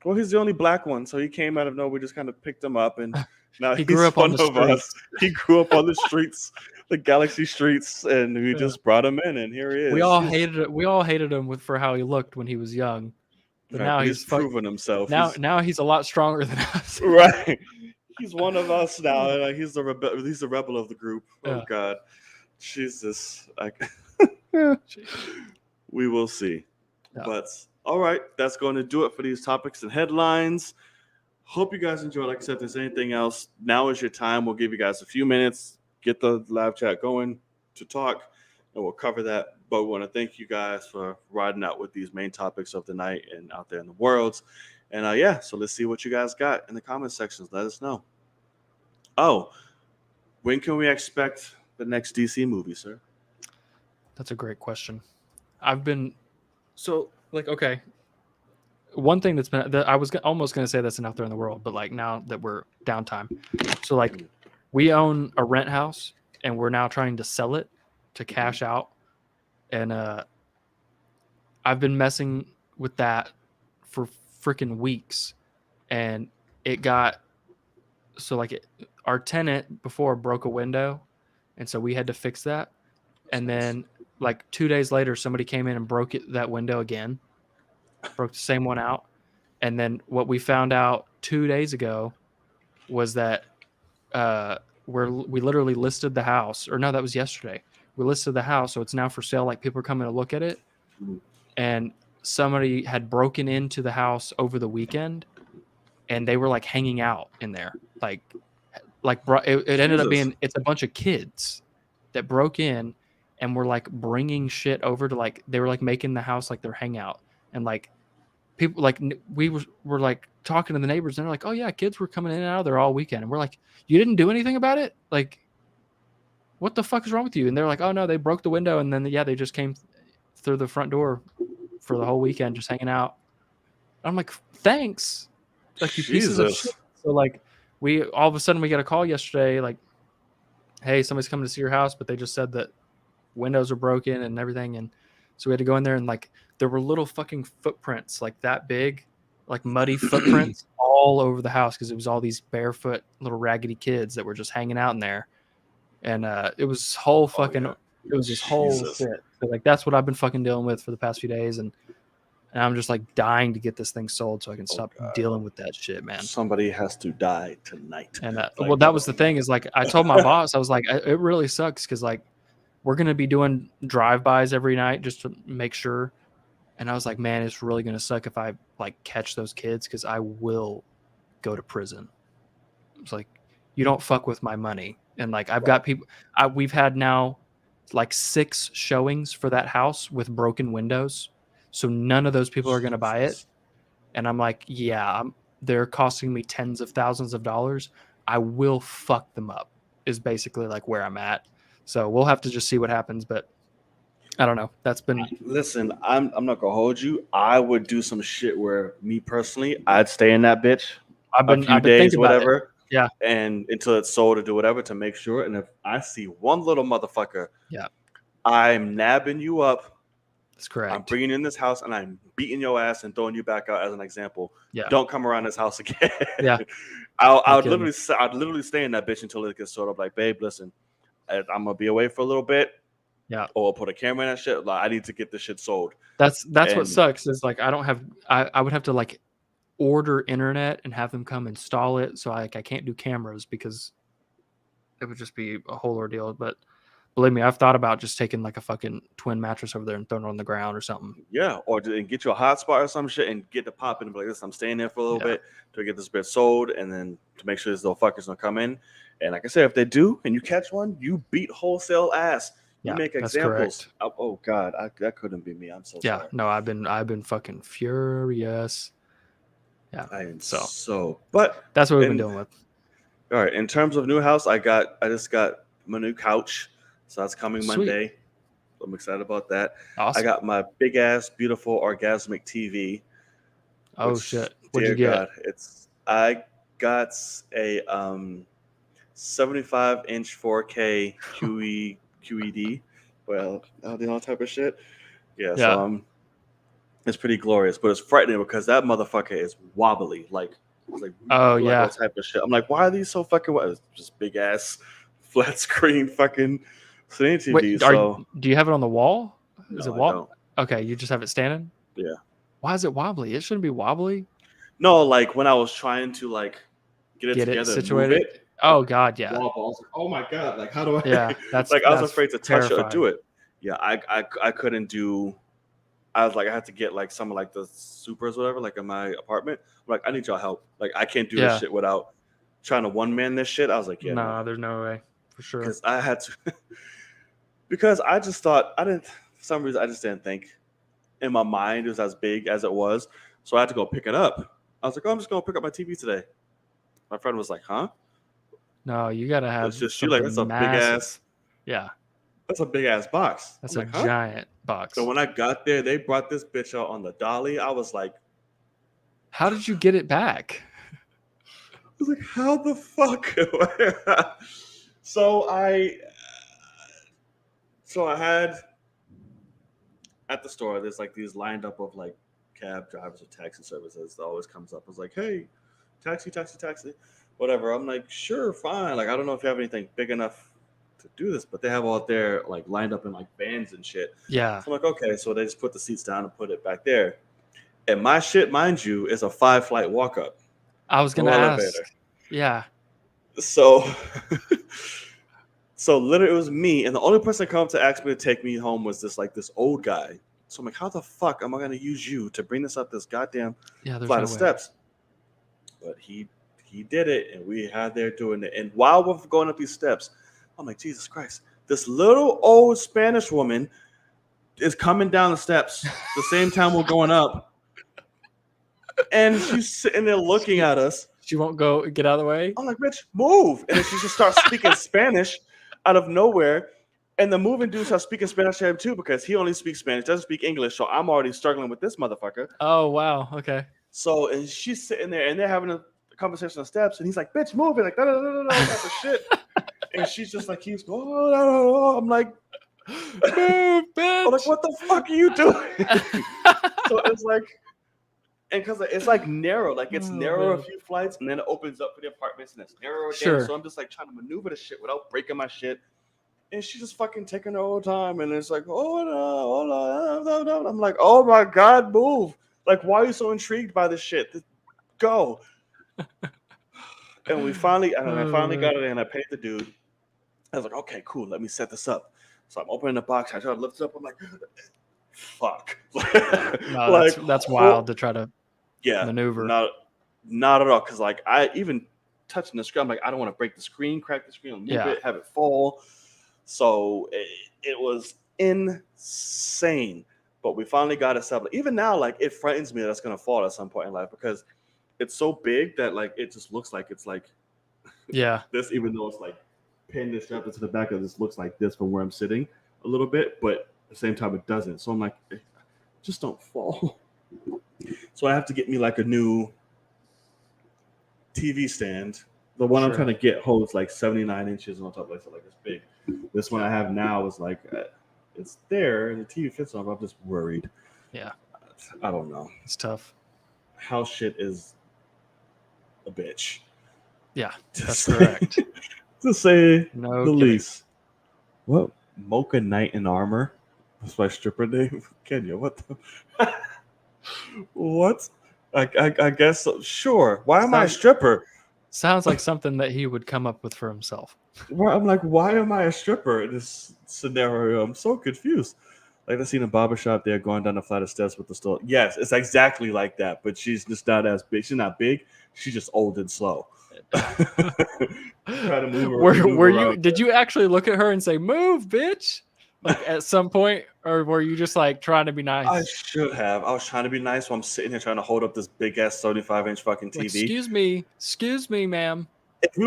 Well, he's the only black one, so he came out of nowhere. We just kind of picked him up, and now he grew up on the streets. He grew up on the streets, the galaxy streets, and we just brought him in, and here he is. We all hated him for how he looked when he was young, but now he's proven himself. Now he's a lot stronger than us. Right. He's one of us now. Like he's the rebel of the group. Oh God, Jesus! We will see. Yeah. But All right, that's going to do it for these topics and headlines. Hope you guys enjoy. Like I said, if there's anything else, now is your time. We'll give you guys a few minutes, get the live chat going to talk, and we'll cover that. But we want to thank you guys for riding out with these main topics of the night and out there in the world. And yeah, so let's see what you guys got in the comment sections. Let us know. Oh, when can we expect the next DC movie, sir? That's a great question. I've been okay. One thing that's been that I was almost going to say that's enough there in the world, but like now that we're downtime, so like we own a rent house and we're now trying to sell it to cash out, and I've been messing with that for freaking weeks, and it got so like our tenant before broke a window, and so we had to fix that, and then like 2 days later somebody came in and broke that window again, broke the same one out. And then what we found out 2 days ago was that we literally listed the house, or no, that was yesterday. We listed the house, so it's now for sale. Like people are coming to look at it, and somebody had broken into the house over the weekend, and they were like hanging out in there. It ended up being it's a bunch of kids that broke in and were like bringing shit over to like they were like making the house like their hangout, and like people like we were like talking to the neighbors and they're like, oh yeah, kids were coming in and out of there all weekend, and we're like, you didn't do anything about it? Like, what the fuck is wrong with you? And they're like, oh no, they broke the window, and then they just came through the front door for the whole weekend just hanging out. I'm like, thanks, like you pieces of shit. So like we all of a sudden we got a call yesterday like, hey, somebody's coming to see your house, but they just said that windows are broken and everything. And so we had to go in there, and like there were little fucking footprints like that big, like muddy footprints all over the house because it was all these barefoot little raggedy kids that were just hanging out in there. And it was whole fucking it was this whole shit. So like that's what I've been fucking dealing with for the past few days, and I'm just like dying to get this thing sold so I can stop dealing with that shit, man. Somebody has to die tonight. And well, that was the thing is like I told my boss, I was like, it really sucks because like we're gonna be doing drive-bys every night just to make sure. And I was like, man, it's really gonna suck if I like catch those kids because I will go to prison. It's like you don't fuck with my money. And like I've got people, we've had now like 6 showings for that house with broken windows. So none of those people are going to buy it. And I'm like, yeah, they're costing me tens of thousands of dollars. I will fuck them up is basically like where I'm at. So we'll have to just see what happens. But I don't know. That's been. Listen, I'm not going to hold you. I would do some shit where me personally, I'd stay in that bitch I've been days, whatever. It. Yeah. And until it's sold or do whatever to make sure. And if I see one little motherfucker, yeah, I'm nabbing you up. That's correct. I'm bringing you in this house and I'm beating your ass and throwing you back out as an example. Yeah. Don't come around this house again. Yeah. I'd literally stay in that bitch until it gets sort of like, babe, listen, I'm gonna be away for a little bit. Yeah. Or I'll put a camera in that shit. Like, I need to get this shit sold. That's what sucks is like I don't have I would have to like order internet and have them come install it. So I can't do cameras because it would just be a whole ordeal. But believe me, I've thought about just taking like a fucking twin mattress over there and throwing it on the ground or something. Yeah, or get you a hotspot or some shit and get the pop in and be like, listen, I'm staying there for a little bit to get this bit sold and then to make sure these little fuckers don't come in. And like I said, if they do and you catch one, you beat wholesale ass. You make examples. Oh God, that couldn't be me. I'm so sorry. No, I've been fucking furious. Yeah, I am so. But that's what we've been dealing with. All right, in terms of new house, I just got my new couch. So that's coming Monday. I'm excited about that. Awesome. I got my big ass, beautiful, orgasmic TV. Oh shit! What'd you get? God, I got a 75-inch 4K QED. Well, all type of shit. Yeah. So it's pretty glorious, but it's frightening because that motherfucker is wobbly. Like all type of shit. I'm like, why are these so fucking? It's just big ass flat screen fucking. TV, wait, do you have it on the wall? Is it wall? Okay, you just have it standing? Yeah. Why is it wobbly? It shouldn't be wobbly. No, like when I was trying to like get it together, situated. Move it, oh God, yeah. I was like, oh my God, like how do I? Yeah, that's like I was afraid to touch it or do it. Yeah, I couldn't do I was like, I had to get like some of like the supers, whatever, like in my apartment. I'm like, I need y'all help. Like, I can't do this Yeah. shit without trying to one man this shit. I was like, yeah, no, Nah, there's no way for sure. because I had to, because I just thought I didn't. For some reason, I just didn't think in my mind it was as big as it was. So I had to go pick it up. I was like, oh, I'm just gonna pick up my TV today. My friend was like, huh? No, you gotta have It's just you like that's a something big massive. ass. Yeah, That's a big ass box. that's I'm a like, huh? giant box. So when I got there, they brought this bitch out on the dolly. I was like, How did you get it back? how the fuck? so I had at the store. There's like these lined up of like cab drivers or taxi services that always comes up. It's like, hey, taxi, whatever. I'm like, sure, fine. Like I don't know if you have anything big enough to do this, but they have all there like lined up in like vans and shit. Yeah, So I'm like, okay. So they just put the seats down and put it back there. And my shit, mind you, is a 5-flight walk up. I was gonna No ask. elevator. Yeah, So, so literally it was me, and the only person that come to ask me to take me home was this old guy. So I'm like, how the fuck am I gonna use you to bring this up this goddamn yeah. There's flight no of way. steps? But he did it, and we had there doing it. And while we're going up these steps, I'm like, Jesus Christ, this little old Spanish woman is coming down the steps the same time we're going up, and she's sitting there looking at us. She won't go get out of the way. I'm like, bitch, move. And then she just starts speaking Spanish out of nowhere. And the moving dude starts speaking Spanish to him too because he only speaks Spanish, doesn't speak English. So I'm already struggling with this motherfucker. Oh wow. Okay. So and she's sitting there and they're having a conversation on steps. And he's like, bitch, move it. Like, da da da da type of shit. And she's just like, keeps going, oh, no, no, no. I'm like, Move, bitch. I'm like, what the fuck are you doing? So it's like, and because it's like narrow, like it's narrow a few flights, and then it opens up for the apartments, and it's narrow again. Sure. So I'm just like trying to maneuver the shit without breaking my shit. And she's just fucking taking her whole time, and it's like, oh, I'm like, oh my god, move! Like, why are you so intrigued by this shit? Go. And I finally got it, and I paid the dude. I was like, okay, cool. Let me set this up. So I'm opening the box. I try to lift it up. I'm like, fuck. No, like that's wild to try to maneuver. Not at all. Because like I even touching the screen, I'm like, I don't want to break the screen, crack the screen, move it, have it fall. So it was insane. But we finally got it set up. Even now, like it frightens me that it's gonna fall at some point in life because it's so big that like it just looks like it's like this, even though it's like pinned and strapped into the back of this, looks like this from where I'm sitting a little bit, but at the same time it doesn't. So I'm like, just don't fall. So I have to get me like a new TV stand. The one I'm trying to get holds like 79 inches on top of it, so like it's big. This one I have now is like it's there and the TV fits on. I'm just worried. Yeah, I don't know. It's tough. House shit is a bitch. Yeah, that's correct. To say No the kidding. least. What? Mocha Knight in Armor? That's my stripper name. Kenya, what the? What? I guess so. Sure. Why am I a stripper? Sounds like something that he would come up with for himself. Well, I'm like, why am I a stripper in this scenario? I'm so confused. Like I seen a barbershop there going down the flight of steps with the store. Yes, it's exactly like that, but she's just not as big. She's not big. She's just old and slow. Try to move her. Were you? Did you actually look at her and say, "Move, bitch"? Like at some point, or were you just like trying to be nice? I should have. I was trying to be nice while I'm sitting here trying to hold up this big ass 75-inch fucking TV. Like, excuse me, ma'am. If we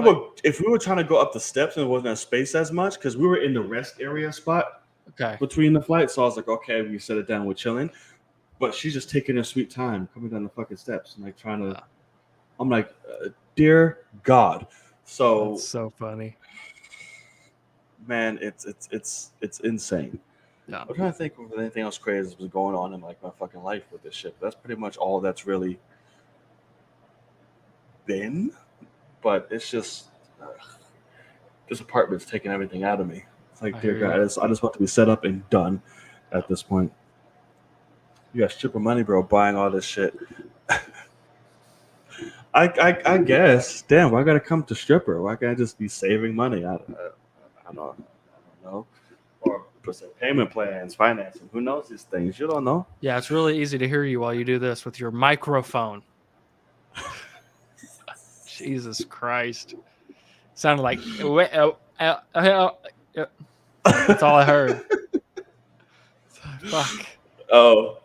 were trying to go up the steps and there wasn't a space as much, because we were in the rest area spot between the flights, so I was like, okay, we set it down, we're chilling. But she's just taking her sweet time coming down the fucking steps and like trying to. I'm like, dear God. So that's so funny. Man, it's insane. Yeah. I'm trying to think of anything else crazy was going on in like my fucking life with this shit. That's pretty much all that's really been. But it's just this apartment's taking everything out of me. It's like, dear God, I just want to be set up and done at this point. You got stripper money, bro, buying all this shit. I guess. Damn, why gotta come to stripper? Why can't I just be saving money? I don't know. Or percent payment plans, financing. Who knows these things? You don't know. Yeah, it's really easy to hear you while you do this with your microphone. Jesus Christ. Sounded like that's all I heard. Fuck. Oh,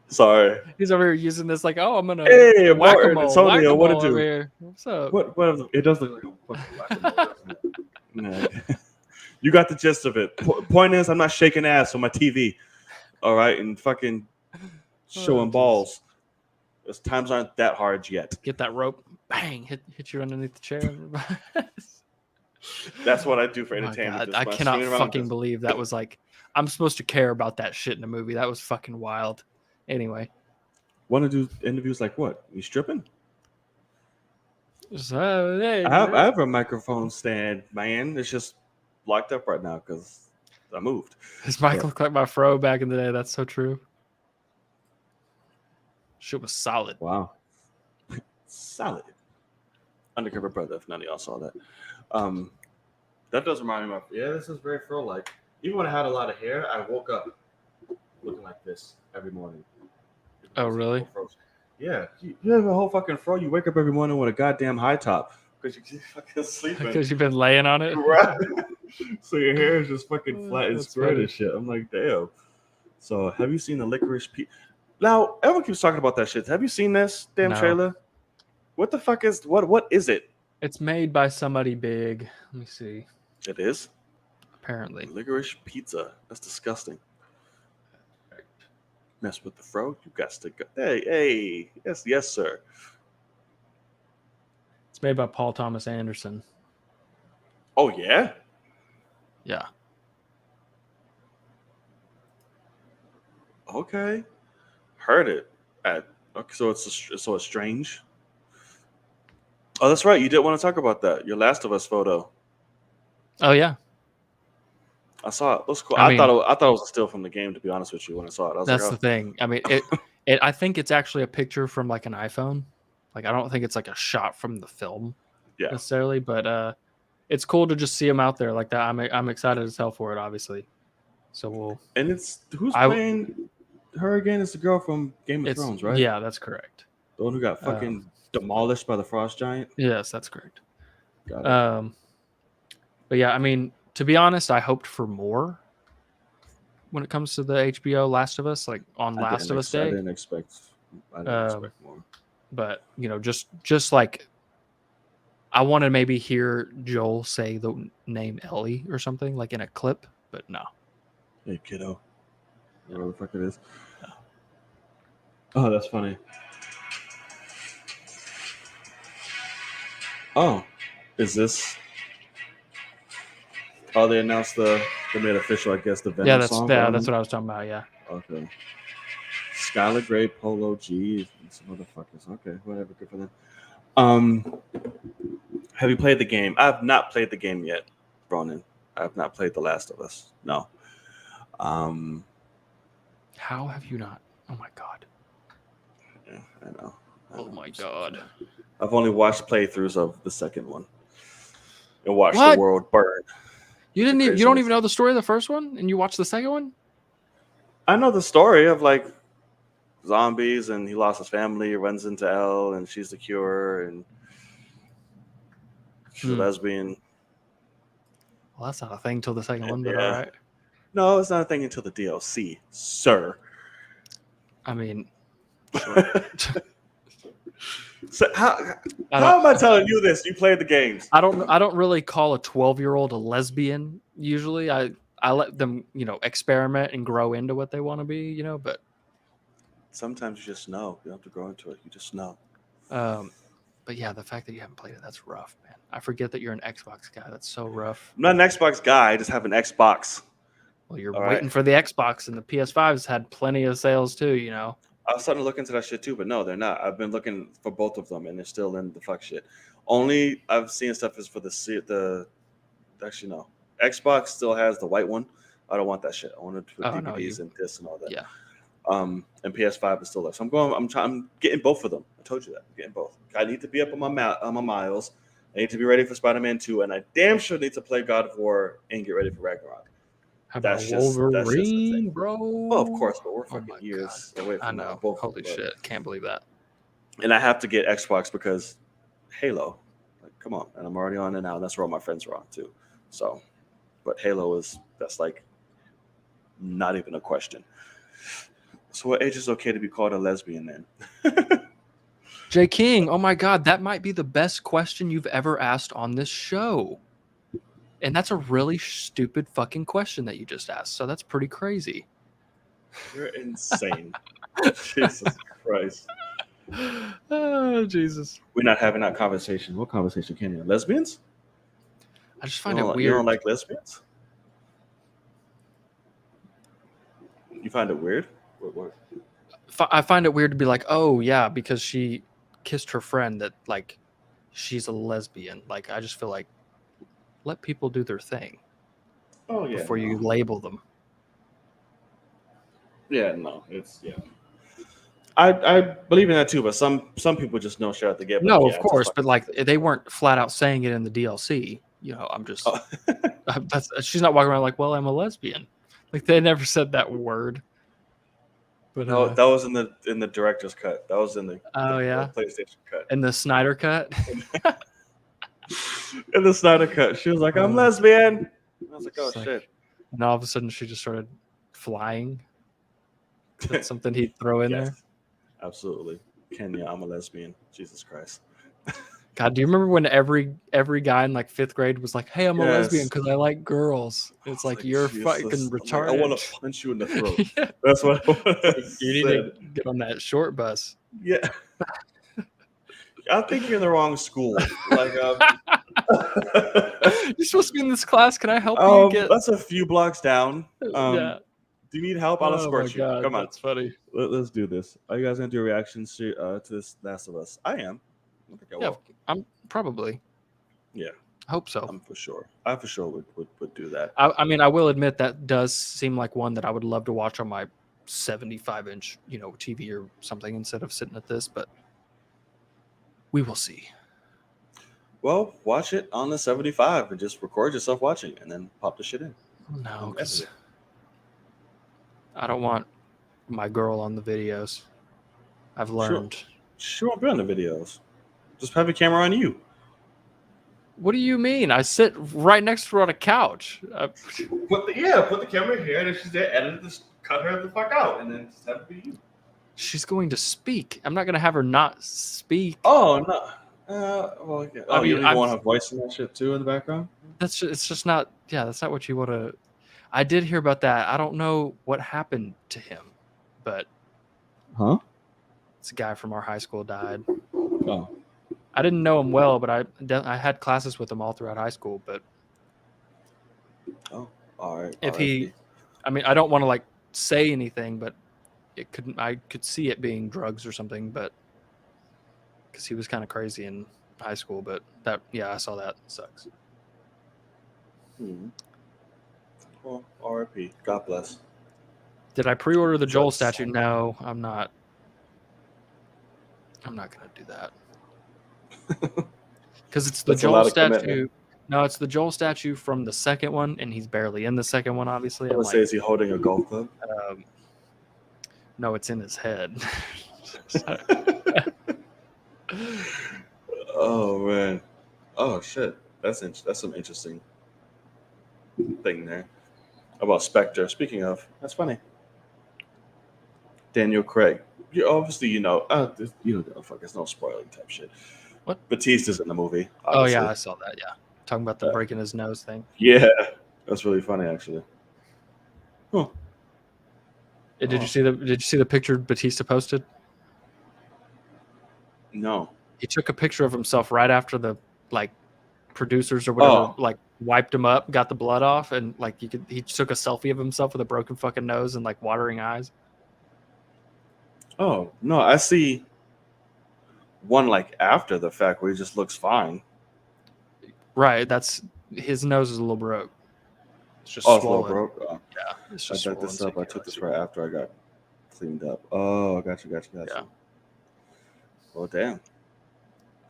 sorry. He's over here using this like, oh, I'm gonna Hey, whack-a-mole, Martin, Antonio, what whack-a-mole to do? over here. What's up? What? It does look like a fucking whack-a-mole, doesn't it? You got the gist of it. Point is, I'm not shaking ass on my TV. All right, and fucking showing balls. Those times aren't that hard yet. Get that rope, bang, hit you underneath the chair. That's what I do for Oh my entertainment. God, I cannot fucking believe that was like, I'm supposed to care about that shit in a movie. That was fucking wild. Anyway. Want to do interviews like what? You stripping? So, hey, I have a microphone stand, man. It's just locked up right now because I moved. His mic looked like my fro back in the day. That's so true. Shit was solid. Wow. Solid. Undercover Brother, if none of y'all saw that. That does remind me of, this is very fro-like. Even when I had a lot of hair, I woke up looking like this every morning. Oh, really? Yeah. You have a whole fucking fro. You wake up every morning with a goddamn high top because you keep fucking sleeping. Because you've been laying on it? Right. So your hair is just fucking flat and That's spread funny. and shit. I'm like, damn. So have you seen the Licorice Pizza? Now, everyone keeps talking about that shit. Have you seen this damn No. trailer? What the fuck is what is it? It's made by somebody big. Let me see. It is Apparently. Licorice Pizza. That's disgusting. Mess with the fro, you got to go. Hey, yes, sir. It's made by Paul Thomas Anderson. Oh yeah. Yeah. Okay. Heard it. Okay, so it's strange. Oh, that's right. You did want to talk about that. Your Last of Us photo. Oh, yeah. I saw it. It was cool. I I mean- thought it was a still from the game. To be honest with you, when I saw it, I was That's like, the thing. I mean, it. I think it's actually a picture from like an iPhone. Like, I don't think it's like a shot from the film Yeah. necessarily, but it's cool to just see them out there like that. I'm excited as hell for it, obviously. So we'll. And it's who's playing her again? It's the girl from Game of Thrones, right? Yeah, that's correct. The one who got fucking demolished by the Frost Giant. Yes, that's correct. Got it. But yeah, I mean, to be honest, I hoped for more when it comes to the HBO Last of Us, like on Last of Us Day. I didn't expect more. But just like I want to maybe hear Joel say the name Ellie or something like in a clip, but no. Hey kiddo, whatever the fuck it is. Oh, that's funny. Oh, is this? Oh, they announced they made official, I guess, the Venom song. Yeah, that's what I was talking about. Yeah. Okay. Skylar Grey, Polo G, and some motherfuckers. Okay, whatever, good for them. Have you played the game? I have not played the game yet, Ronan. I have not played The Last of Us. No. How have you not? Oh my god. Yeah, I know. Oh my god. I've only watched playthroughs of the second one and watched What? the world burn. You don't even know the story of the first one, and you watched the second one? I know the story of like zombies, and he lost his family, runs into Elle, and she's the cure, and she's a lesbian. Well, that's not a thing till the second one, but Yeah. all right. No, it's not a thing until the DLC, sir. I mean, So how am I telling you this? You played the games. I don't really call a 12-year-old a lesbian usually. I let them, experiment and grow into what they want to be, but Sometimes you just know. You don't have to grow into it. You just know. but yeah, the fact that you haven't played it, that's rough, man. I forget that you're an Xbox guy. That's so rough. I'm not an Xbox guy. I just have an Xbox. Well, you're All waiting right. for the Xbox, and the PS5's had plenty of sales too, I was starting to look into that shit too, but no, they're not. I've been looking for both of them, and they're still in the fuck shit. Only I've seen stuff is for actually no. Xbox still has the white one. I don't want that shit. I want it with DVDs and discs and all that. Yeah. And PS5 is still there. So I'm getting both of them. I told you that. I'm getting both. I need to be up on my miles. I need to be ready for Spider-Man 2, and I damn sure need to play God of War and get ready for Ragnarok. How about that's just the thing. Wolverine, bro? Well, of course, but we're Oh fucking my god. years away I from know. both of Holy them. shit. Can't believe that. And I have to get Xbox because Halo. Like, come on, and I'm already on it now. And that's where all my friends are on too. So, but Halo that's like not even a question. So, what age is okay to be called a lesbian then? Jay King, oh my god, that might be the best question you've ever asked on this show. And that's a really stupid fucking question that you just asked. So that's pretty crazy. You're insane. Jesus Christ. Oh, Jesus. We're not having that conversation. What conversation can you? Lesbians? I just You find it don't, weird. you don't like lesbians? You find it weird? What? I find it weird to be like, oh yeah, because she kissed her friend that like she's a lesbian. Like I just feel like let people do their thing Oh yeah. before you no. label them. Yeah, no, it's yeah. I believe in that too, but some people just know shit out the get. No, Yeah, of it's a course, but fucking like thing. they weren't flat out saying it in the DLC. You know, I'm just Oh. that's she's not walking around like, well, I'm a lesbian. Like they never said that word. But No, that was in the director's cut. That was in the yeah, PlayStation cut. and the Snyder cut. In the Snyder cut, she was like, "I'm Oh. lesbian." I was like, "Oh It's like- shit!" And all of a sudden, she just started flying. That's something he'd throw in there. Absolutely. Kenya, I'm a lesbian. Jesus Christ. God, do you remember when every guy in like 5th grade was like, "Hey, I'm a lesbian Yes. because I like girls." It's like you're Jesus. fucking I'm like, retarded. I want to punch you in the throat. Yeah. That's what I You need to get on that short bus. Yeah. I think you're in the wrong school. Like, You're supposed to be in this class. Can I help you get? that's a few blocks down. Yeah. Do you need help? I'll Oh my escort you. God, Come on. that's funny. Let's do this. Are you guys gonna do reactions to this Last of Us? I am. I think I Yeah, will. I'm probably. Yeah. I hope so. I'm for sure. I for sure would do that. I mean, I will admit that does seem like one that I would love to watch on my 75-inch, TV or something instead of sitting at this, but we will see. Well, watch it on the 75 and just record yourself watching and then pop the shit in. No, because I don't want my girl on the videos. I've learned. She won't be on the videos. Just have a camera on you. What do you mean? I sit right next to her on a couch. Put the camera here, and if she's there, edit this, cut her the fuck out, and then just have it be you. She's going to speak. I'm not going to have her not speak. Oh no. Well, yeah. I mean, you don't even want her voice in that shit too in the background? It's just not. Yeah, that's not what you want to. I did hear about that. I don't know what happened to him, but it's a guy from our high school died. Oh. I didn't know him well, but I had classes with him all throughout high school. But all right. I mean, I don't want to like say anything, but I could see it being drugs or something, but because he was kind of crazy in high school. But I saw that. It sucks. Well, R.I.P. God bless. Did I pre-order the Joel statue? No, I'm not. I'm not gonna do that. Because it's the Joel statue. No, it's the Joel statue from the second one, and he's barely in the second one, obviously. Let's say, is he holding a golf club? No, it's in his head. Oh man. Oh shit. That's some interesting thing there about Spectre. Speaking of, that's funny. Daniel Craig. Obviously, fuck, it's no spoiling type shit. What? Batista's in the movie. Obviously. Oh yeah, I saw that. Yeah, talking about the breaking his nose thing. Yeah, that's really funny actually. Huh. Did you see the picture Batista posted? No. He took a picture of himself right after the producers or whatever wiped him up, got the blood off, and he took a selfie of himself with a broken fucking nose and watering eyes. Oh no, I see one after the fact where he just looks fine. Right, that's his nose is a little broke. It's just swollen. It's a little broke. Oh. Yeah, it's just. I this up. I took this right after I got cleaned up. Oh, gotcha. Yeah. Well, damn.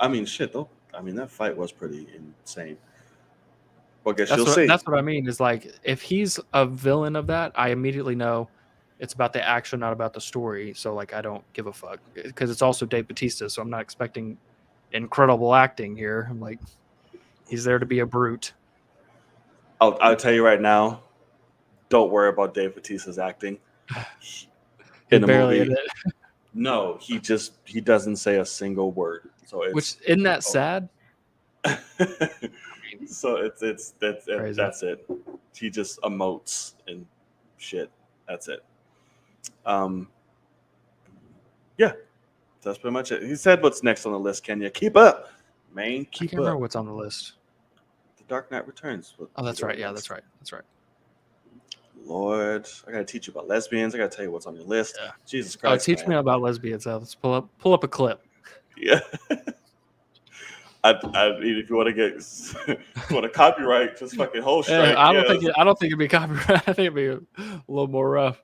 I mean, shit though. I mean, that fight was pretty insane. Well, I guess you'll see. That's what I mean. Is like if he's a villain of that, I immediately know it's about the action, not about the story. So like I don't give a fuck because it's also Dave Bautista, so I'm not expecting incredible acting here. I'm like, he's there to be a brute. I'll tell you right now. Don't worry about Dave Bautista's acting in the barely movie. in it. No, he doesn't say a single word. So it's Which isn't that sad? so Crazy. that's it. He just emotes and shit. That's it. Yeah, that's pretty much it. He said, "What's next on the list, Kenya? Keep up, man. I Keep can't up." remember what's on the list. The Dark Knight Returns. Oh, that's right. Yeah, that's right. That's right. Lord, I gotta teach you about lesbians. I gotta tell you what's on your list. Yeah. Jesus Oh, Christ! teach me about lesbians. Let's pull up a clip. Yeah. I mean, if you want to get, if you want to copyright, just fucking whole strike. I don't think it'd be copyright. I think it'd be a little more rough.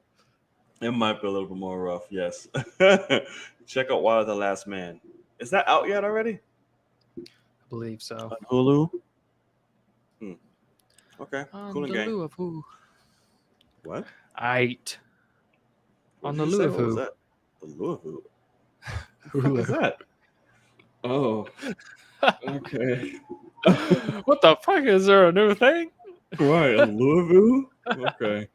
It might be a little bit more rough. Yes. Check out Wild the Last Man. Is that out yet already? I believe so. On Hulu. Okay. Cool the gang. Lou of who? What? Aight. On the What did you say? Lou of What was who? that? The Lou of who? What is that? Oh. Okay. What the fuck? Is there a new thing? Right, a Louisville? Okay.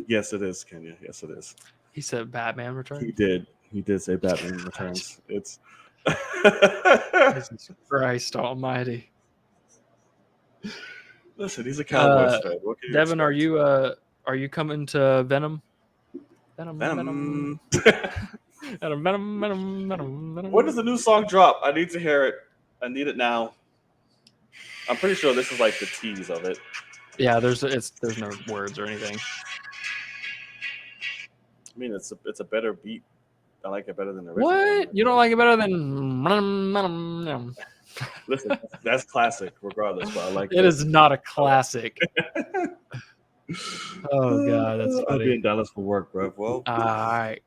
Yes, it is, Kenya. Yes, it is. He said Batman He Returns. did. He did say Batman Returns. It's Jesus Christ Almighty. Listen, he's a Cowboys fan. What can you Devin, expect? are you coming to Venom? Venom. Venom. When does the new song drop? I need to hear it. I need it now. I'm pretty sure this is like the tease of it. Yeah, there's no words or anything. I mean, it's a better beat. I like it better than the original. What? You don't like it better than? Listen, that's classic, regardless. But I like it. Is not a classic. Oh god, that's I'll funny. be in Dallas for work, bro. Well, I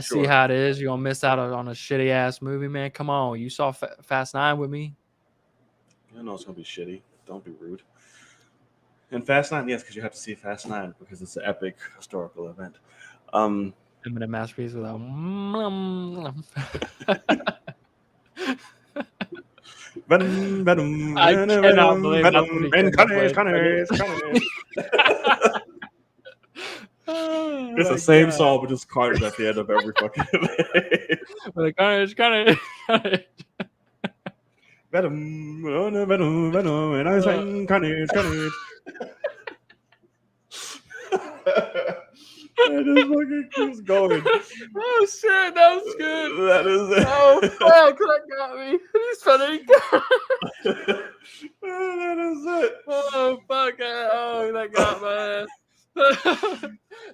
see Sure. how it is. You're gonna miss out on a shitty ass movie, man. Come on, you saw Fast 9 with me. I know it's gonna be shitty. Don't be rude. And Fast 9, yes, because you have to see Fast 9 because it's an epic historical event. Eminem masterpiece without. Venom, I cannot believe that's what he came up with. It's the same song, but just Carter's at the end of every fucking Carnage. Venom, and I sang Carnage. It just fucking keeps going. Oh shit, that was good. That is it. Oh fuck, that got me. He's funny. That is it. Oh fuck, oh that got my ass.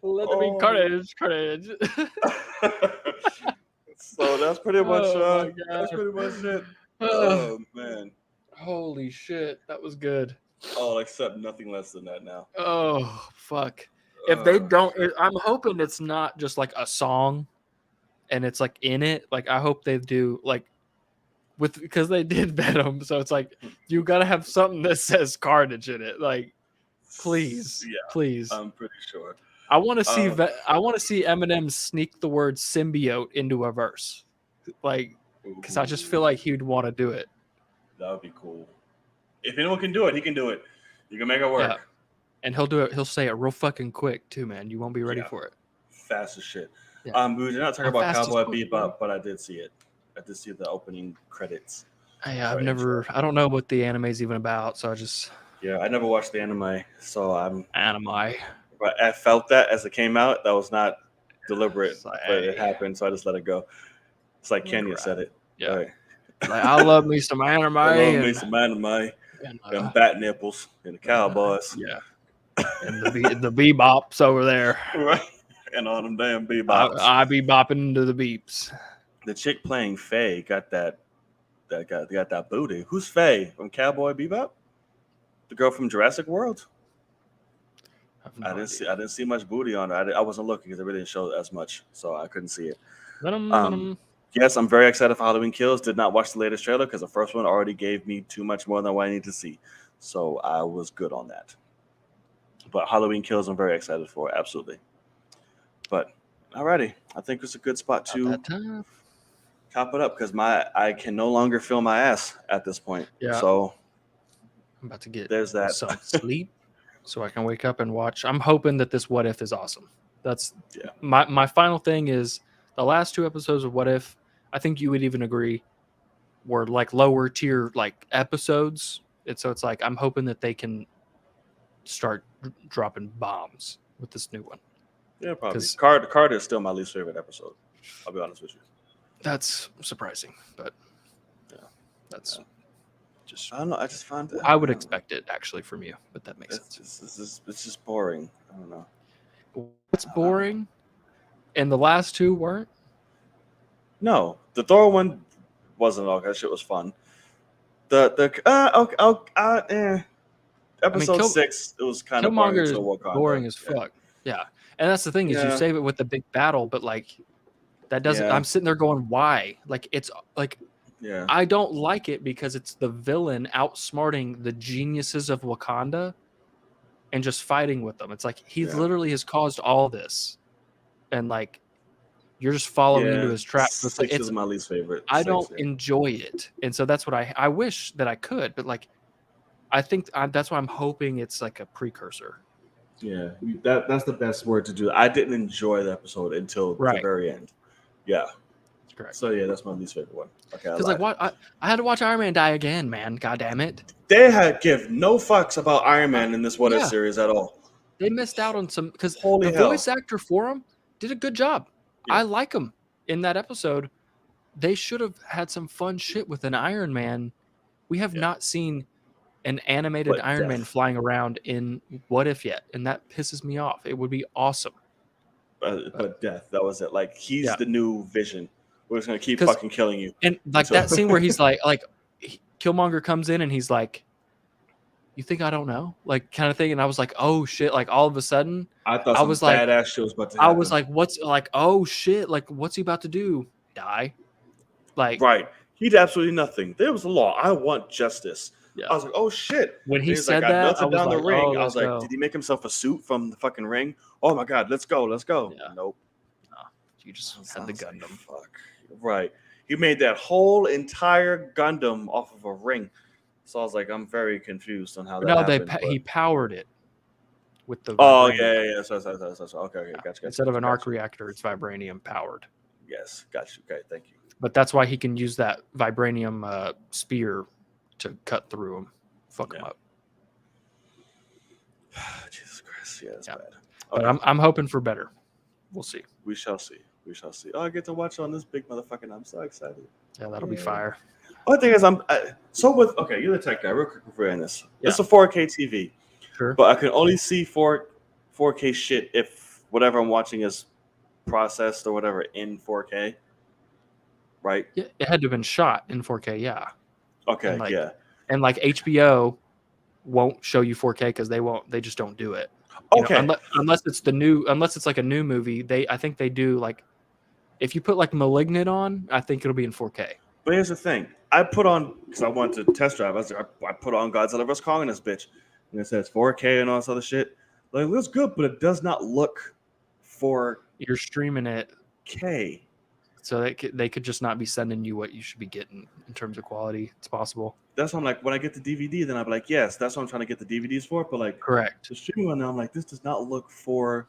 Let it be carnage. So that's pretty much Oh, my that's God. pretty much it. Oh man. Holy shit, that was good. I'll accept nothing less than that now. Oh fuck. If they don't, I'm hoping it's not just like a song and it's like in it. Like I hope they do like because they did Venom, so it's like you gotta have something that says Carnage in it. Like, please, please. I'm pretty sure. I want to see I want to see Eminem sneak the word symbiote into a verse, like because I just feel like he'd want to do it. That would be cool. If anyone can do it, he can do it. You can make it work. Yeah. And he'll do it. He'll say it real fucking quick too, man. You won't be ready for it. Fast as shit. Yeah. We did not talk about Cowboy Bebop, but I did see it. I did see the opening credits. Yeah, I don't know what the anime's even about, so I never watched the anime, so anime. But I felt that as it came out, that was not deliberate, but it happened, so I just let it go. It's like Kenya said it. Yeah. Right. Like, I love me some anime. Me some anime and bat nipples and the Cowboys. Yeah. And the bebops over there. Right. And all them damn bebops. I be bopping into the beeps. The chick playing Faye got that booty. Who's Faye from Cowboy Bebop? The girl from Jurassic World? I didn't see much booty on her. I wasn't looking because it really didn't show as much, so I couldn't see it. Venom. Yes, I'm very excited for Halloween Kills. Did not watch the latest trailer because the first one already gave me too much more than what I need to see. So I was good on that. But Halloween Kills, I'm very excited for. Absolutely. But alrighty, I think it's a good spot About to that time. top it up because I can no longer feel my ass at this point. Yeah. So I'm about to get there's that. some sleep so I can wake up and watch. I'm hoping that this What If is awesome. That's Yeah. my final thing is the last 2 episodes of What If, I think you would even agree, were like lower tier like episodes. And so it's like I'm hoping that they can start dropping bombs with this new one. Yeah, probably. 'Cause- Carter is still my least favorite episode. I'll be honest with you. That's surprising, but Yeah. that's just I don't know. I just find I would expect it actually from you, but that makes sense. It's just boring. I don't know. It's boring, and the last 2 weren't. No, the Thor one wasn't all. That shit was fun. Episode 6, it was kind of boring. Killmonger is until Wakanda. boring as fuck. Yeah, and that's the thing is you Yeah. save it with the big battle, but like that doesn't. Yeah. I'm sitting there going, why? Like it's like Yeah. I don't like it because it's the villain outsmarting the geniuses of Wakanda and just fighting with them. It's like he Yeah. literally has caused all this, and like you're just following into his trap. So it's like, 6 is my least favorite. I 6, don't yeah. enjoy it, and so that's what I wish that I could, but like I think that's why I'm hoping it's like a precursor. Yeah, that's the best word to do. I didn't enjoy the episode until the Right. very end. Yeah. Correct. So yeah, that's my least favorite one. Okay. Because like what I had to watch Iron Man die again, man. God damn it! They had give no fucks about Iron Man in this What If Yeah. series at all. They missed out on some because Holy the hell. voice actor for him did a good job. Yeah. I like him in that episode. They should have had some fun shit with an Iron Man. We have Yeah. not seen an animated But Iron Man Death. flying around in What If yet, and that pisses me off. It would be awesome. But Death, that was it. Like he's Yeah. the new Vision. We're just gonna keep 'Cause- fucking killing you. And like So- that scene where he's like Killmonger comes in and he's like, "You think I don't know?" Like kind of thing. And I was like, "Oh shit!" Like all of a sudden, I thought I some was like- badass shit was about to I happen. was like, "What's like? Oh shit! Like what's he about to do? Die?" Like right. He did absolutely nothing. There was a law. I want justice. Yeah. I was like, oh shit. when he And he's said like, I that, melted I was down like, the ring. "Oh, I was let's like, go." did he make himself a suit from the fucking ring? Oh my god, let's go. Yeah. Nope. You just I had the was like, Gundam. fuck. Right. He made that whole entire Gundam off of a ring. So I was like, I'm very confused on how that No, happened. he powered it with the Oh vibranium. yeah. So. Okay, gotcha. Instead of an arc gotcha. reactor, it's vibranium powered. Yes, got you. Okay, thank you. But that's why he can use that vibranium spear to cut through him, fuck him Yeah. up. Jesus Christ, yeah, that's Yeah. bad. But Okay, I'm hoping for better. We'll see. we shall see. Oh, I get to watch on this big motherfucking. I'm so excited. Yeah, that'll be Yeah. fire. One thing is, you're the tech guy. Real quick before I end this, it's Yeah. a 4K TV, Sure. but I can only see 4K shit if whatever I'm watching is processed or whatever in 4K. Right? Yeah, it had to have been shot in 4K. Yeah, Okay. And, like, yeah. and like HBO won't show you 4K because they just don't do it. You know, Okay. unless it's like a new movie. I think they do like if you put like Malignant on, I think it'll be in 4K. But here's the thing. I put on because I wanted to test drive. I put on Godzilla vs Kong in this bitch, and it says 4K and all this other shit. Like it looks good, but it does not look 4K. You're streaming it, so they could just not be sending you what you should be getting in terms of quality. It's possible. That's why I'm like, when I get the DVD, then I'll be like, yes, that's what I'm trying to get the DVDs for. But like Correct. the streaming one now, I'm like, this does not look for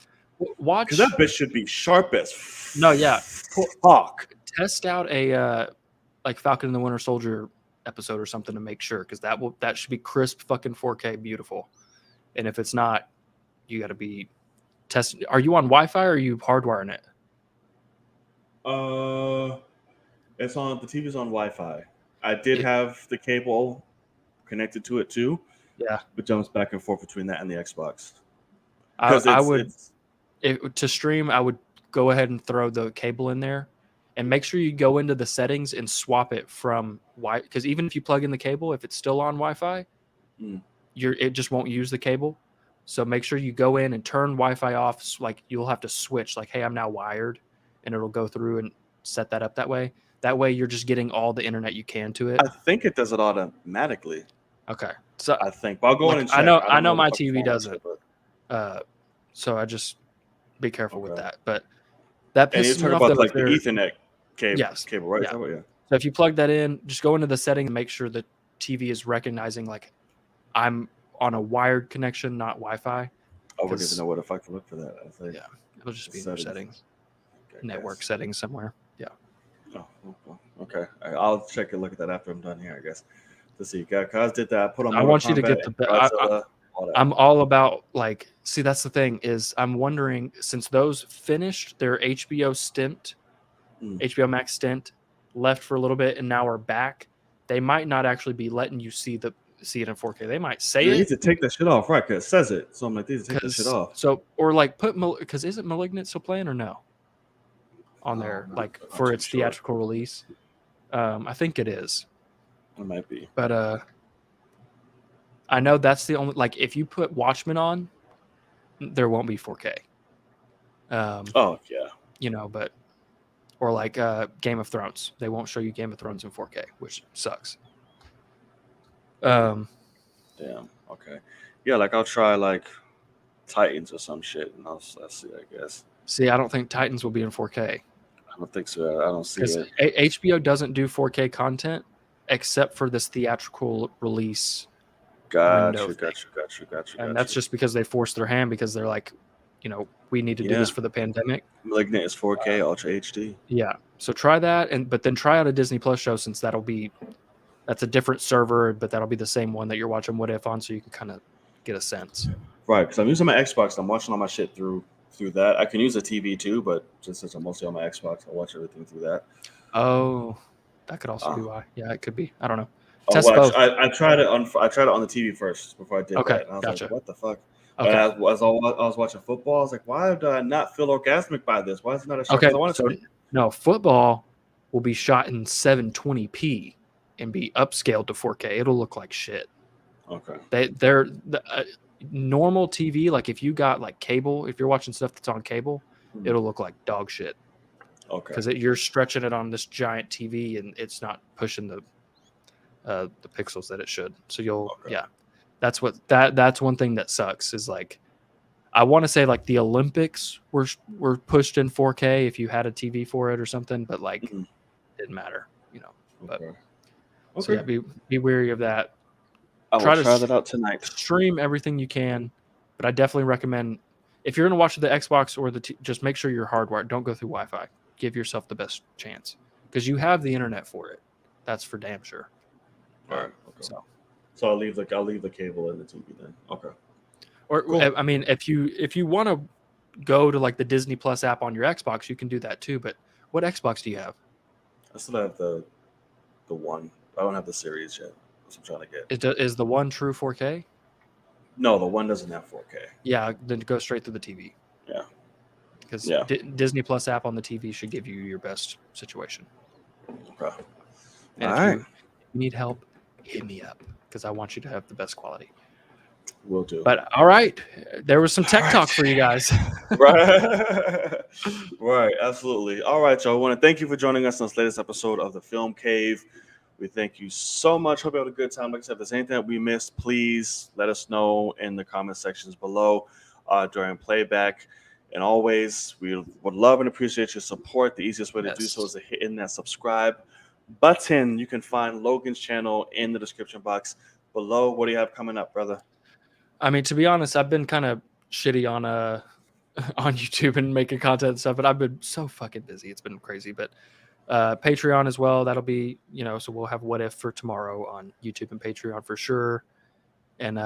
Watch. because that bitch should be sharp as No, yeah. fuck. Test out a like Falcon and the Winter Soldier episode or something to make sure because that should be crisp fucking 4K beautiful. And if it's not, you got to be testing. Are you on Wi-Fi or are you hardwiring it? It's on the TV's on Wi-Fi. I did have the cable connected to it too. Yeah. But jumps back and forth between that and the Xbox. I would to stream. I would go ahead and throw the cable in there, and make sure you go into the settings and swap it from because even if you plug in the cable, if it's still on Wi-Fi, it just won't use the cable. So make sure you go in and turn Wi-Fi off. Like you'll have to switch. Like, hey, I'm now wired, and it'll go through and set that up that way. That way you're just getting all the internet you can to it. I think it does it automatically. Okay. So I think, but I'll go in and check. I know my the fucking TV format, doesn't. but- So I just be careful with Okay. that. But that And you're pisses me talking off about that like the they're- Ethernet cable, Yes. cable, right? Yeah. Is that what- yeah. So if you plug that in, just go into the settings and make sure the TV is recognizing like I'm on a wired connection, not Wi-Fi. I wouldn't 'Cause- even know where the fuck to look for that. I think. Yeah. It'll just be in your settings, Okay, network guess. settings somewhere. Yeah. Oh, okay. I'll check and look at that after I'm done here, I guess. To see, guys did that. I put on. I want you to get the Godzilla, all that. I'm all about like, see, that's the thing is I'm wondering since those finished their HBO stint, HBO Max stint, left for a little bit and now are back, they might not actually be letting you see it in 4K. They might say They need it. to take that shit off, right? Because it says it. So I'm like, they need to take that shit off. So, or like because is it Malignant still playing or no? On there, I'm like not for too its sure. theatrical release. I think it is. It might be. But I know that's the only like if you put Watchmen on, there won't be 4K. Oh yeah. You know, but or like Game of Thrones, they won't show you Game of Thrones in 4K, which sucks. Damn. Okay. Yeah, like I'll try like Titans or some shit, and I'll see. I guess. See, I don't think Titans will be in 4K I don't think so. I don't see because it. HBO doesn't do 4K content except for this theatrical release. Got you. And that's just because they forced their hand because they're like, you know, we need to do this for the pandemic. Malignant is 4K Ultra HD. Yeah. So try that, but then try out a Disney Plus show since that's a different server, but that'll be the same one that you're watching What If on, so you can kind of get a sense. Right, because I'm using my Xbox. I'm watching all my shit through that. I can use a TV too, but just since I'm mostly on my Xbox, I watch everything through that. Oh, that could also be why. Yeah, it could be. I don't know. I tried it on the TV first before I did that. And I was gotcha. like, what the fuck? Okay. As I was watching football, I was like, why do I not feel orgasmic by this? Why is it not a show? Okay, no, football will be shot in 720p and be upscaled to 4K. It'll look like shit. Okay. They're normal TV, like if you got like cable, if you're watching stuff that's on cable, it'll look like dog shit. Okay. Because you're stretching it on this giant TV and it's not pushing the pixels that it should. So that's one thing that sucks is like I want to say like the Olympics were pushed in 4K if you had a TV for it or something, but like didn't matter, you know. But so yeah, be wary of that. I will try that out tonight. Stream everything you can, but I definitely recommend if you're going to watch the Xbox or just make sure you're hardwired. Don't go through Wi-Fi. Give yourself the best chance because you have the internet for it. That's for damn sure. All right. Okay. So I'll leave the cable in the TV then. Okay. Or cool. I mean, if you want to go to like the Disney Plus app on your Xbox, you can do that too. But what Xbox do you have? I still have the one. I don't have the series yet. That's what I'm trying to get. Is the one true 4K? No, the one doesn't have 4K. Yeah, then go straight to the TV. Yeah. Because Disney Plus app on the TV should give you your best situation. Okay. And if you need help, hit me up because I want you to have the best quality. Will do. But all right, there was some tech talk for you guys. Right, absolutely. All right, y'all. I want to thank you for joining us on this latest episode of the Film Cave. We thank you so much. Hope you had a good time. Like I said, if there's anything that we missed, please let us know in the comment sections below during playback. And always, we would love and appreciate your support. The easiest way to do so is to hit in that subscribe button. You can find Logan's channel in the description box below. What do you have coming up, brother? I mean, to be honest, I've been kind of shitty on YouTube and making content and stuff, but I've been so fucking busy. It's been crazy. But Patreon as well. That'll be, so we'll have What If for tomorrow on YouTube and Patreon for sure. And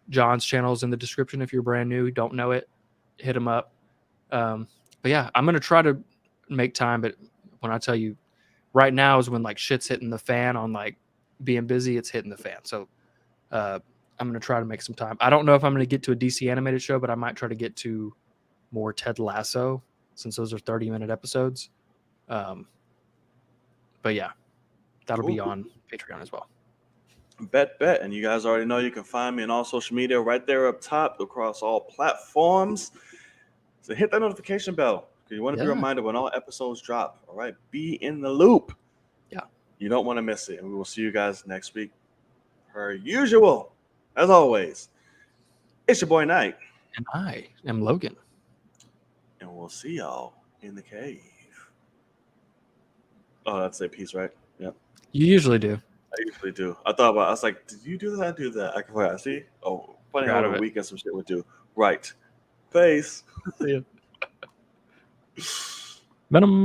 John's channel is in the description. If you're brand new, don't know it, hit him up. But yeah, I'm going to try to make time. But when I tell you right now is when like shit's hitting the fan on like being busy, it's hitting the fan. So I'm going to try to make some time. I don't know if I'm going to get to a DC animated show, but I might try to get to more Ted Lasso since those are 30-minute episodes. But yeah, that'll be on Patreon as well. Bet. And you guys already know you can find me on all social media right there up top across all platforms. So hit that notification bell because you want to be reminded when all episodes drop. All right. Be in the loop. Yeah. You don't want to miss it. And we will see you guys next week. Per usual, as always, it's your boy Knight. And I am Logan. And we'll see y'all in the cave. Oh, that's a piece, right? Yep. You usually do. I usually do. I was like, did you do that? I do that. I forgot. See? Oh, funny Forgot how of a it. week and some shit would do. Right. Peace. See ya. Venom.